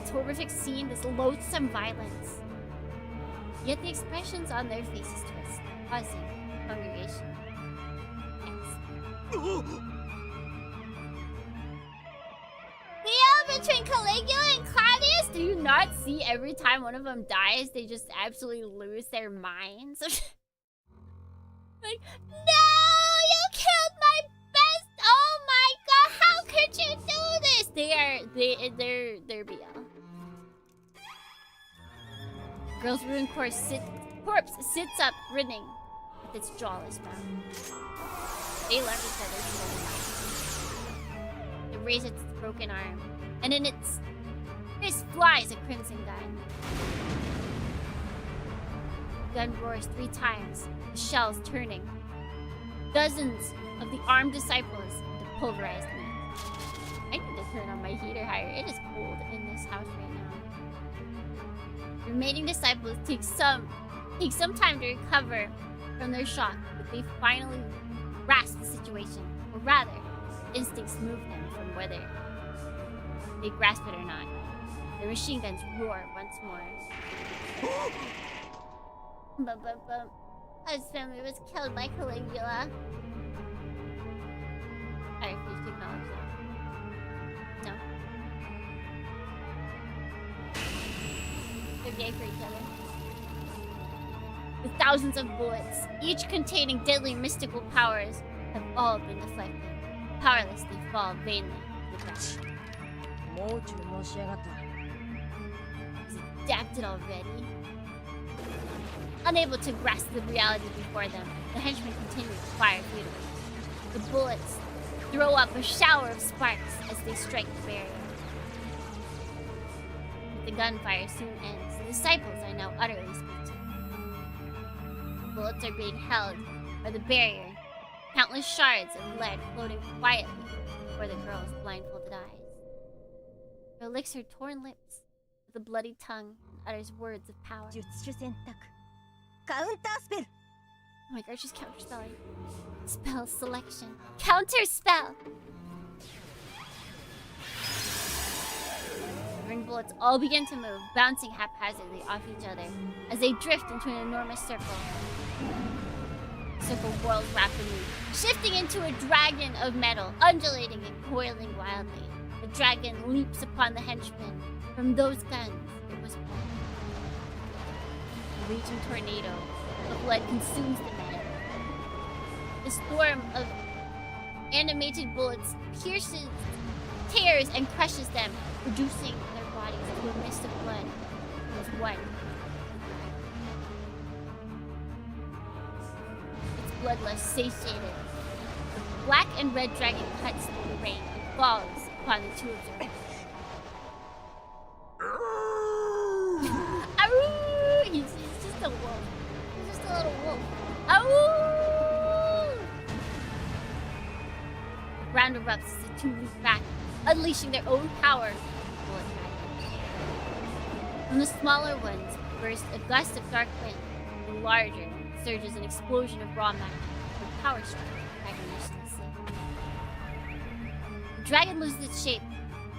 This horrific scene, this loathsome violence. Yet the expressions on their faces twist, causing congregation. BL between Caligula and Claudius? Do you not see every time one of them dies, they just absolutely lose their minds? Like, no, you killed my best. Oh my god, how could you do this? They're BL. Girl's ruined corpse sits up, grinning with its jawless mouth. They love each other so much. It raises its broken arm, and in its fist flies a crimson gun. The gun roars 3 times, the shells turning. Dozens of the armed disciples into pulverized meat. I need to turn on my heater higher. It is cold in this house right now. The remaining disciples take some time to recover from their shock, but they finally grasp the situation, or rather, instincts move them from whether they grasp it or not. The machine guns roar once more. His family was killed by Caligula. I refuse to acknowledge that. No. They're gay for each other. With thousands of bullets, each containing deadly mystical powers, have all been deflected. Powerless, they fall vainly to the ground. Is it adapted already? Unable to grasp the reality before them, the henchmen continue to fire futilely. The bullets throw up a shower of sparks as they strike the barrier. The gunfire soon ends. The disciples are now utterly speechless. The bullets are being held by the barrier, countless shards of lead floating quietly before the girl's blindfolded eyes. Her licks her torn lips with a bloody tongue and utters words of power. Oh my god, she's counterspelling. Spell selection. Counter spell! The ring bullets all begin to move, bouncing haphazardly off each other as they drift into an enormous circle. The circle whirls rapidly, shifting into a dragon of metal, undulating and coiling wildly. The dragon leaps upon the henchmen. From those guns, it was born. A raging tornado of blood consumes the men. The storm of animated bullets pierces, tears, and crushes them, reducing their bodies to a mist of blood. It was one. Its bloodlust satiated. The black and red dragon cuts through the rain and falls upon the two observers. He's just a wolf. He's just a little wolf. Ow! The ground erupts as the two leap back, unleashing their own power. From the smaller ones burst a gust of dark wind. The larger surges an explosion of raw matter. The power strike magnificently. The dragon loses its shape,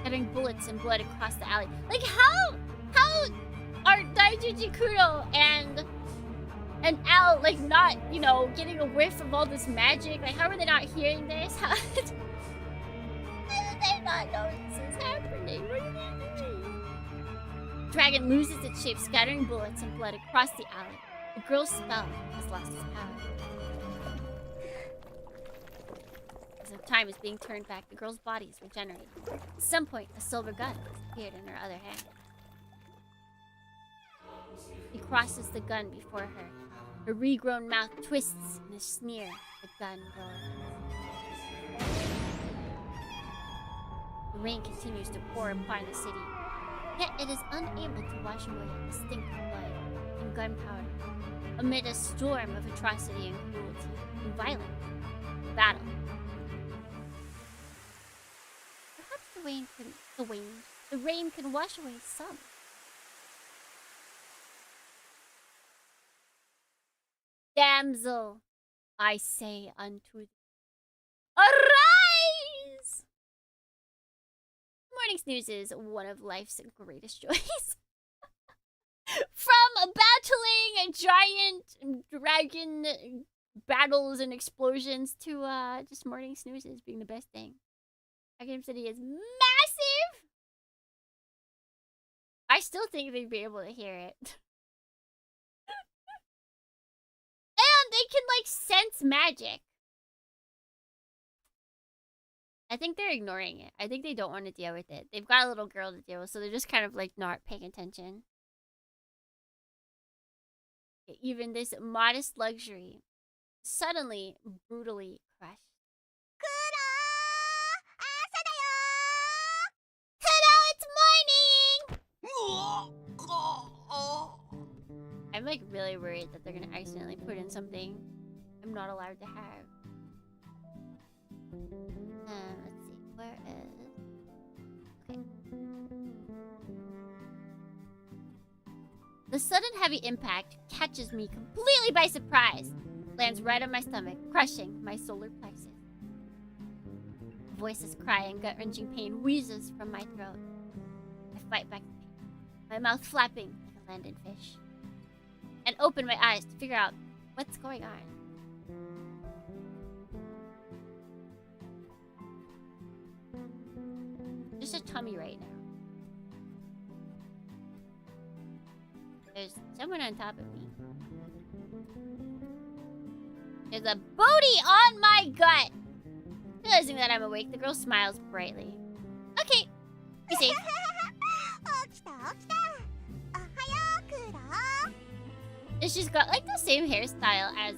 scattering bullets and blood across the alley. Like how are Daijiji Kuro and Al like not, you know, getting a whiff of all this magic? Like how are they not hearing this? How did they not know this is happening? What are they doing? Dragon loses its shape, scattering bullets and blood across the alley. The girl's spell has lost its power. As the time is being turned back, the girl's body is regenerated. At some point, a silver gun appeared in her other hand. She crosses the gun before her. Her regrown mouth twists in a sneer. The gun roars. The rain continues to pour upon the city, yet it is unable to wash away the stink of blood and gunpowder amid a storm of atrocity and cruelty and violent battle. Perhaps the rain can wash away some. Damsel, I say unto thee, arise! Morning snooze is one of life's greatest joys. From battling giant dragon battles and explosions to just morning snoozes being the best thing. Arkham City is massive! I still think they'd be able to hear it. And they can, like, sense magic. I think they're ignoring it. I think they don't want to deal with it. They've got a little girl to deal with, so they're just kind of, like, not paying attention. Even this modest luxury suddenly brutally crushed. Hello, it's morning! I'm like really worried that they're gonna accidentally put in something I'm not allowed to have. Let's see, where is... Okay. The sudden heavy impact catches me completely by surprise. Lands right on my stomach, crushing my solar plexus. Voices cry and gut-wrenching pain wheezes from my throat. I fight back the pain, my mouth flapping like a landed fish, and open my eyes to figure out what's going on. Just a tummy right now. There's someone on top of me. There's a booty on my gut! Realizing that I'm awake, the girl smiles brightly. Okay, be safe. And she's got like the same hairstyle as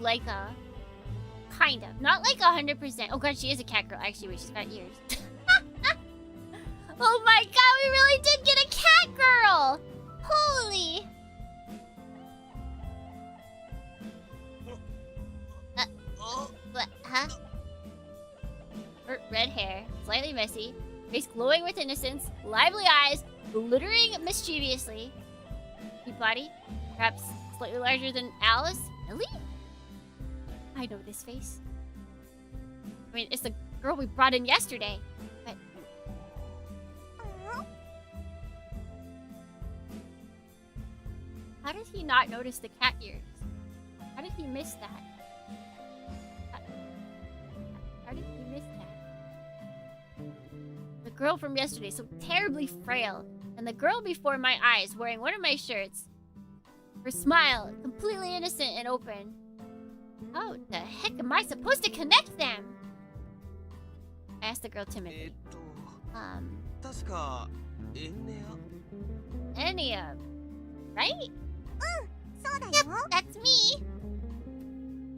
like a kind of, not like 100%. Oh god, she is a cat girl. Actually, wait, she's got ears. Oh my god, we really did get a cat girl! Holy! What? Huh? Red hair, slightly messy, face glowing with innocence, lively eyes, glittering mischievously. Cute body, perhaps slightly larger than Alice. Really? I know this face. I mean, it's the girl we brought in yesterday. But... how did he not notice the cat ears? How did he miss that? How did he miss that? The girl from yesterday, so terribly frail. And the girl before my eyes, wearing one of my shirts. Her smile, completely innocent and open. How the heck am I supposed to connect them? I asked the girl timidly. Enya, right? Yep, that's me.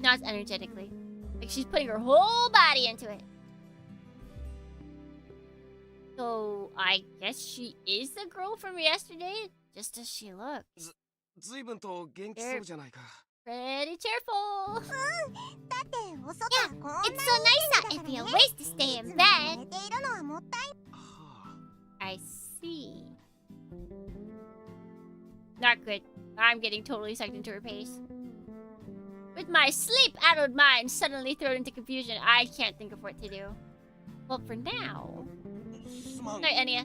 Nods energetically. Like she's putting her whole body into it. So, I guess she is the girl from yesterday, just as she looks. Pretty cheerful. Yeah, it's so nice that if you ways to stay in bed. I see. Not good. I'm getting totally sucked into her pace. With my sleep-addled mind suddenly thrown into confusion, I can't think of what to do. Well, for now... Sorry, Enya.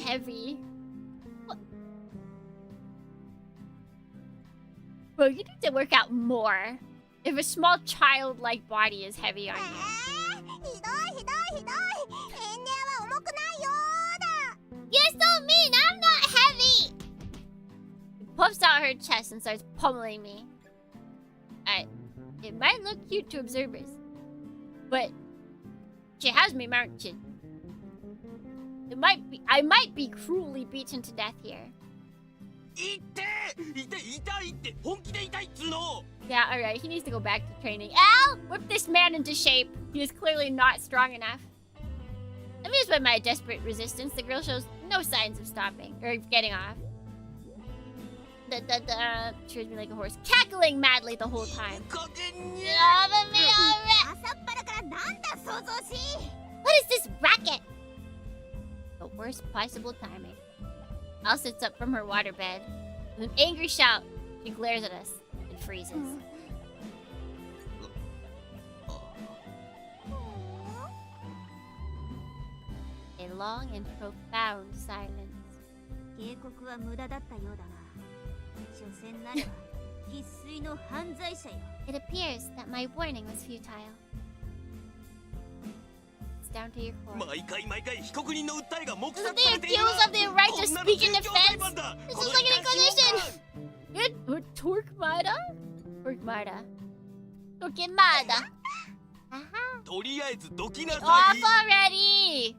Heavy. What? Bro, you need to work out more. If a small child-like body is heavy on you. You're so mean! I'm not heavy! She puffs out her chest and starts pummeling me. It might look cute to observers, but she has me mounted. I might be cruelly beaten to death here. Yeah, alright, he needs to go back to training. Al! Whip this man into shape. He is clearly not strong enough. Amused by my desperate resistance, the girl shows no signs of stopping or getting off. Cheers me like a horse, cackling madly the whole time. What is this racket? The worst possible timing. Al sits up from her waterbed. With an angry shout, she glares at us and freezes. A long and profound silence. It appears that my warning was futile. It's down to your core. Doesn't they accuse of the right to speak in defense? This is like an inquisition! Torquemada? Torquemada. Torquemada. Off already!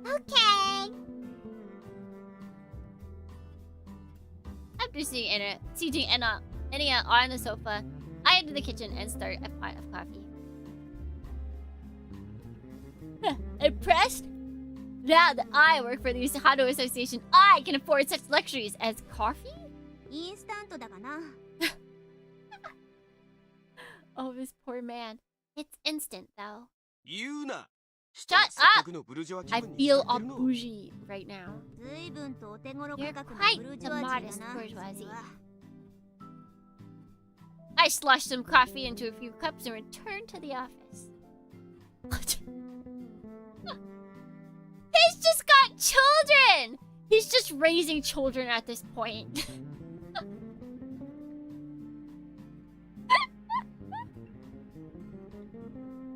Okay. After seating Enya on the sofa, I head to the kitchen and start a pot of coffee. Impressed? Now that I work for the Usahado Association, I can afford such luxuries as coffee? Oh, this poor man. It's instant, though. Shut up! I feel all bougie right now. You're quite the modest bourgeoisie. I slosh some coffee into a few cups and return to the office. He's just got children! He's just raising children at this point.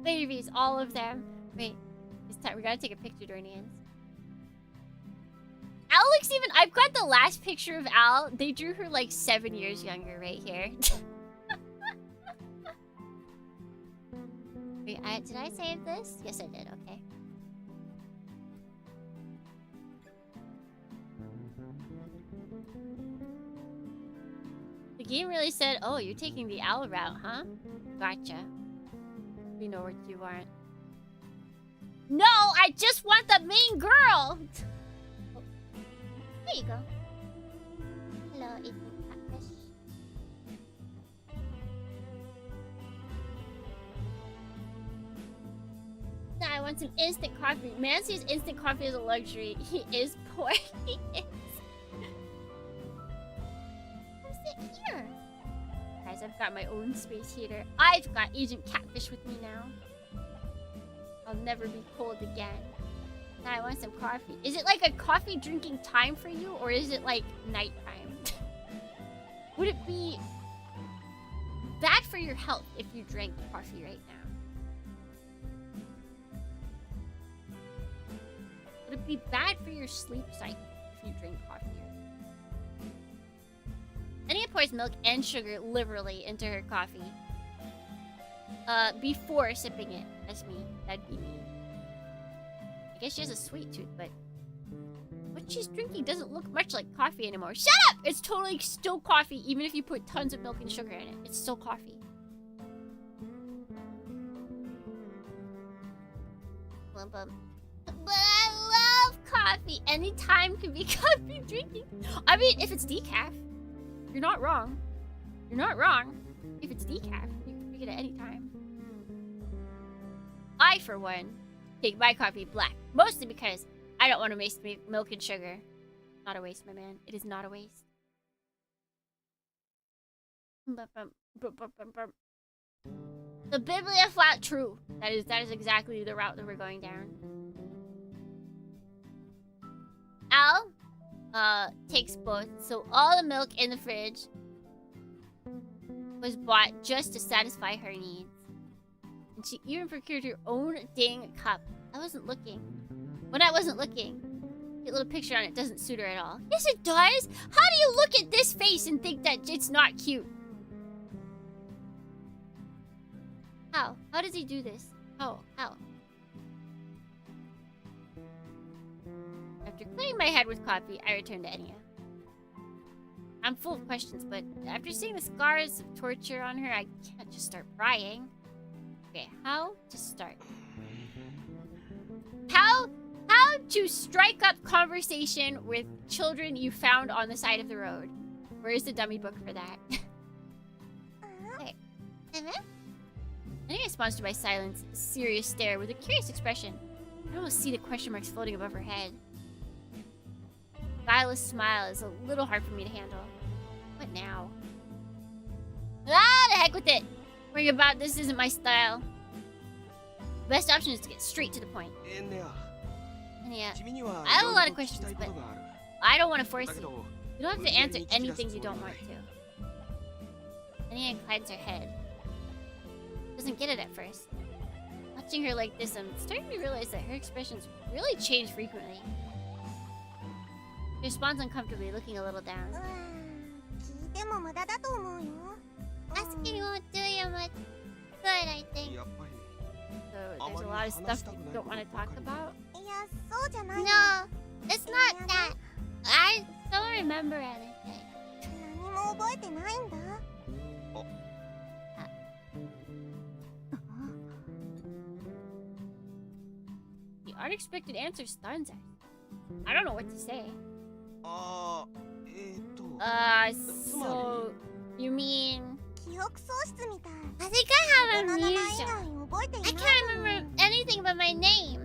Babies, all of them. Wait, this time we gotta take a picture during the ends. Al looks even. I've got the last picture of Al. They drew her like 7 years younger right here. Wait, did I save this? Yes, I did. Okay. The game really said, "Oh, you're taking the Al route, huh? Gotcha. We know what you want." No, I just want the main girl! Oh. There you go. Hello, eating catfish. I want some instant coffee. Man sees instant coffee as a luxury. He is poor. He is. Who's it here? Guys, I've got my own space heater. I've got Agent Catfish with me now. I'll never be cold again. Now I want some coffee. Is it like a coffee drinking time for you, or is it like nighttime? Would it be bad for your health if you drank coffee right now? Would it be bad for your sleep cycle if you drink coffee? Enya pours milk and sugar liberally into her coffee. Before sipping it. That's me. That'd be me. I guess she has a sweet tooth, but what she's drinking doesn't look much like coffee anymore. Shut up! It's totally still coffee, even if you put tons of milk and sugar in it. It's still coffee. But I love coffee. Any time can be coffee drinking. I mean, if it's decaf, you're not wrong. You're not wrong. If it's decaf, you can drink it at any time. I, for one, take my coffee black. Mostly because I don't want to waste milk and sugar. Not a waste, my man. It is not a waste. The Biblia flat true. That is exactly the route that we're going down. Al takes both, so all the milk in the fridge was bought just to satisfy her needs. And she even procured her own dang cup. I wasn't looking. When I wasn't looking, the little picture on it doesn't suit her at all. Yes, it does! How do you look at this face and think that it's not cute? How? How does he do this? How? After cleaning my head with coffee, I return to Enya. I'm full of questions, but after seeing the scars of torture on her, I can't just start prying. Okay, how to start? How to strike up conversation with children you found on the side of the road. Where's the dummy book for that? Okay. Annie responds to my silence, a serious stare with a curious expression. I can almost see the question marks floating above her head. Guileless smile is a little hard for me to handle. What now? Ah, the heck with it! Worrying about this isn't my style. The best option is to get straight to the point. And yeah, I have a lot of questions, but I don't want to force you. You don't have to answer anything you don't want to. Anya inclines her head. Doesn't get it at first. Watching her like this, I'm starting to realize that her expressions really change frequently. She responds uncomfortably, looking a little down. Asking won't do you much good, I think. So there's a lot of stuff you don't want to talk about? No, it's not that. I don't remember anything. The unexpected answer stuns us. I don't know what to say. So you mean? I think I have amnesia. I can't remember anything but my name.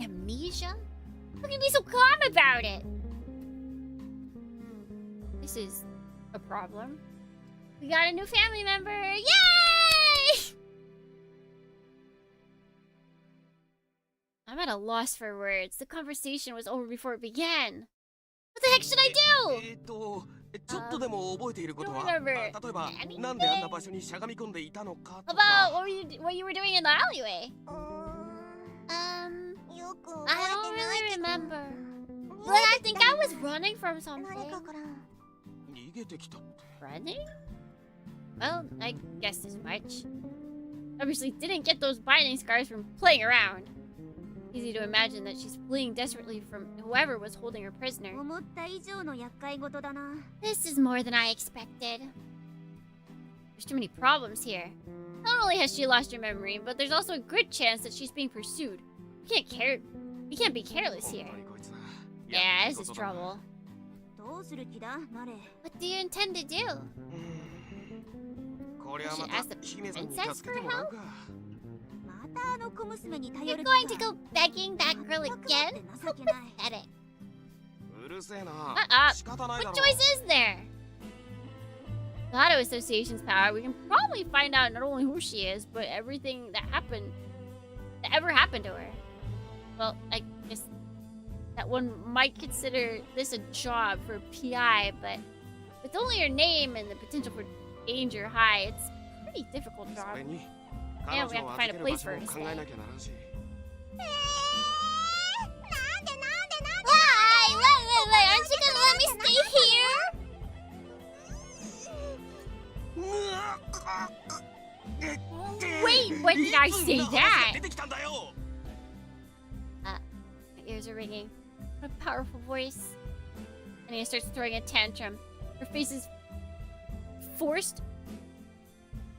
Amnesia? How can you be so calm about it? This is a problem. We got a new family member! Yay! I'm at a loss for words. The conversation was over before it began. What the heck should I do? Don't remember anything? About what you were doing in the alleyway? I don't really remember. But I think I was running from something. Running? Well, I guess as much. Obviously didn't get those binding scars from playing around. Easy to imagine that she's fleeing desperately from whoever was holding her prisoner. This is more than I expected. There's too many problems here. Not only has she lost her memory, but there's also a good chance that she's being pursued. We can't be careless here. Yeah, this is trouble. What do you intend to do? You should ask the princess for help? You're going to go begging that girl again? How pathetic. Shut up. What choice is there? The Auto Association's power, we can probably find out not only who she is, but everything that ever happened to her. Well, I guess that one might consider this a job for a PI, but with only her name and the potential for danger high, it's a pretty difficult job. And we have to find a place for her to stay. Why? Wait, aren't you gonna let me stay here? Wait, when did I say that? My ears are ringing. What a powerful voice. Anya starts throwing a tantrum. Her face is forced.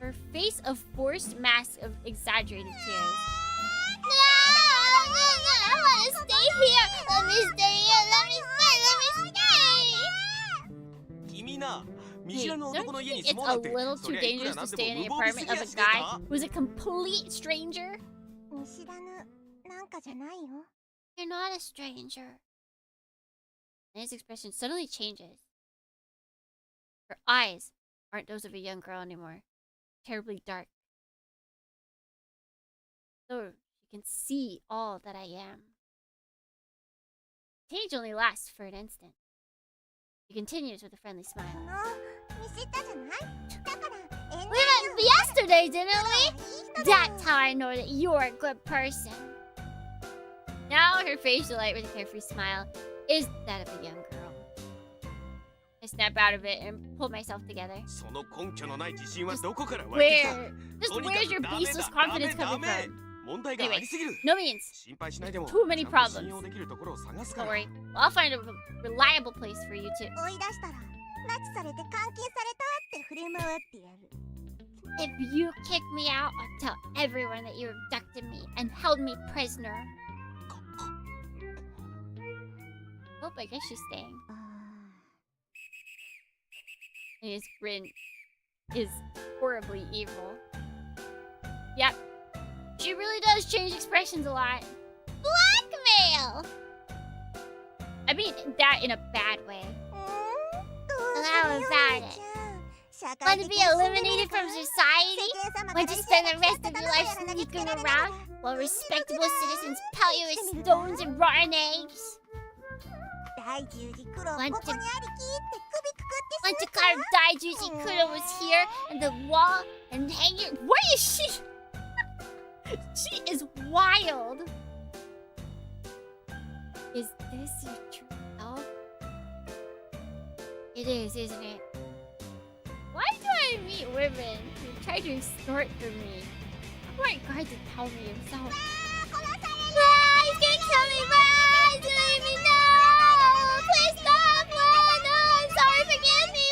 Her face a forced mask of exaggerated tears. No! I want to stay here. Let me stay here. Let me stay. Don't you think it's a little too dangerous to stay in the apartment of a guy who's a complete stranger? You're not a stranger. And his expression suddenly changes. Her eyes aren't those of a young girl anymore. Terribly dark. So you can see all that I am. Change only lasts for an instant. He continues with a friendly smile. We met yesterday, didn't we? That's how I know that you're a good person. Now her facial light with a carefree smile is that of a young girl. I snap out of it and pull myself together. Where's your baseless confidence coming from? Anyway, no means. Too many problems. Don't worry, I'll find a reliable place for you too. If you kick me out, I'll tell everyone that you abducted me and held me prisoner. Oh, I guess she's staying. And his grin is horribly evil. Yep. She really does change expressions a lot. Blackmail! I mean that in a bad way. How about it? Want to be eliminated from society? Want to spend the rest of your life sneaking around while respectable citizens pelt you with stones and rotten eggs? Want to carve Daijuji Kuro's here and the wall and hang your... Where is she? She is wild. Is this your true self? It is, isn't it? Why do I meet women who try to extort from me? I'm like God to tell me himself. He's gonna kill me, Please leave me, no! Please stop! No, I'm sorry, forgive me,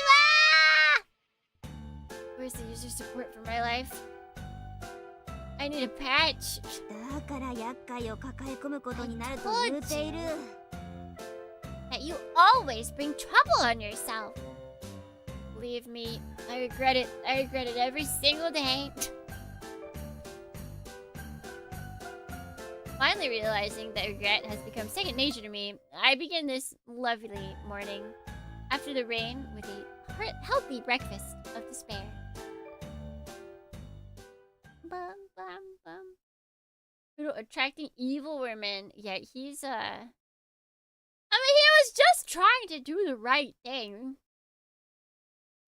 Where's the user support for my life? I need a patch. That you always bring trouble on yourself. Believe me, I regret it. I regret it every single day. Finally realizing that regret has become second nature to me, I begin this lovely morning after the rain with a healthy breakfast of despair. Bum, bum, bum. Attracting evil women. Yeah, he's I mean, he was just trying to do the right thing.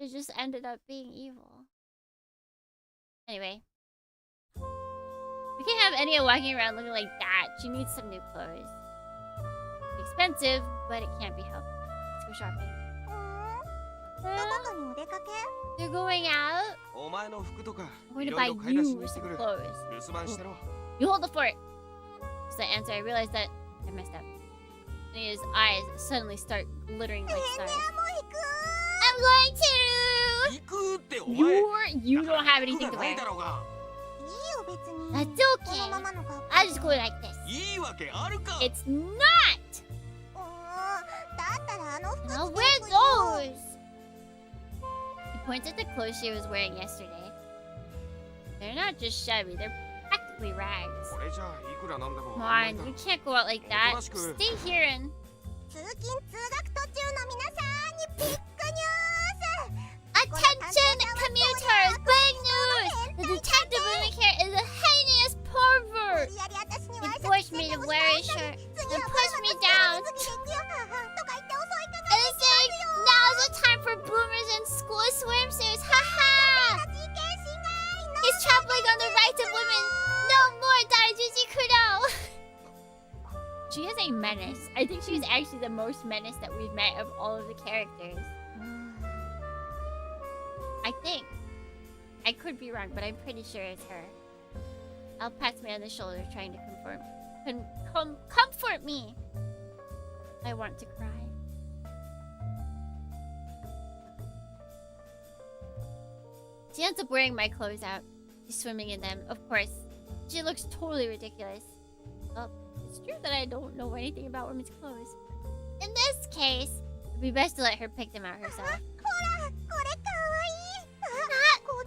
It just ended up being evil. Anyway. We can't have Enya walking around looking like that. She needs some new clothes. Expensive, but it can't be helped. Let's go shopping. They're going out. I'm going to buy you some clothes. You hold the fort. That's the answer. I realized that I messed up. And his eyes suddenly start glittering like stars. I'm going to. You don't have anything to wear. That's okay. I'll just go like this. It's not. I'll wear those. He points at the clothes she was wearing yesterday. They're not just shabby. They're practically rags. Come on, you can't go out like that. Stay here and... Attention, commuters! Big news! The detective living here is a heinous pervert! He forced me to wear his shirt and pushed me down. And he's saying, now's the time for bloomers and school swimsuits. Haha! He's trampling on the rights of women. No more Daijuji Kudo! She is a menace. I think she's actually the most menace that we've met of all of the characters. I think. I could be wrong, but I'm pretty sure it's her. Al pats me on the shoulder, trying to comfort me. I want to cry. She ends up wearing my clothes out. She's swimming in them, of course. She looks totally ridiculous. Well, it's true that I don't know anything about women's clothes. In this case, it'd be best to let her pick them out herself.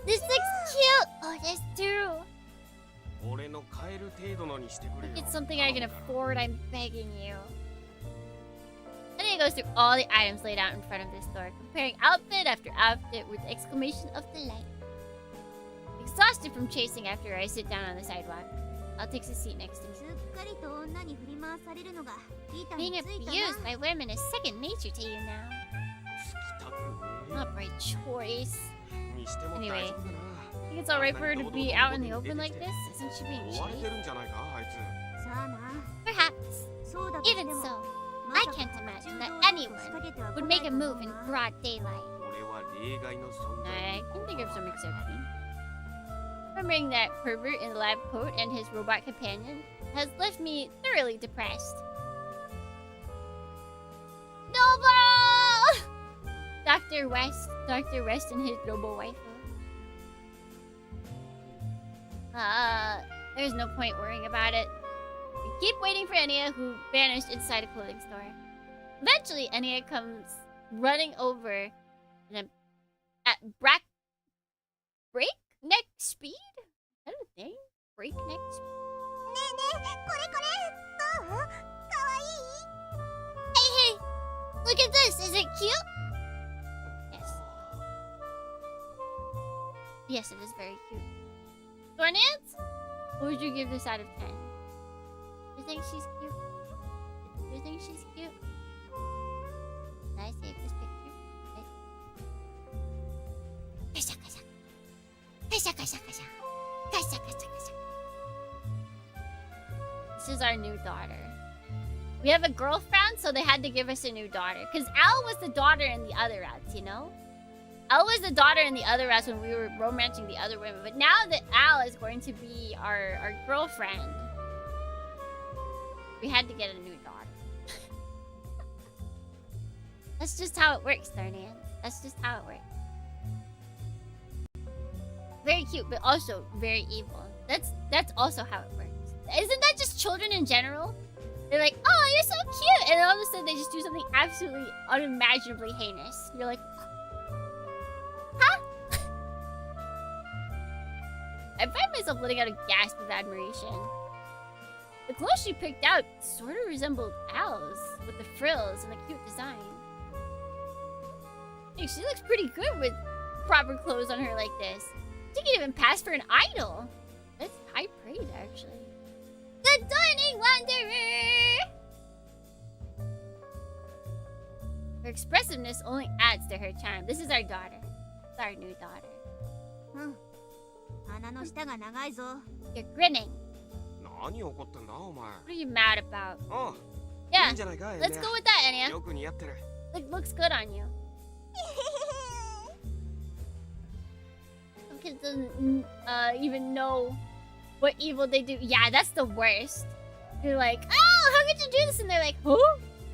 This looks cute! Oh, that's true. It's something I can afford, I'm begging you. And he goes through all the items laid out in front of this store, comparing outfit after outfit with exclamation of delight. Exhausted from chasing after her, I sit down on the sidewalk. Al takes a seat next to me. Being abused by women is second nature to you now. Not by choice. Anyway, I think it's alright for her to be out in the open like this. Isn't she being shady? Perhaps. Even so, I can't imagine that anyone would make a move in broad daylight. I can think of some exceptions. Remembering that pervert in the lab coat and his robot companion has left me thoroughly depressed. Noble! Dr. West and his noble waifu. There's no point worrying about it. We keep waiting for Enya, who vanished inside a clothing store. Eventually, Enya comes running over at breakneck speed? Is that a thing? Breakneck speed? Hey, look at this. Is it cute? Yes. Yes, it is very cute. Thornance? What would you give this out of 10? Do you think she's cute? Do you think she's cute? Did I save this picture? Kasha, kasha. Kasha, kasha, kasha. Kasha, kasha, kasha. This is our new daughter. We have a girlfriend, so they had to give us a new daughter. Because Al was the daughter in the other routes, you know? Al was the daughter in the other routes when we were romancing the other women. But now that Al is going to be our girlfriend, we had to get a new daughter. That's just how it works, Darnan. That's just how it works. Very cute, but also very evil. That's also how it works. Isn't that just children in general? They're like, oh, you're so cute! And then all of a sudden they just do something absolutely unimaginably heinous. You're like, huh? I find myself letting out a gasp of admiration. The clothes she picked out sort of resembled Al's, with the frills and the cute design. Hey, she looks pretty good with proper clothes on her like this. She can even pass for an idol. That's high praise, actually. Good dawning, wanderer! Her expressiveness only adds to her charm. This is our daughter. It's our new daughter. You're grinning. What are you mad about? Yeah, let's go with that, Enya. Looks good on you. Some kids doesn't even know what evil they do. Yeah, that's the worst. You're like, oh, how could you do this? And they're like, who?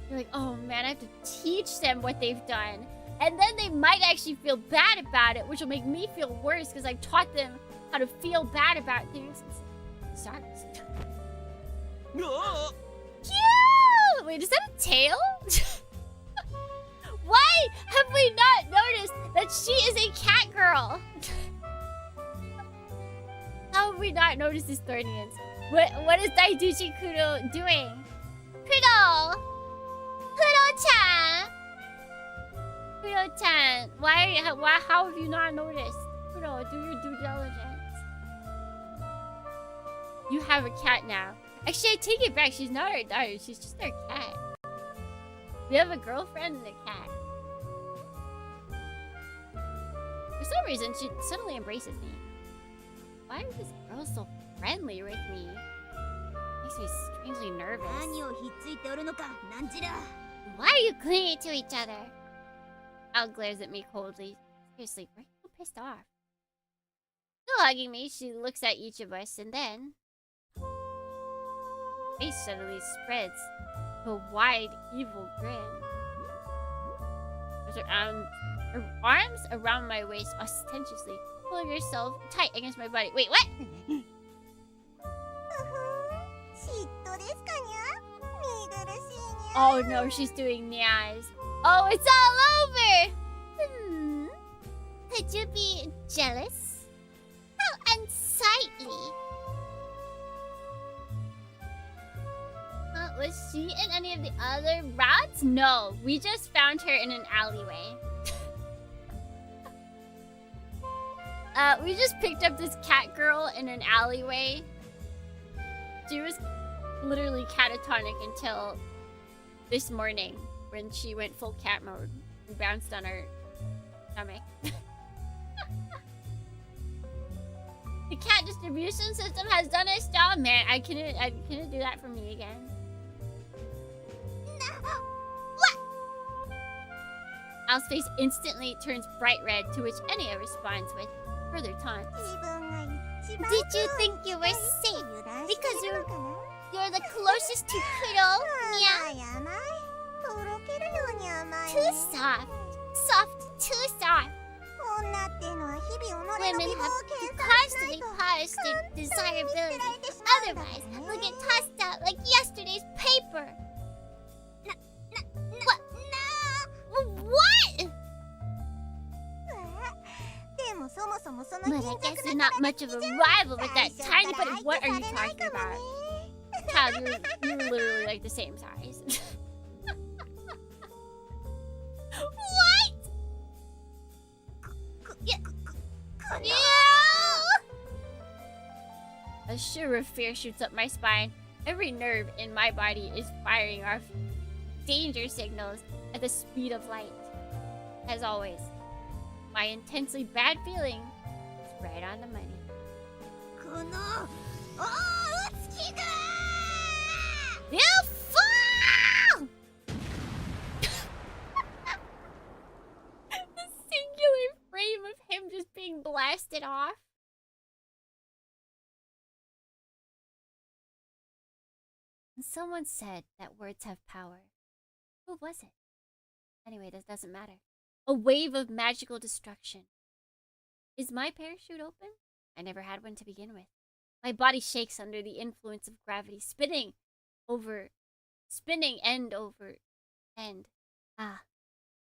You're like, oh man, I have to teach them what they've done. And then they might actually feel bad about it, which will make me feel worse because I've taught them how to feel bad about things. It sucks. Cute! Wait, is that a tail? Why have we not noticed that she is a cat girl? How have we not noticed this, Thornians? What is Daiduchi Kuro doing? Kuro! Kuro-chan! Kuro-chan, how have you not noticed? Kuro, do your due diligence. You have a cat now. Actually, I take it back. She's not our daughter. She's just our cat. We have a girlfriend and a cat. For some reason, she suddenly embraces me. Why is this girl so friendly with me? Makes me strangely nervous. Why are you clinging to each other? Al glares at me coldly. Seriously, why are you so pissed off? Still hugging me, she looks at each of us and then... her face suddenly spreads to a wide, evil grin. With her arms around my waist ostentatiously, pulling herself tight against my body. Wait, what? Oh no, she's doing nyas. Oh, it's all over! Could you be jealous? How unsightly. Was she in any of the other routes? No, we just found her in an alleyway. We just picked up this cat girl in an alleyway. She was literally catatonic until this morning when she went full cat mode and bounced on her stomach. The cat distribution system has done its job, man. I couldn't do that for me again. What? Al's face instantly turns bright red, to which Enya responds with further taunts. Did you think you were safe because you're the closest to Kuro? Yeah. Too soft. Soft, too soft. women have to constantly polish their desirability. Otherwise, they'll get tossed out like yesterday's paper. What? What? But I guess you're not much of a rival with that tiny bit of what are you talking about? Child, you're literally like the same size. What? Yeah. A shiver of fear shoots up my spine. Every nerve in my body is firing off danger signals at the speed of light. As always, my intensely bad feeling is right on the money. You fool! The singular frame of him just being blasted off. And someone said that words have power. Who was it? Anyway, that doesn't matter. A wave of magical destruction. Is my parachute open? I never had one to begin with. My body shakes under the influence of gravity, spinning end over end. Ah,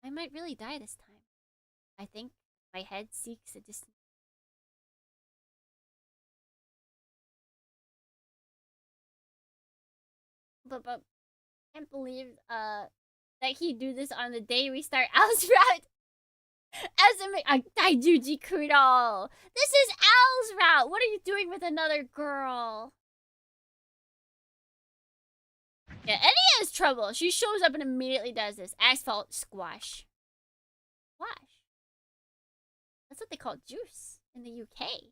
I might really die this time. I think my head seeks a distance. But I can't believe that he'd do this on the day we start Azif Route. Daijuji Kuro. This is Al's route. What are you doing with another girl? Yeah, Eddie has trouble. She shows up and immediately does this. Asphalt squash. Squash? That's what they call juice in the UK. I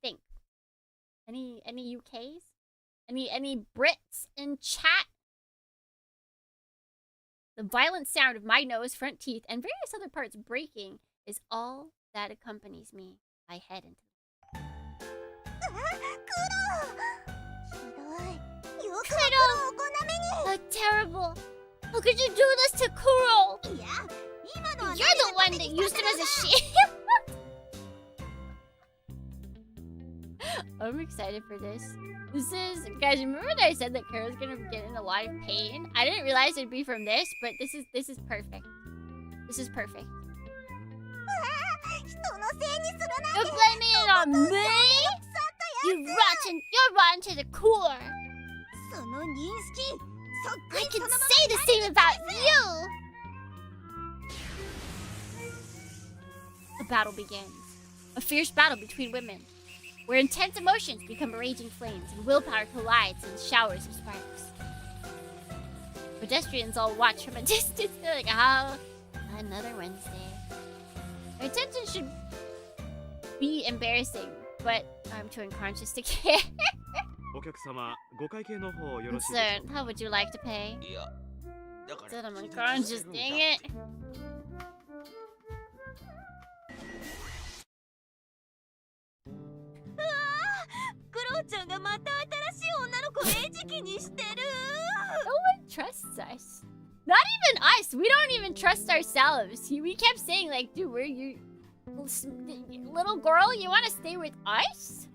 think. Any UKs? Any Brits in chat? The violent sound of my nose, front teeth, and various other parts breaking is all that accompanies me. I head into Kuro! How terrible! How could you do this to Kuro? You're the one that used him as a shield! I'm excited for this. Guys, remember that I said that Kuro's gonna get in a lot of pain? I didn't realize it'd be from this, but this is perfect. This is perfect. You're blaming it on me? You're rotten to the core. I can say the same about you. A battle begins. A fierce battle between women, where intense emotions become raging flames and willpower collides in showers of sparks. Pedestrians all watch from a distance. They're like, oh, another Wednesday. My attention should be embarrassing, but I'm too unconscious to care. Sir, how would you like to pay? Said I'm unconscious, dang it. No one trusts us. Not even us. We don't even trust ourselves. We kept saying like, dude, we're you little girl, you want to stay with us?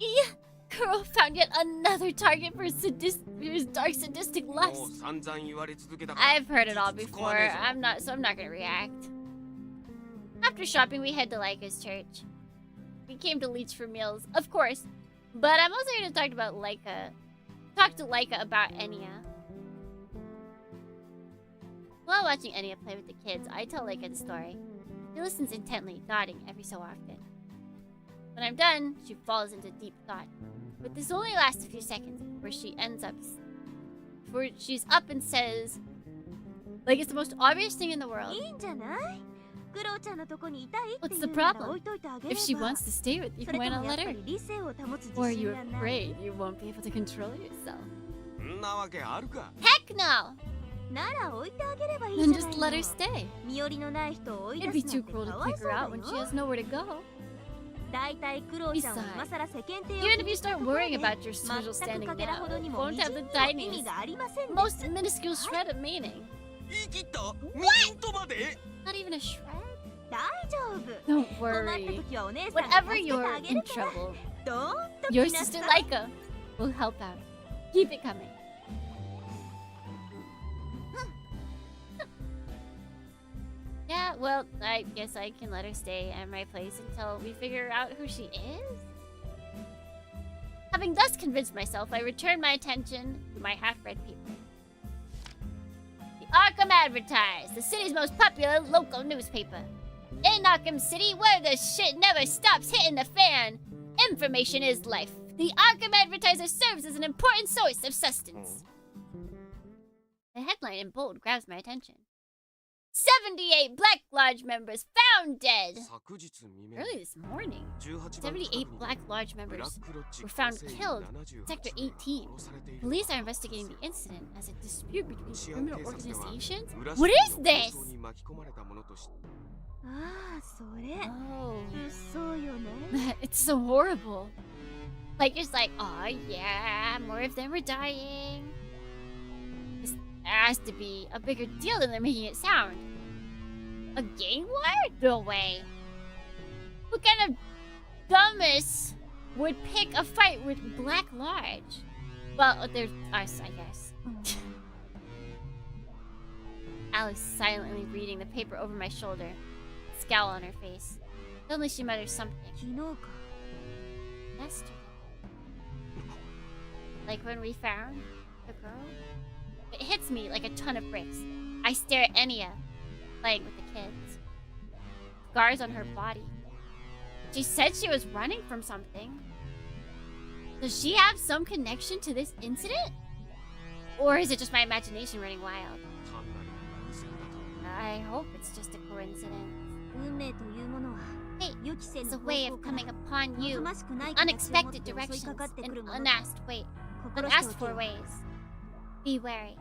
Yeah. Kuro found yet another target for his dark sadistic lust. I've heard it all before. I'm not gonna react. After shopping, we head to Laika's church. We came to Leech for meals, of course, but I'm also here to talk about Laika. Talk to Laika about Enya. While watching Enya play with the kids, I tell Laika the story. She listens intently, nodding every so often. When I'm done, she falls into deep thought. But this only lasts a few seconds, where she's up and says, like it's the most obvious thing in the world. What's the problem? If she wants to stay with you, why not let her? Or are you afraid you won't be able to control yourself? Heck no! Then just let her stay. It'd be too cruel to kick her out when she has nowhere to go. Besides, even if you start worrying about your social standing now, it won't have the tiniest, most minuscule shred of meaning. What? Not even a shred? 大丈夫。 Don't 困った worry. 時はお姉さんが Whenever 助けて you're あげ in るから trouble, どんと your 来な sister さい。 Laika will help out. Keep it coming. Yeah, well, I guess I can let her stay at my place until we figure out who she is. Having thus convinced myself, I return my attention to my half-bred people. The Arkham Advertise, the city's most popular local newspaper. In Arkham City, where the shit never stops hitting the fan, information is life. The Arkham Advertiser serves as an important source of sustenance. The headline in bold grabs my attention. 78 Black Lodge members found dead! Early this morning, 78 Black Lodge members were found killed in Sector 18. Police are investigating the incident as a dispute between criminal organizations? What is this? ああ、それ。 Oh. そうよね。 It's so horrible. Like, it's like, oh yeah, more of them are dying. This has to be a bigger deal than they're making it sound. A gang war? No way. What kind of dumbass would pick a fight with Black Lodge? Well, there's us, I guess. Alice silently reading the paper over my shoulder. Scowl on her face. Suddenly she mutters something. 昨日か。 Yesterday. Like when we found the girl? It hits me like a ton of bricks. I stare at Enya, playing with the kids. Scars on her body. She said she was running from something. Does she have some connection to this incident? Or is it just my imagination running wild? I hope it's just a coincidence. 運命というものは Hey, 予期せ it's ぬ a 方 way 向 of から coming upon you 望ましくない in 形を持っ unexpected て襲い directions かかってく and るもの unasked 心してお for けよ ways. Be wary.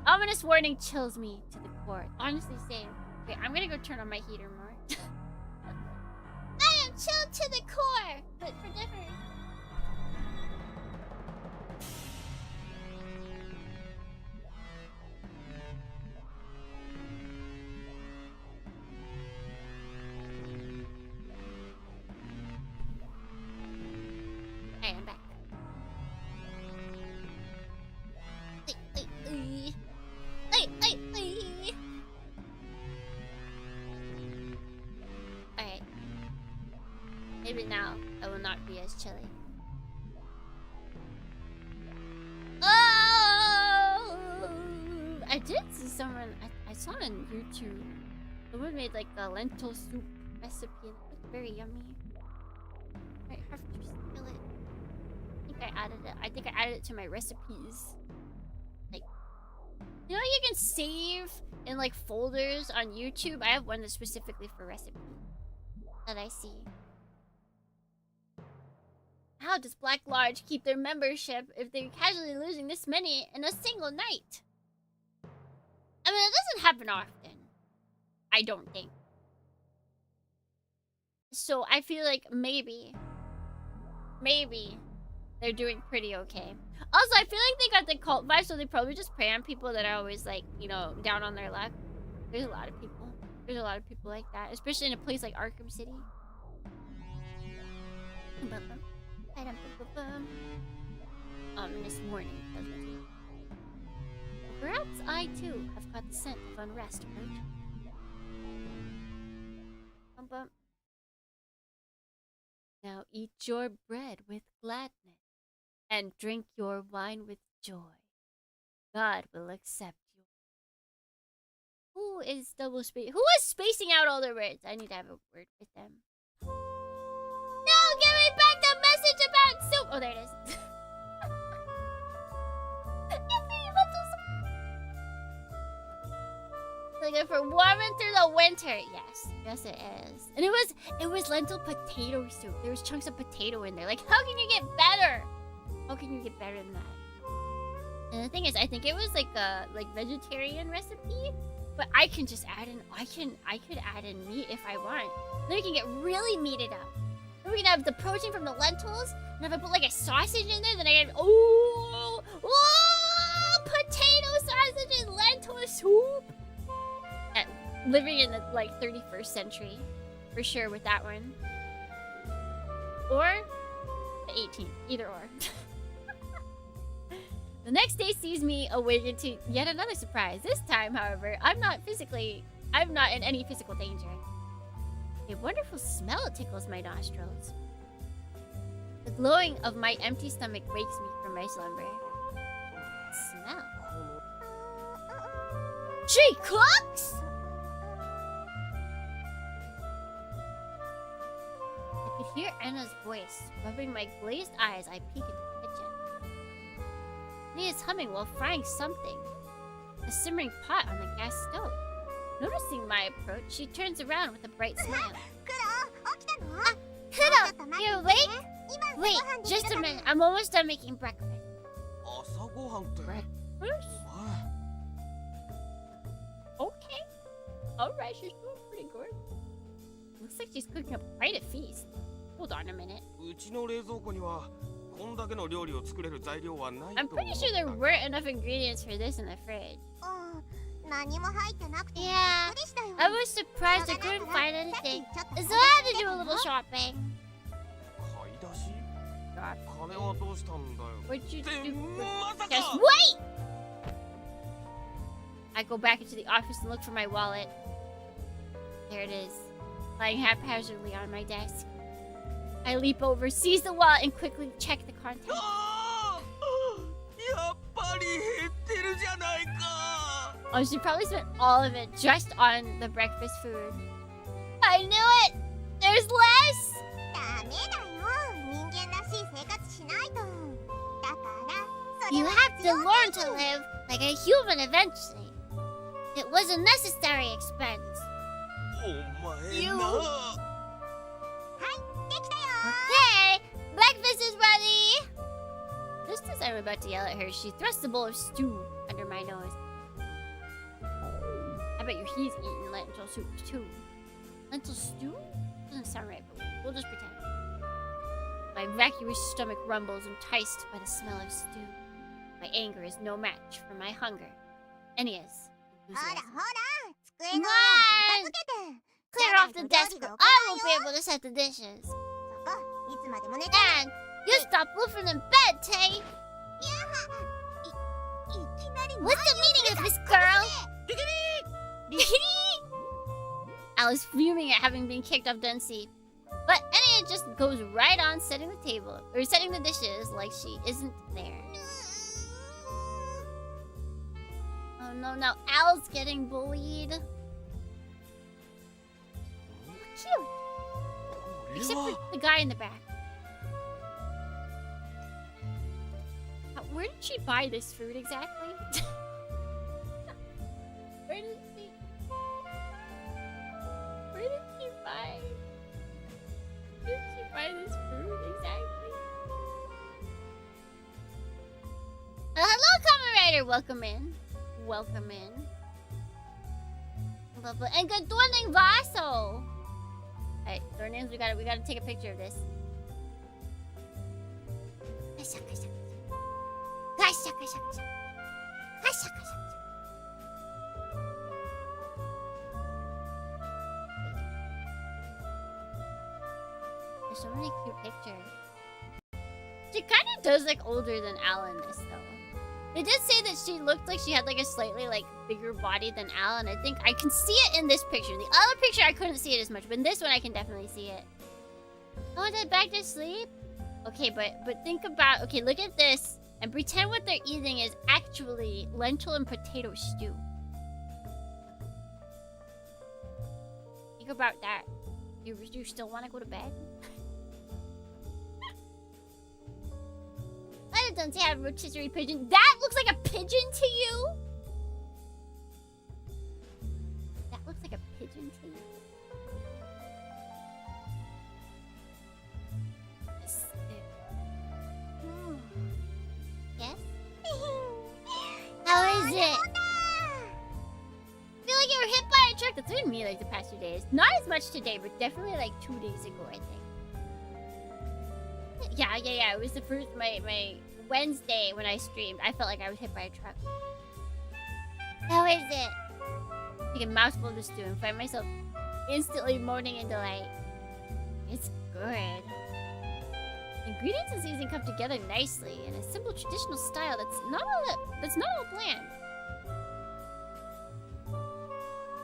Ominous warning chills me to the core. Honestly, same. Wait, I'm gonna go turn on my heater more. I am chilled to the core, but for different. Alright, I'm back. Alright. Maybe now I will not be as chilly. Oh! I did see someone, I saw on YouTube. Someone made like a lentil soup recipe and it looked very yummy. I have to spill it. I think I added it to my recipes. Like, you know, you can save in like folders on YouTube. I have one that's specifically for recipe that I see. How does Black Lodge keep their membership if they're casually losing this many in a single night? I mean, it doesn't happen often. I don't think. So I feel like maybe they're doing pretty okay. Also, I feel like they got the cult vibe, so they probably just prey on people that are always like, you know, down on their luck. There's a lot of people. There's a lot of people like that, especially in a place like Arkham City. Ominous warning. Perhaps I too have caught the scent of unrest approaching. Now eat your bread with gladness and drink your wine with joy. God will accept you. Who is double spacing? Who is spacing out all their words? I need to have a word with them. No, give me back the message about soup. Oh, there it is. Like for warming through the winter. Yes it is. And it was lentil potato soup. There was chunks of potato in there. Like, how can you get better? How can you get better than that? And the thing is, I think it was like a vegetarian recipe, but I can just add in. I could add in meat if I want. Then we can get really meated up. Then we can have the protein from the lentils, and if I put like a sausage in there, then I get potato sausage and lentil soup. living in the like 31st century, for sure with that one, or the 18th, either or. The next day sees me awaken to yet another surprise. This time, however, I'm not in any physical danger. A wonderful smell tickles my nostrils. The glowing of my empty stomach wakes me from my slumber. Smell. She cooks? I could hear Anna's voice. Rubbing my glazed eyes, I peek into the kitchen. Leah's humming while frying something. A simmering pot on the gas stove. Noticing my approach, she turns around with a bright smile. Kudo, you awake? Wait, just a minute. I'm almost done making breakfast. 朝ごはんって Breakfast? お前 Okay. Alright, she's doing pretty good. Looks like she's cooking up quite a feast. Hold on a minute. うちの冷蔵庫にはこんだけの料理を作れる材料はないと I'm 思う pretty sure there weren't enough ingredients for this in the fridge. 何も入ってなくてびっ Yeah, くりしたよ I was surprised I couldn't find anything. So I had to do a little shopping. 買い出し God, 金はどうしたんだよ what'd you って do? まさ Just か wait! I go back into the office and look for my wallet. There it is, lying haphazardly on my desk. I leap over, seize the wallet, and quickly check the contents. あーやっぱり減ってるじゃないか Oh, she probably spent all of it just on the breakfast food. I knew it! There's less! ダメだよ人間らしい生活しないとだからそれ You は have 必要 to な learn の to live like a human eventually. It was a necessary expense. お前 You- なできたよ Okay, breakfast is ready! Just as I'm about to yell at her, she thrusts a bowl of stew under my nose. I bet you he's eating lentil soup too. Lentil stew? Doesn't sound right, but we'll just pretend. My vacuous stomach rumbles, enticed by the smell of stew. My anger is no match for my hunger. Ennia's ほら enthusiasm. ほら机の上を片付けて Clear off the desk or I won't be able to set the dishes. そこいつまでも寝て And you stop woofing in bed, Tay! いきなり What's the meaning of this, girl? I was fuming at having been kicked off the unseen. But Enya just goes right on setting the table, or setting the dishes like she isn't there. Oh no, now Al's getting bullied. Cute! これ Except は for the guy in the back. Where did she buy this food exactly? Where did she buy? Where did she buy this food exactly? Hello, Kamen Rider. Welcome in. Welcome in. Lovely. And good morning, Vaso. Alright, our names. We gotta take a picture of this. Kasha, kasha, kasha, kasha, kasha, kasha, kasha. There's so many cute pictures. She kind of does look older than Al in this, though. They did say that she looked like she had like a slightly like bigger body than Al, and I think I can see it in this picture. The other picture I couldn't see it as much, but in this one I can definitely see it. Oh, they're back to sleep? Okay, but think about, okay, look at this and pretend what they're eating is actually lentil and potato stew. Think about that. You still want to go to bed? I don't see a rotisserie pigeon. That looks like a pigeon to you? That looks like a pigeon to you? Yes? How is it? I feel like you were hit by a truck. That's been me like the past 2 days. Not as much today, but definitely like 2 days ago, I think. Yeah. It was the first, my Wednesday when I streamed. I felt like I was hit by a truck. How is it? take a mouthful of the stew and find myself instantly moaning in delight. It's good. Ingredients and seasoning come together nicely in a simple traditional style that's not all bland.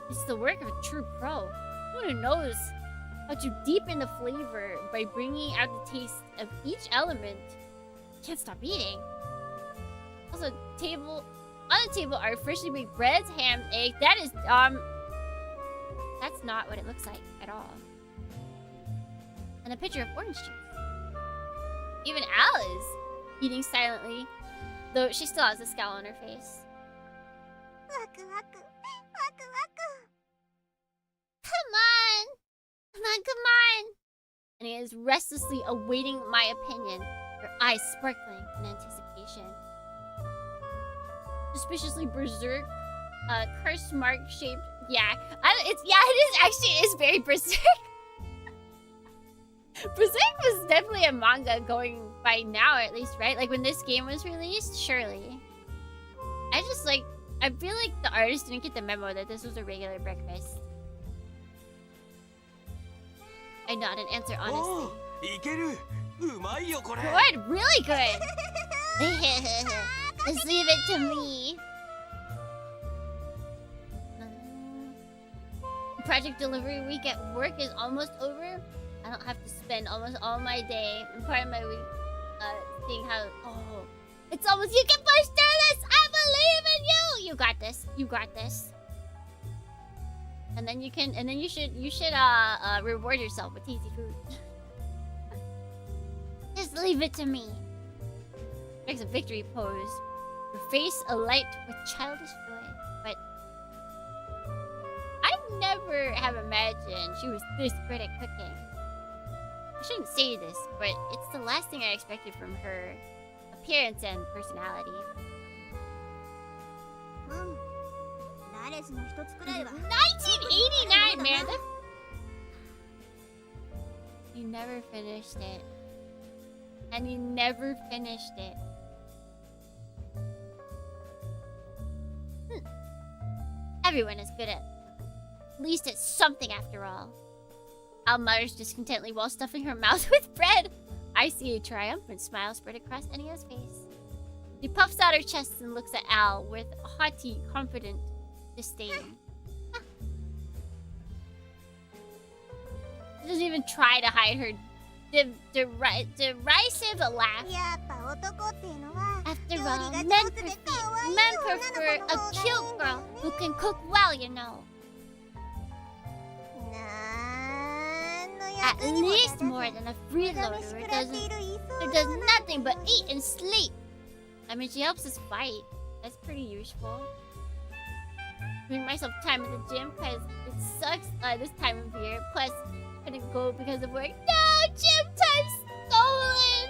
It's the work of a true pro. Someone who knows how to deepen the flavor by bringing out the taste of each element. Can't stop eating. Also, on the table are freshly baked breads, ham, eggs. That's not what it looks like at all. And a pitcher of orange juice. Even Al is eating silently, though she still has a scowl on her face. Come on! Come on! And he is restlessly awaiting my opinion, her eyes sparkling in anticipation. Suspiciously berserk, curse mark shaped. Yeah, it is very berserk. Berserk was definitely a manga going by now, at least, right? Like when this game was released, surely. I feel like the artist didn't get the memo that this was a regular breakfast. I nod and answer honestly. Good, really good. Just leave it to me. Project delivery week at work is almost over. I don't have to spend almost all my day and part of my week seeing how. Oh, it's almost. You can push through this. I believe in you. You got this. You got this. And then you can. And then you should reward yourself with tasty food. Just leave it to me. Makes a victory pose. Her face alight with childish joy. But I never have imagined she was this good at cooking. I shouldn't say this, but it's the last thing I expected from her appearance and personality. 1989, man! You never finished it. And you never finished it. Everyone is good at least at something after all. Al mutters discontentedly while stuffing her mouth with bread. I see a triumphant smile spread across Enia's face. She puffs out her chest and looks at Al with haughty, confident disdain. She doesn't even try to hide her derisive laugh. After all, men prefer a cute girl who can cook well, you know. At least more than a freeloader who does nothing but eat and sleep. I mean, she helps us fight. That's pretty useful. Giving myself time at the gym because it sucks this time of year. Plus, couldn't go because of work. No, gym time's stolen.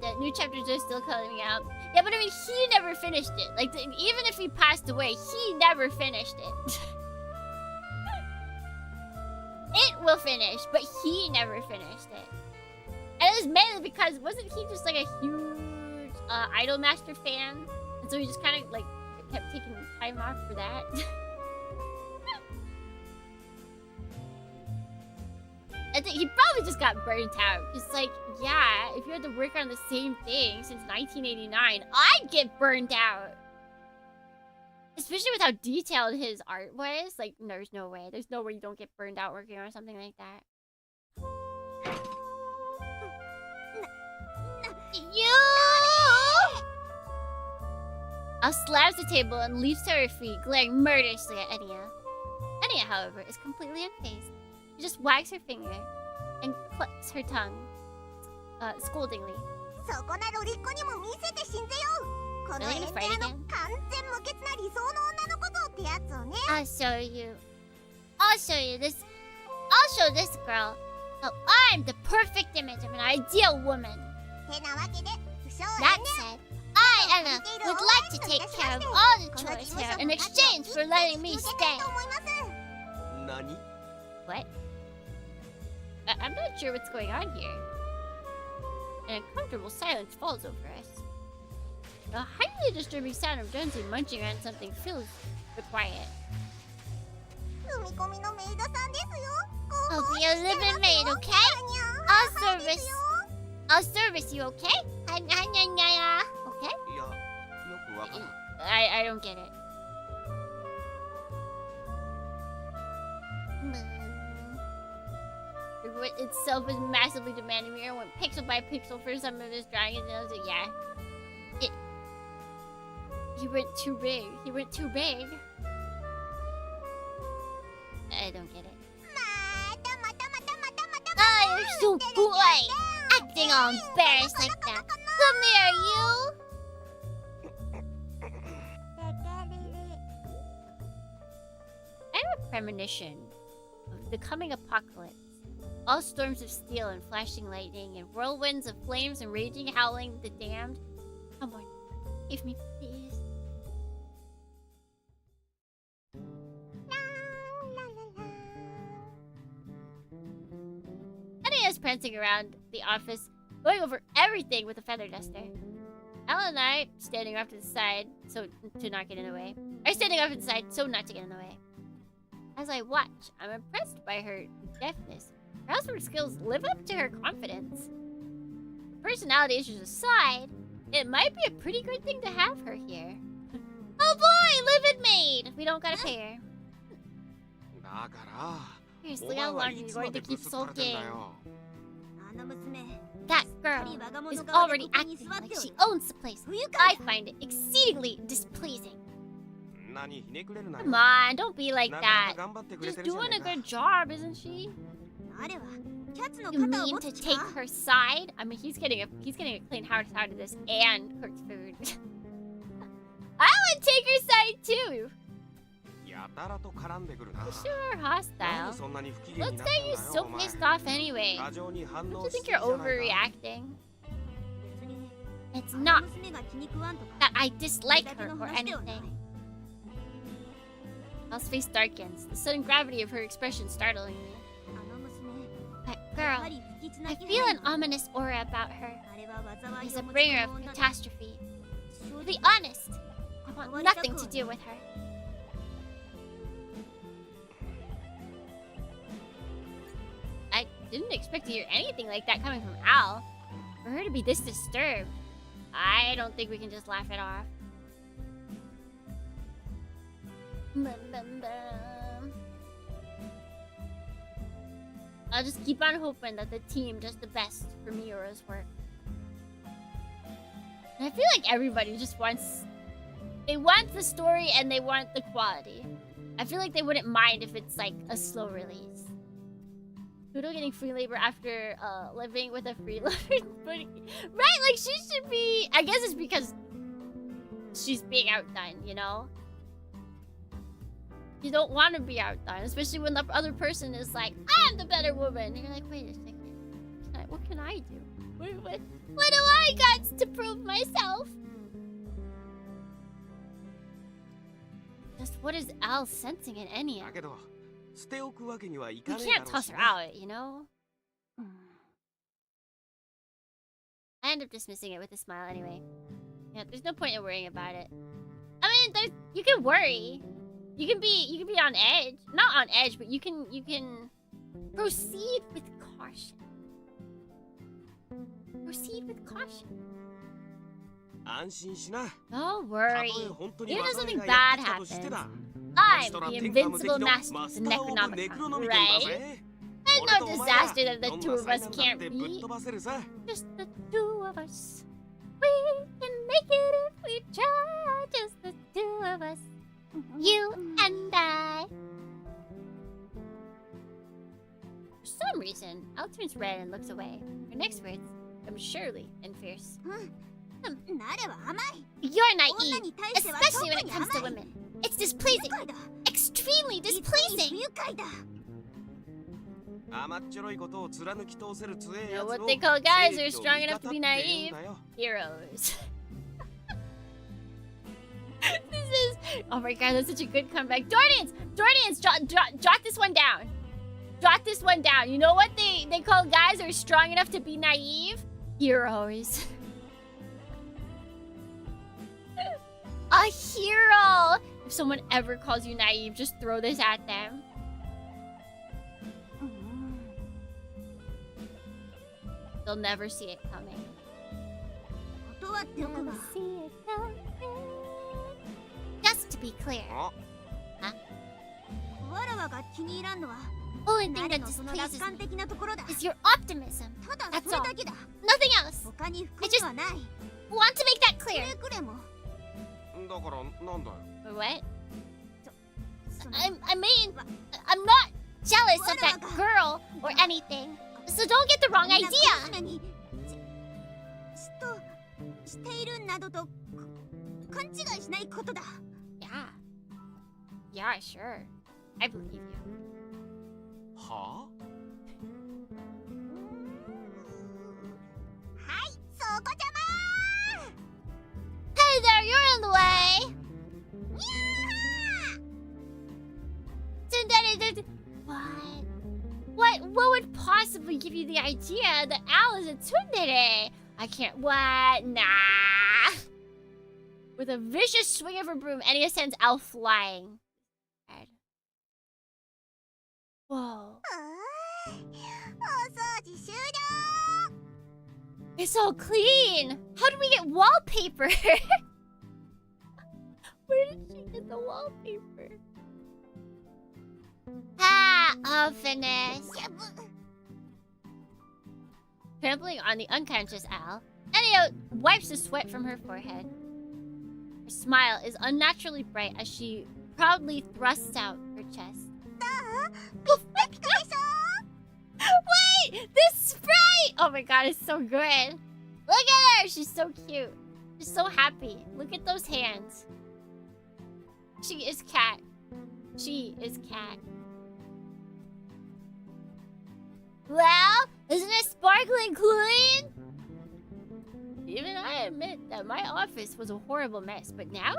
The new chapters are still coming out. Yeah, but I mean, he never finished it. Like, even if he passed away, he never finished it. It will finish, but he never finished it. And it was mainly because, wasn't he just like a huge Idolmaster fan? And so he just kind of like kept taking time off for that. I think he probably just got burnt out. It's like, yeah, if you had to work on the same thing since 1989, I'd get burnt out. Especially with how detailed his art was. Like, there's no way. There's no way you don't get burned out working on something like that. You! Al slams the table and leaps to her feet, glaring murderously at Enya. Enya, however, is completely unfazed. She just wags her finger and clicks her tongue, scoldingly. Are they gonna fight again? I'll show you. I'll show this girl how I'm the perfect image of an ideal woman. That said, I, Anna, would like to take care of all the chores here in exchange for letting me stay. Nani? What? I'm not sure what's going on here. An uncomfortable silence falls over us. A highly disturbing sound of Jonesy munching on something fills the quiet. 踏み込みのメイドさんですよ。 I'll be a living maid, okay? I'll service. I'll service you, okay? Okay? いや、よくわからん。I don't get it. The grid itself is massively demanding. We went pixel by pixel for some of his drawings, and I was like, yeah. He went too big. He went too big. I don't get it. Oh, you're so boy! Acting all embarrassed like that. Come here, you! I have a premonition of the coming apocalypse. All storms of steel and flashing lightning and whirlwinds of flames and raging howling of the damned. Come on, save me, please. Annie is prancing around the office, going over everything with a feather duster. Ella and I, standing off to the side, so to not get in the way, are standing off to the side, so not to get in the way. As I watch, I'm impressed by her deftness. Her housework skills live up to her confidence. Personality issues aside, it might be a pretty good thing to have her here. Oh boy, live-in maid! We don't gotta pay her. だから、 Seriously, how long are you going to keep sulking? あの娘、 That girl is already acting like she owns the place. I find it exceedingly displeasing. 何ひねくれるなよ。 Come on, don't be like なか that. なか頑張ってくれ She's てるじゃ doing ね a えか。 good job, isn't she? あれはキャッツの You 肩を mean 持 to つ take 力。 her side? I mean, he's getting a clean house out of this and cooked food. I would take her side too. やたらと絡んでくるな。 You sure are なん hostile. でそんなに不機嫌 Let's になっ get てん you だ so よ、お前。 pissed off anyway. 過剰に反 Don't 応 you し think すぎ you're じゃないか。 overreacting? 別に It's あ not の娘が気に食わんとか that I それ dislike だけ her の or 話ではない。 anything. Elle's face darkens, the sudden gravity of her expression startling me. あの娘、 That や girl, はり不吉な I 気 feel 配 an の。 ominous aura about her. あれは災い She's a を持ち bringer 込 of む女だ。 catastrophe. 正 To 直 be honest, I want nothing to do with her. I didn't expect to hear anything like that coming from Al. For her to be this disturbed, I don't think we can just laugh it off. Bum, bum, bum. I'll just keep on hoping that the team does the best for Miura's work. And I feel like everybody just wants... They want the story and they want the quality. I feel like they wouldn't mind if it's like a slow release. Kudo getting free labor after living with a freeloader. Right, like she should be... I guess it's because she's being outdone, you know? You don't want to be outdone, especially when the other person is like, I'm the better woman. And you're like, wait a second. What can I do? What do I got to prove myself? Just what is Al sensing in Enya? だけど、捨ておくわけにはいか We ねえだ can't ろう toss し her な。 out, you know? I end up dismissing it with a smile anyway. Yeah, there's no point in worrying about it. I mean, you can worry. You can be on edge. Not on edge, but you can proceed with caution. Proceed with caution. 安心しな。 Don't た worry. とえ本当に Even 災 if い something がやっ bad てきたとしてだ。 I'm こちとら the 天下無敵 invincible の master マ of ス the ターオブネクロ Necronomicon, ノミコンだ right? ぜ。 And 俺 no とお前ら disaster that the どん two な of 災 us 難だ can't ってぶっ beat. 飛ばせるさ。 Just the two of us. We can make it if we try. Just the two of us. You and I. For some reason, Al turns red and looks away. Her next words come surely and fierce. なれは甘い。 You're 女 naive, に対しては especially when 特 it に comes to 甘い。 women. It's 不 displeasing, 愉快だ。 extremely 実に displeasing. 不愉快だ。甘っちょろいことを貫き通せる強え You や know つ what を they call guys who 正 are 義と strong 味 enough 方 to っ be て言うん naive? だよ。 Heroes. This is... Oh my god, that's such a good comeback. Jordians, jot this one down. Jot this one down. You know what they call guys who are strong enough to be naive? Heroes. A hero! If someone ever calls you naive, just throw this at them. They'll never see it coming. 断っておくわ。 See it coming. Just to be clear, わらわが気に入らんのは only thing ナレ that のその displeases 楽観 me 的なところだ。 is your optimism. ただ That's それだけだ。 Nothing else. 他に含みはない。 Want to make that く clear. れぐれも。だからなんだよ。 What? その I mean, I'm not jealous of that girl or anything. So don't get the wrong みんな idea. 小娘に嫉妬しているなどと勘違いしないことだ。 Yeah. Yeah, sure. I believe you. ははい、そこちゃ Hey there, you're in the way. What would possibly give you the idea that Al is a tsundere? I can't. What? Nah. With a vicious swing of her broom, Enya sends Al flying. Whoa. お掃除終了。 It's all clean. How did we get wallpaper? Where did she get the wallpaper? All finished. Trampling on the unconscious Al, Enya wipes the sweat from her forehead. Her smile is unnaturally bright as she proudly thrusts out her chest. Wait! This sprite! Oh my god, it's so good. Look at her! She's so cute. She's so happy. Look at those hands. She is cat. She is cat. Well, isn't it sparkling clean? Even I admit that my office was a horrible mess, but now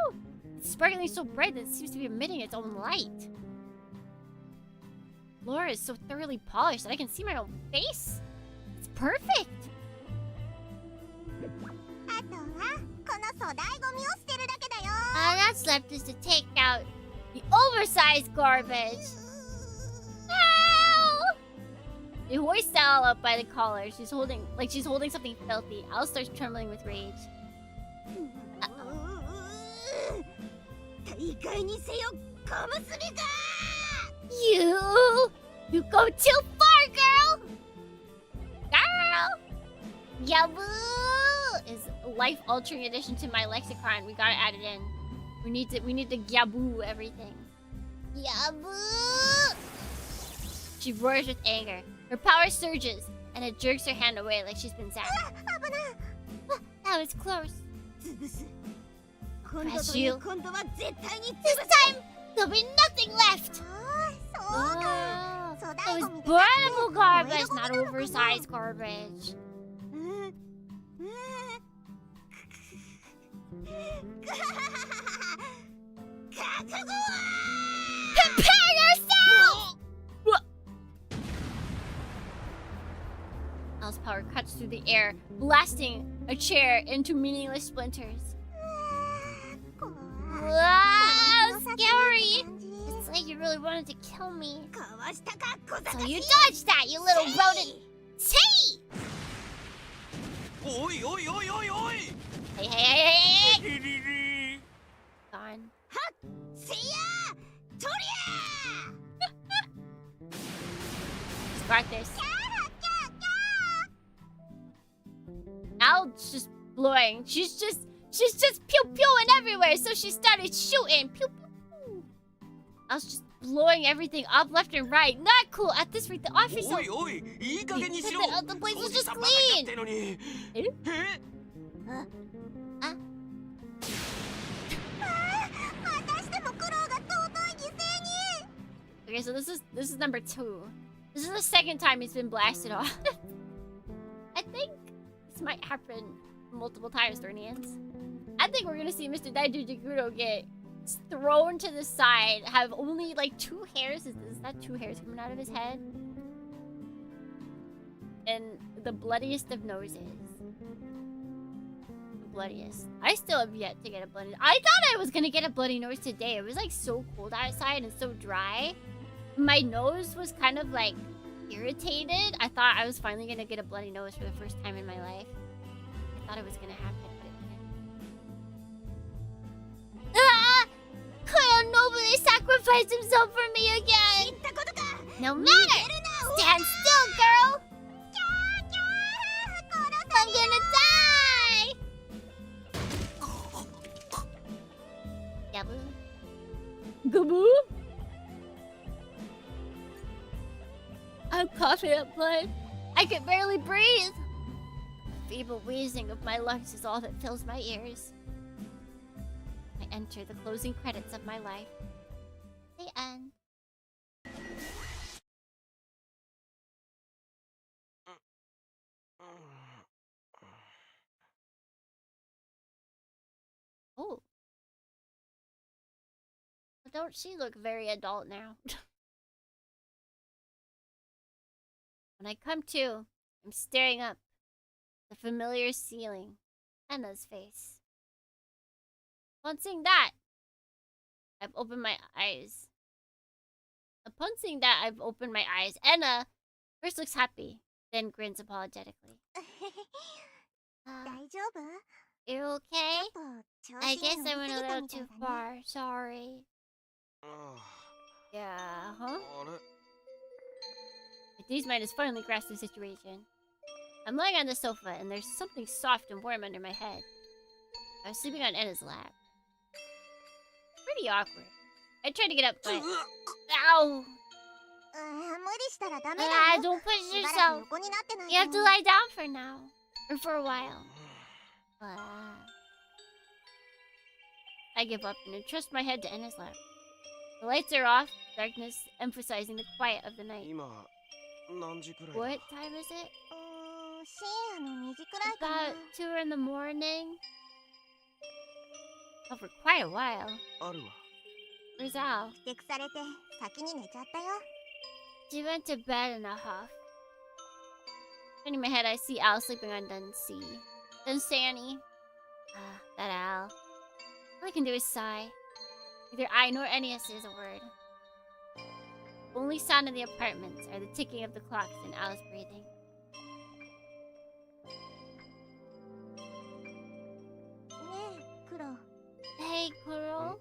it's sparkling so bright that it seems to be emitting its own light. Floor is so thoroughly polished that I can see my own face. It's perfect. あとはこの粗大ゴミを捨てるだけだよ。 All that's left is to take out the oversized garbage. Ow! They hoist Al up by the collar. She's holding something filthy. Al starts trembling with rage. 大概にせよ小娘が。 You go too far, girl. Yabu is a life-altering addition to my lexicon. We gotta add it in. We need to yabu everything. Yabu. She roars with anger. Her power surges, and it jerks her hand away like she's been zapped. That was close. 潰す。今度という今度は絶対に潰 This す。 time, there'll be nothing left. そうか。 Oh, 粗 that 大 was ゴミで burnable garbage, 燃えるゴミ not なのかな。 oversized garbage. 覚悟は。 Prepare yourself! Al's power cuts through the air, blasting a chair into meaningless splinters. Wow, scary! It's like you really wanted to kill me. かわしたか小賢 So しい。 you dodged that, you little rodent! Say! おいおいおいおいおい。 Hey, hey, hey, hey, hey! Gone. せいやとりゃ。 Spark this. Al's just blowing. She's just pew pewing everywhere. So she started shooting. Pew pew. Al's just blowing everything up left and right. Not cool. At this rate, the office. おいおい、いい加減にしろ。 The place is 掃除 just さばかりやっ clean. てのに。え？私でも苦労が尊い犠牲に。 Okay, so this is number 2. This is the second time he's been blasted off. I think this might happen multiple times, Dornians. I think we're gonna see Mr. Daiju Jiguro get thrown to the side, have only like 2 hairs. Is that 2 hairs coming out of his head? And the bloodiest of noses. bloodiest. I still have yet to get a bloody. I thought I was gonna get a bloody nose today. It was like so cold outside and so dry. My nose was kind of like irritated. I thought I was finally gonna get a bloody nose for the first time in my life. I thought it was gonna happen, but it didn't. Ah! Kyle nobly sacrificed himself for me again. No matter. Stand still, girl. I'm gonna die. Gaboo. Gaboo. I'm coughing up blood. I can barely breathe. Feeble wheezing of my lungs is all that fills my ears. I enter the closing credits of my life. The end. Oh. Don't she look very adult now? When I come to, I'm staring up the familiar ceiling. Anna's face. Upon seeing that, I've opened my eyes. Upon seeing that, I've opened my eyes. Anna first looks happy, then grins apologetically. You're okay? I guess I went a little too far. Sorry. Yeah, huh? These mind has finally grasped the situation. I'm lying on the sofa, and there's something soft and warm under my head. I was sleeping on Anna's lap. Pretty awkward. I tried to get up, but... Ow! Don't push yourself. You have to lie down for now. Or for a while. I give up and entrust my head to Anna's lap. The lights are off, darkness emphasizing the quiet of the night. What time is it? About 2 in the morning. Oh, for quite a while. Where's Al? She went to bed in a huff. Turning my head, I see Al sleeping on Dunsany. Ah, that Al. All I can do is sigh. Neither I nor Ennia says a word. The only sound in the apartments are the ticking of the clocks and Al's breathing. Hey, Kuro.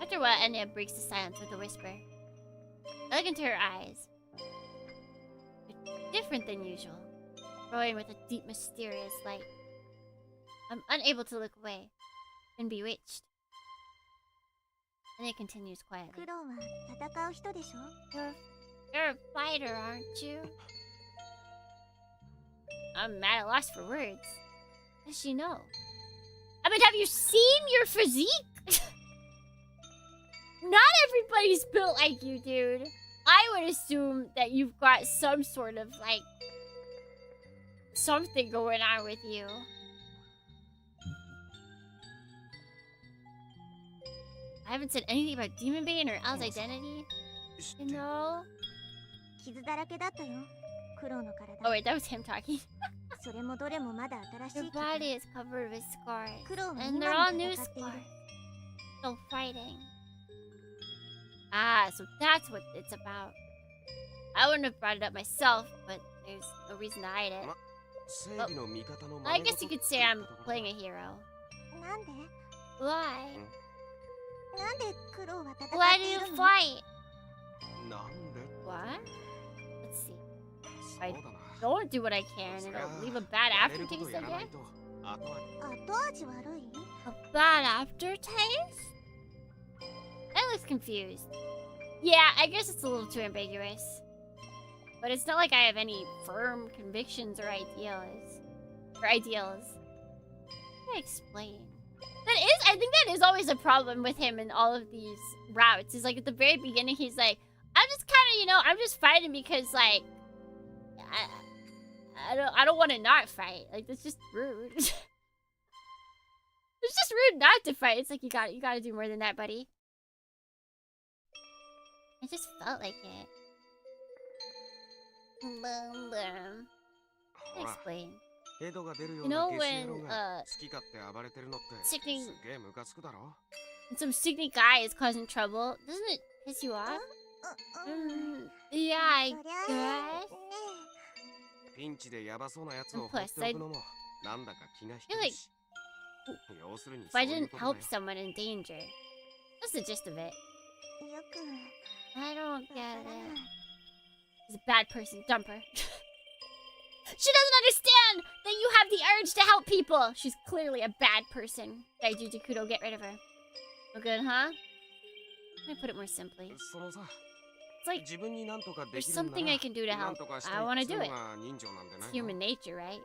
After a while, Ennia breaks the silence with a whisper. I look into her eyes. They're different than usual, glowing with a deep, mysterious light. I'm unable to look away. Been bewitched. And it continues quietly. You're a fighter, aren't you? I'm at a loss for words. How does she know? I mean, have you seen your physique? Not everybody's built like you, dude. I would assume that you've got some sort of, like, something going on with you. I haven't said anything about Demonbane or Al's identity. You know? Oh wait, that was him talking. Your body is covered with scars. And they're all new scars. Still fighting. Ah, so that's what it's about. I wouldn't have brought it up myself, but there's no reason to hide it. Well, I guess you could say I'm playing a hero. Why? Why do you fight? What? Let's see. I don't do what I can, it'll leave a bad aftertaste, I guess? A bad aftertaste? That looks confused. Yeah, I guess it's a little too ambiguous. But it's not like I have any firm convictions or ideals. How do I explain? I think that is always a problem with him in all of these routes. Is like at the very beginning, he's like, I'm just kind of, you know, I'm just fighting because like, I don't want to not fight. Like that's just rude. It's just rude not to fight. It's like you gotta do more than that, buddy. I just felt like it. Explain. ヘドが出るよ You うな know ゲス野郎 when が好き勝手暴れてるのってす sickening っげえムカつくだろ some sickly guy is causing trouble, doesn't it piss you off? Yeah, I そりゃ guess. ピンチでヤバそうなやつを And 放っ plus, ておくのもなんだか気が引け feel る like し要するに if そ I ういう didn't ことだ help よ someone in danger, that's the gist of it. よく I don't わ get から it. ない She's a bad person. Dump her. She doesn't understand that you have the urge to help people. She's clearly a bad person. Daiju Jakudo, get rid of her. No good, huh? Let me put it more simply. そのさ It's like 自分になんとかで there's きるんな something ら I can do to なん help. とかしたい I っ want to つう do の it. が人情なんで It's ないの human nature, right?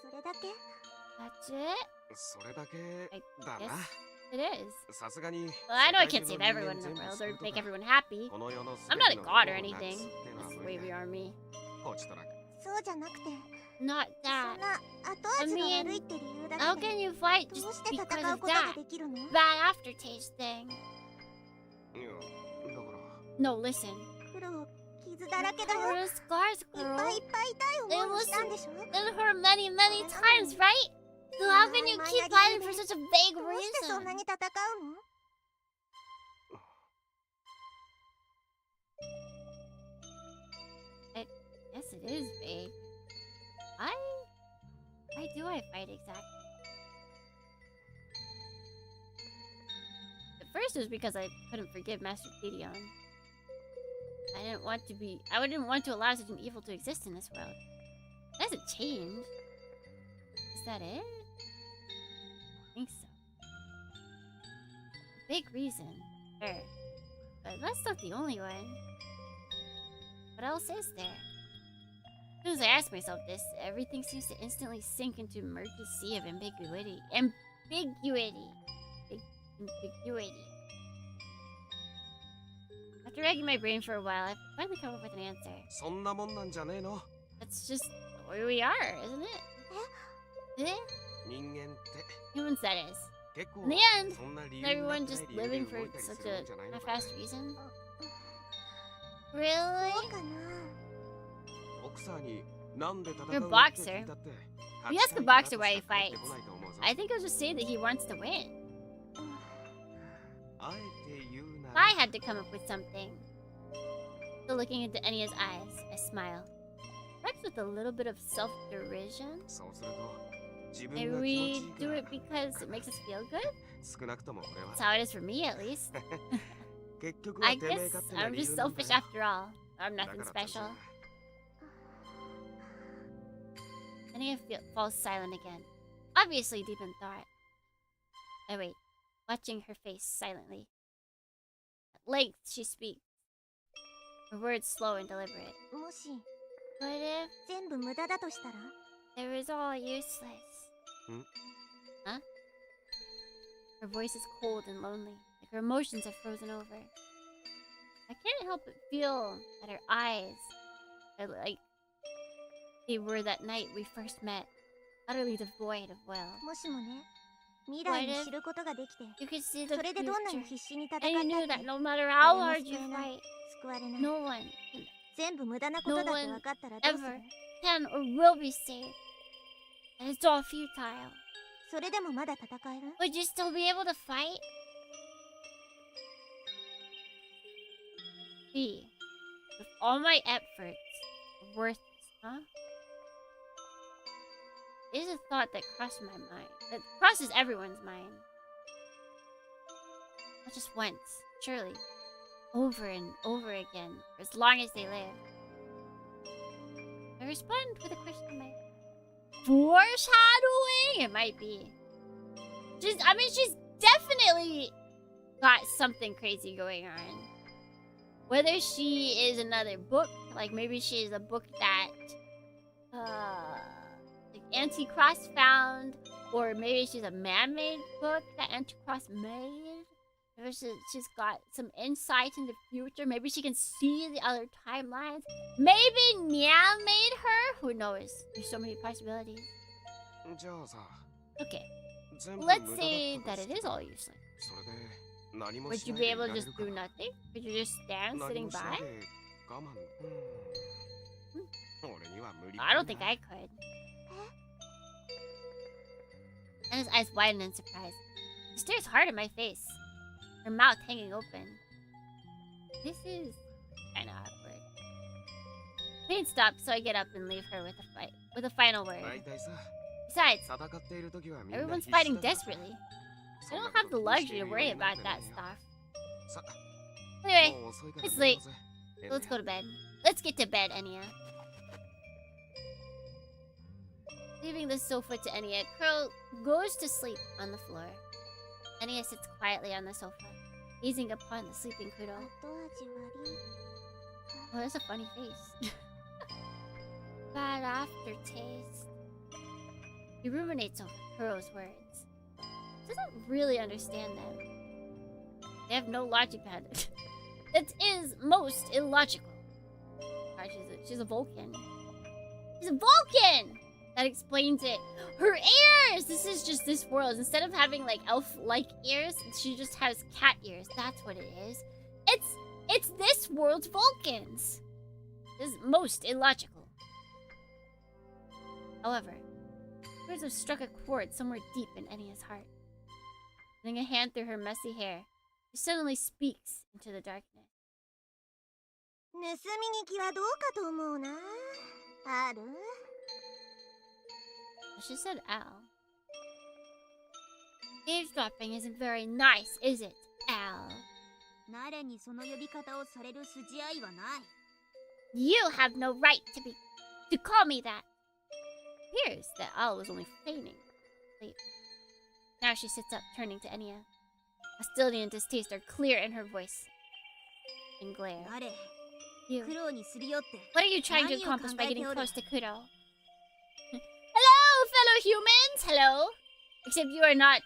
それだけ That's it. それだけ I だ guess な it is. さすがに Well, I know I 世 can't 界 save 中の everyone in 人 the 間 world 全 or 部救う make とか everyone happy. この世の I'm 全 not て a の god 不 or 幸をなく anything. すってのは That's 無 the 理 way だ we are me. こちとら そうじゃなくて Not そ that. んな後味が悪いって理由だ How けで can you fight どう just して because 戦う of ことが that? できるの Bad aftertaste thing. いやだから No, listen. 苦労傷だらけだよ Cover the scars, いっぱ girl. いいっぱい痛い思いをしたんでしょ It hurt many, many times, right? So how can you keep fighting for such a vague どうしてそんな reason? に戦うの Yes, it is vague. Why do I fight exactly? At first it was because I couldn't forgive Master Gideon. I didn't want to allow such an evil to exist in this world. It hasn't changed. Is that it? I think so. A big reason. Sure. But that's not the only one. What else is there? As soon as I ask myself this, everything seems to instantly sink into a murky sea of ambiguity. Ambiguity. After racking my brain for a while, I've finally come up with an answer. そんなもんなんじゃねえの That's just the way we are, isn't it? Eh? 人間って Humans, that is. 結構 In the end, そんな理 Is 由になっ everyone てな just い理由で living 動 for いたりす such るも a んじゃないのか half-assed reason? そ Really? うかなボクサーになんで戦 You're a うのって boxer. 聞いたって If you ask a boxer why he fights, I think he'll just say that he wants to win. あえて言うな If ら I had to come up with something. Still looking into Enya's eyes, I smile. Perhaps with a little bit of self-derision. そうすると自分 Maybe が気持ち we いい do から it because it makes us feel good? 少なくとも俺は That's how it is for me, at least. 結局は I てめえ guess 勝手な I'm 理 just 由なんだ selfish よ after all. I'm だ nothing からってさ special. Enya falls silent again. Obviously deep in thought. I wait, watching her face silently. At length she speaks. Her words slow and deliberate. もし What if 全部無駄だとしたら it was all useless? Hmm? Huh? Her voice is cold and lonely, like her emotions have frozen over. I can't help but feel that her eyes are like they were that night we first met, utterly devoid of will. もしもね未来に知ることができて You could see the それでどんなに future, 必死に戦った and っ you knew て that no matter how They hard must you be fight, 救われない no one 全部無駄なことだって分かったらどうする ever can or will be saved. And it's all futile. それでもまだ戦える Would you still be able to fight? B. With all my efforts, worthless, huh? It is a thought that crossed my mind. That crosses everyone's mind. Not just once, surely. Over and over again, for as long as they live. I respond with a question mark. Foreshadowing? It might be. She's definitely got something crazy going on. Whether she is another book, like maybe she is a book that like Anticross found, or maybe she's a man-made book that Anticross made. Maybe she's got some insight in the future. Maybe she can see the other timelines. Maybe Nya made her. Who knows? There's so many possibilities. じゃあさ Okay, 全部 let's 無駄だ say ったと that し it て is all useless. それで何も Would し you ない be でい able ら to れ just るか do nothing? Could you just stand 何 sitting もしな by? いで我慢俺には無理 I don't think I could. Anna's eyes widen in surprise. She stares hard at my face, her mouth hanging open. This is kind of awkward. Pain stops, so I get up and leave her with a final word. 大体さ Besides, 戦っている時はみんな everyone's 必死 fighting だから desperately. I don't have the luxury to worry about that stuff. さ Anyway, もう遅いから it's 寝 late. ようぜ So let's go to bed. Let's get to bed, Enya. Leaving the sofa to Enya, Kuro goes to sleep on the floor. Enya sits quietly on the sofa, gazing upon the sleeping Kuro. 後味悪い Oh, that's a funny face. Bad aftertaste. He ruminates over Kuro's words. Doesn't really understand them. They have no logic behind it. That is most illogical. God, she's a Vulcan. She's a Vulcan! That explains it. Her ears! This is just this world. Instead of having like elf-like ears, she just has cat ears. That's what it is. It's this world's Vulcans. This is most illogical. However, words have struck a chord somewhere deep in Enya's heart. Running a hand through her messy hair, she suddenly speaks into the darkness. 盗み聞きはどうかと思うなある She said Al. Eavesdropping isn't very nice, is it, Al? 誰にその呼び方をされる筋合いはない You have no right to call me that. It appears that Al was only feigning sleep. Now she sits up, turning to Enya. Hostility and distaste are clear in her voice and glare. 誰 You. 苦労にするよって What are you trying to 何を accomplish by 考えて getting おる close to Kuro? Hello, fellow humans! Hello! Except you are not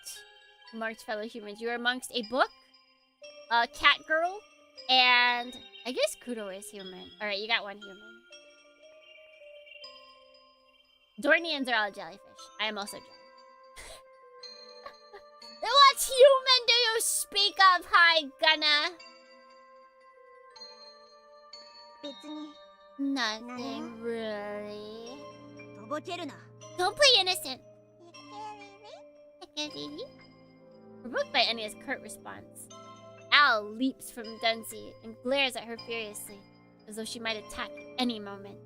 amongst fellow humans. You are amongst a book, a cat girl, and I guess Kuro is human. Alright, you got one human. Dornians are all jellyfish. I am also jellyfish. What human do you speak of, Hi Gunna? 別に Nothing really. とぼけるな Don't play innocent. Provoked by Enya's curt response, Al leaps from Dunsi and glares at her furiously, as though she might attack at any moment.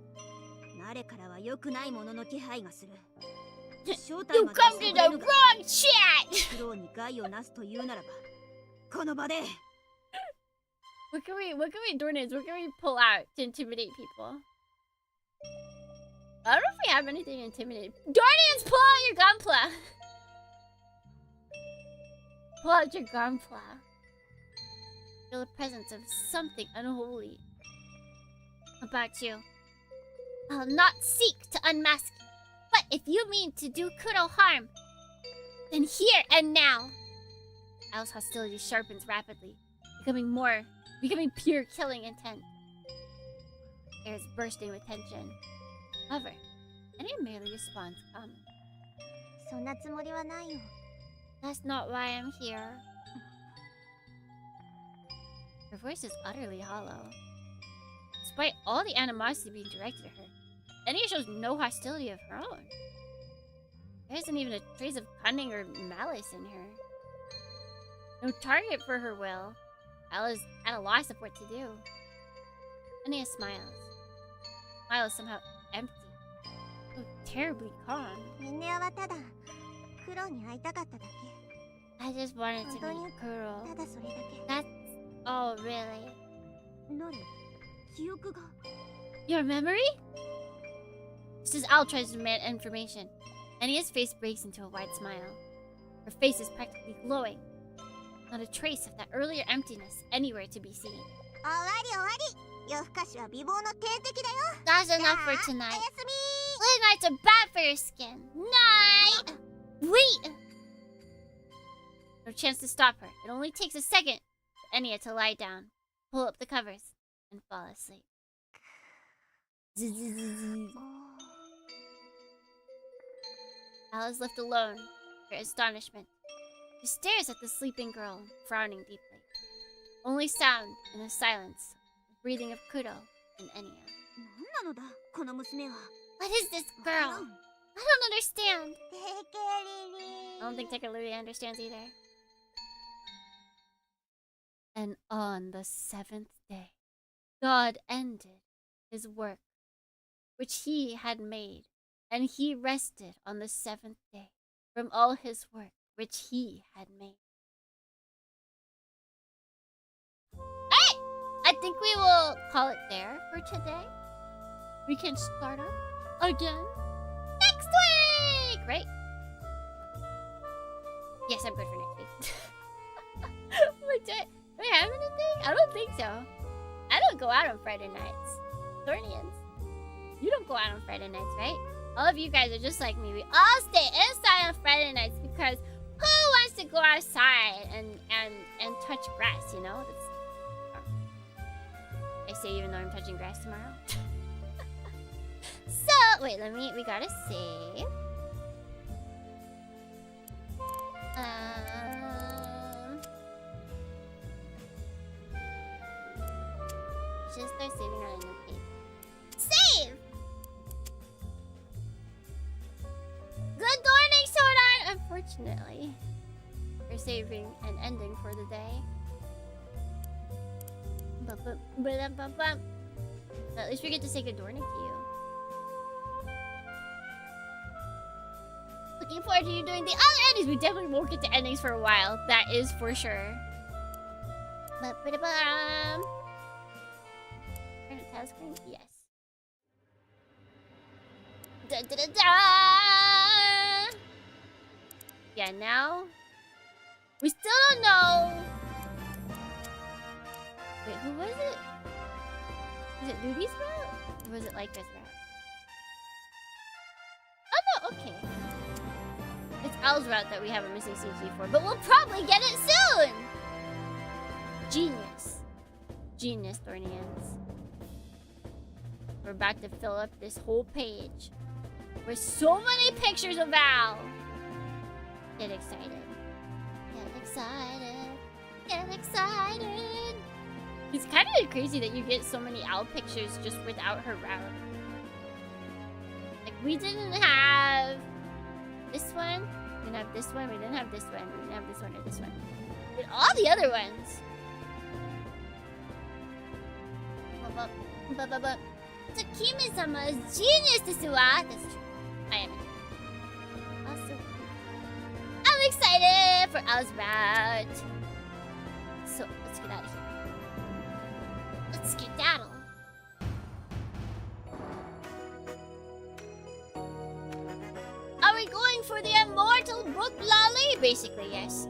誰からは良くないものの気配がする正 You 体まで come to 探 the れぬか wrong chat! 苦労に害をなすというならばこの場で What can we Dornians, what can we pull out to intimidate people? I don't know if we have anything to intimidate. Dornians, pull out your gunpla! Pull out your gunpla. Feel the presence of something unholy about you. I'll not seek to unmask you. But if you mean to do Kuro harm, then here and now. Al's hostility sharpens rapidly, becoming pure killing intent. Air is bursting with tension. However, Enya merely responds calmly. そんなつもりはないよ That's not why I'm here. Her voice is utterly hollow. Despite all the animosity being directed at her, Enya shows no hostility of her own. There isn't even a trace of cunning or malice in her. No target for her will. Al is at a loss of what to do. Enya smiles. Smile is somehow empty. So terribly calm. ミネアはただ黒に会いたかっただ I just wanted to 本当に meet Kuro. けただそれだけ That's all, really. なれ記憶が Your memory? Just as Al tries to demand information, Enya's face breaks into a wide smile. Her face is practically glowing. Not a trace of that earlier emptiness anywhere to be seen. 終わり終わり夜更かしは美貌の天敵だよ That's enough for おや tonight. すみ Late nights are bad for your skin. Night! Wait! No chance to stop her. It only takes a second for Enya to lie down, pull up the covers, and fall asleep. Al is left alone, to her astonishment. She stares at the sleeping girl, frowning deeply. Only sound in the silence, the breathing of Kuro and Enya. 何なのだこの娘は What is this girl? I don't understand. テケリリ I don't think Tekaluri understands either. And on the seventh day, God ended his work, which he had made, and he rested on the seventh day from all his work, which he had made. Alright! I think we will call it there for today. We can start up again next week! Right? Yes, I'm good for next week. Wait, do I have anything? I don't think so. I don't go out on Friday nights. Thornians. You don't go out on Friday nights, right? All of you guys are just like me. We all stay inside on Friday nights because who wants to go outside and touch grass, you know? I say even though I'm touching grass tomorrow. So, wait, we gotta save. Should start saving on a new page. Save! Good morning, Sodan! Unfortunately, we're saving and ending for the day. At least we get to say good morning to you. Looking forward to you doing the other endings. We definitely won't get to endings for a while. That is for sure. Title screen? Yes. Da, da, da, da. Yeah, now we still don't know. Wait, who was it? Was it Ludi's route? Or was it Leica's route? Oh no, okay. It's Al's route that we have a missing CG for, but we'll probably get it soon! Genius. Genius, Thornians. We're about to fill up this whole page with so many pictures of Al. Get excited. Get excited. Get excited. It's kind of crazy that you get so many Al pictures just without her route. Like, we didn't have this one. We didn't have this one. We didn't have this one. We didn't have this one or this one. We had all the other ones. Tsukimi-sama is genius desu wa. That's true. I am. Also, I'm excited for Al's route. So, let's get out of here. Let's skedaddle. Are we going for the immortal book lolly? Basically, yes.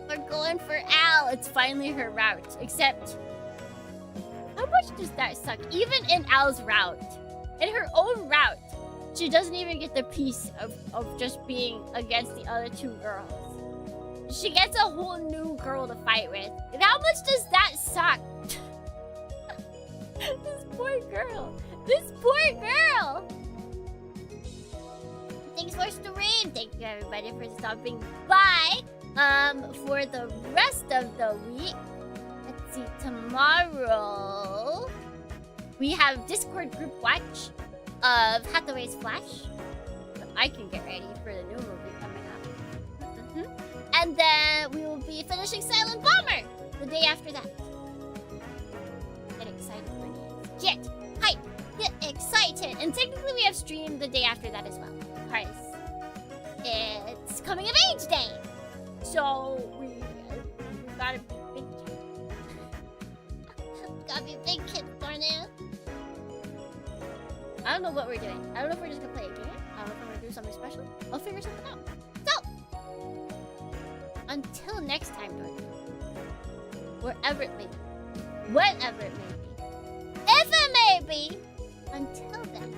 We're going for Al. It's finally her route. Except, how much does that suck? Even in Al's route, in her own route, she doesn't even get the piece of just being against the other two girls. She gets a whole new girl to fight with. And how much does that suck? This poor girl. This poor girl. Thanks for stream. Thank you everybody for stopping by. For the rest of the week, let's see, tomorrow we have Discord group watch of Hathaway's Flash. So I can get ready for the new movie coming up. And then we will be finishing Silent Bomber the day after that. Get excited for it. Get hype. Get excited. And technically we have streamed the day after that as well, because it's coming of age day. So we gotta be big kids. Gotta be big kids, darn it. I don't know what we're doing. I don't know if we're just gonna play a game. I don't know if we're gonna do something special. I'll figure something out. So, until next time, Dorothy. Wherever it may be. Whatever it may be. If it may be. Until then.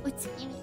What's in it?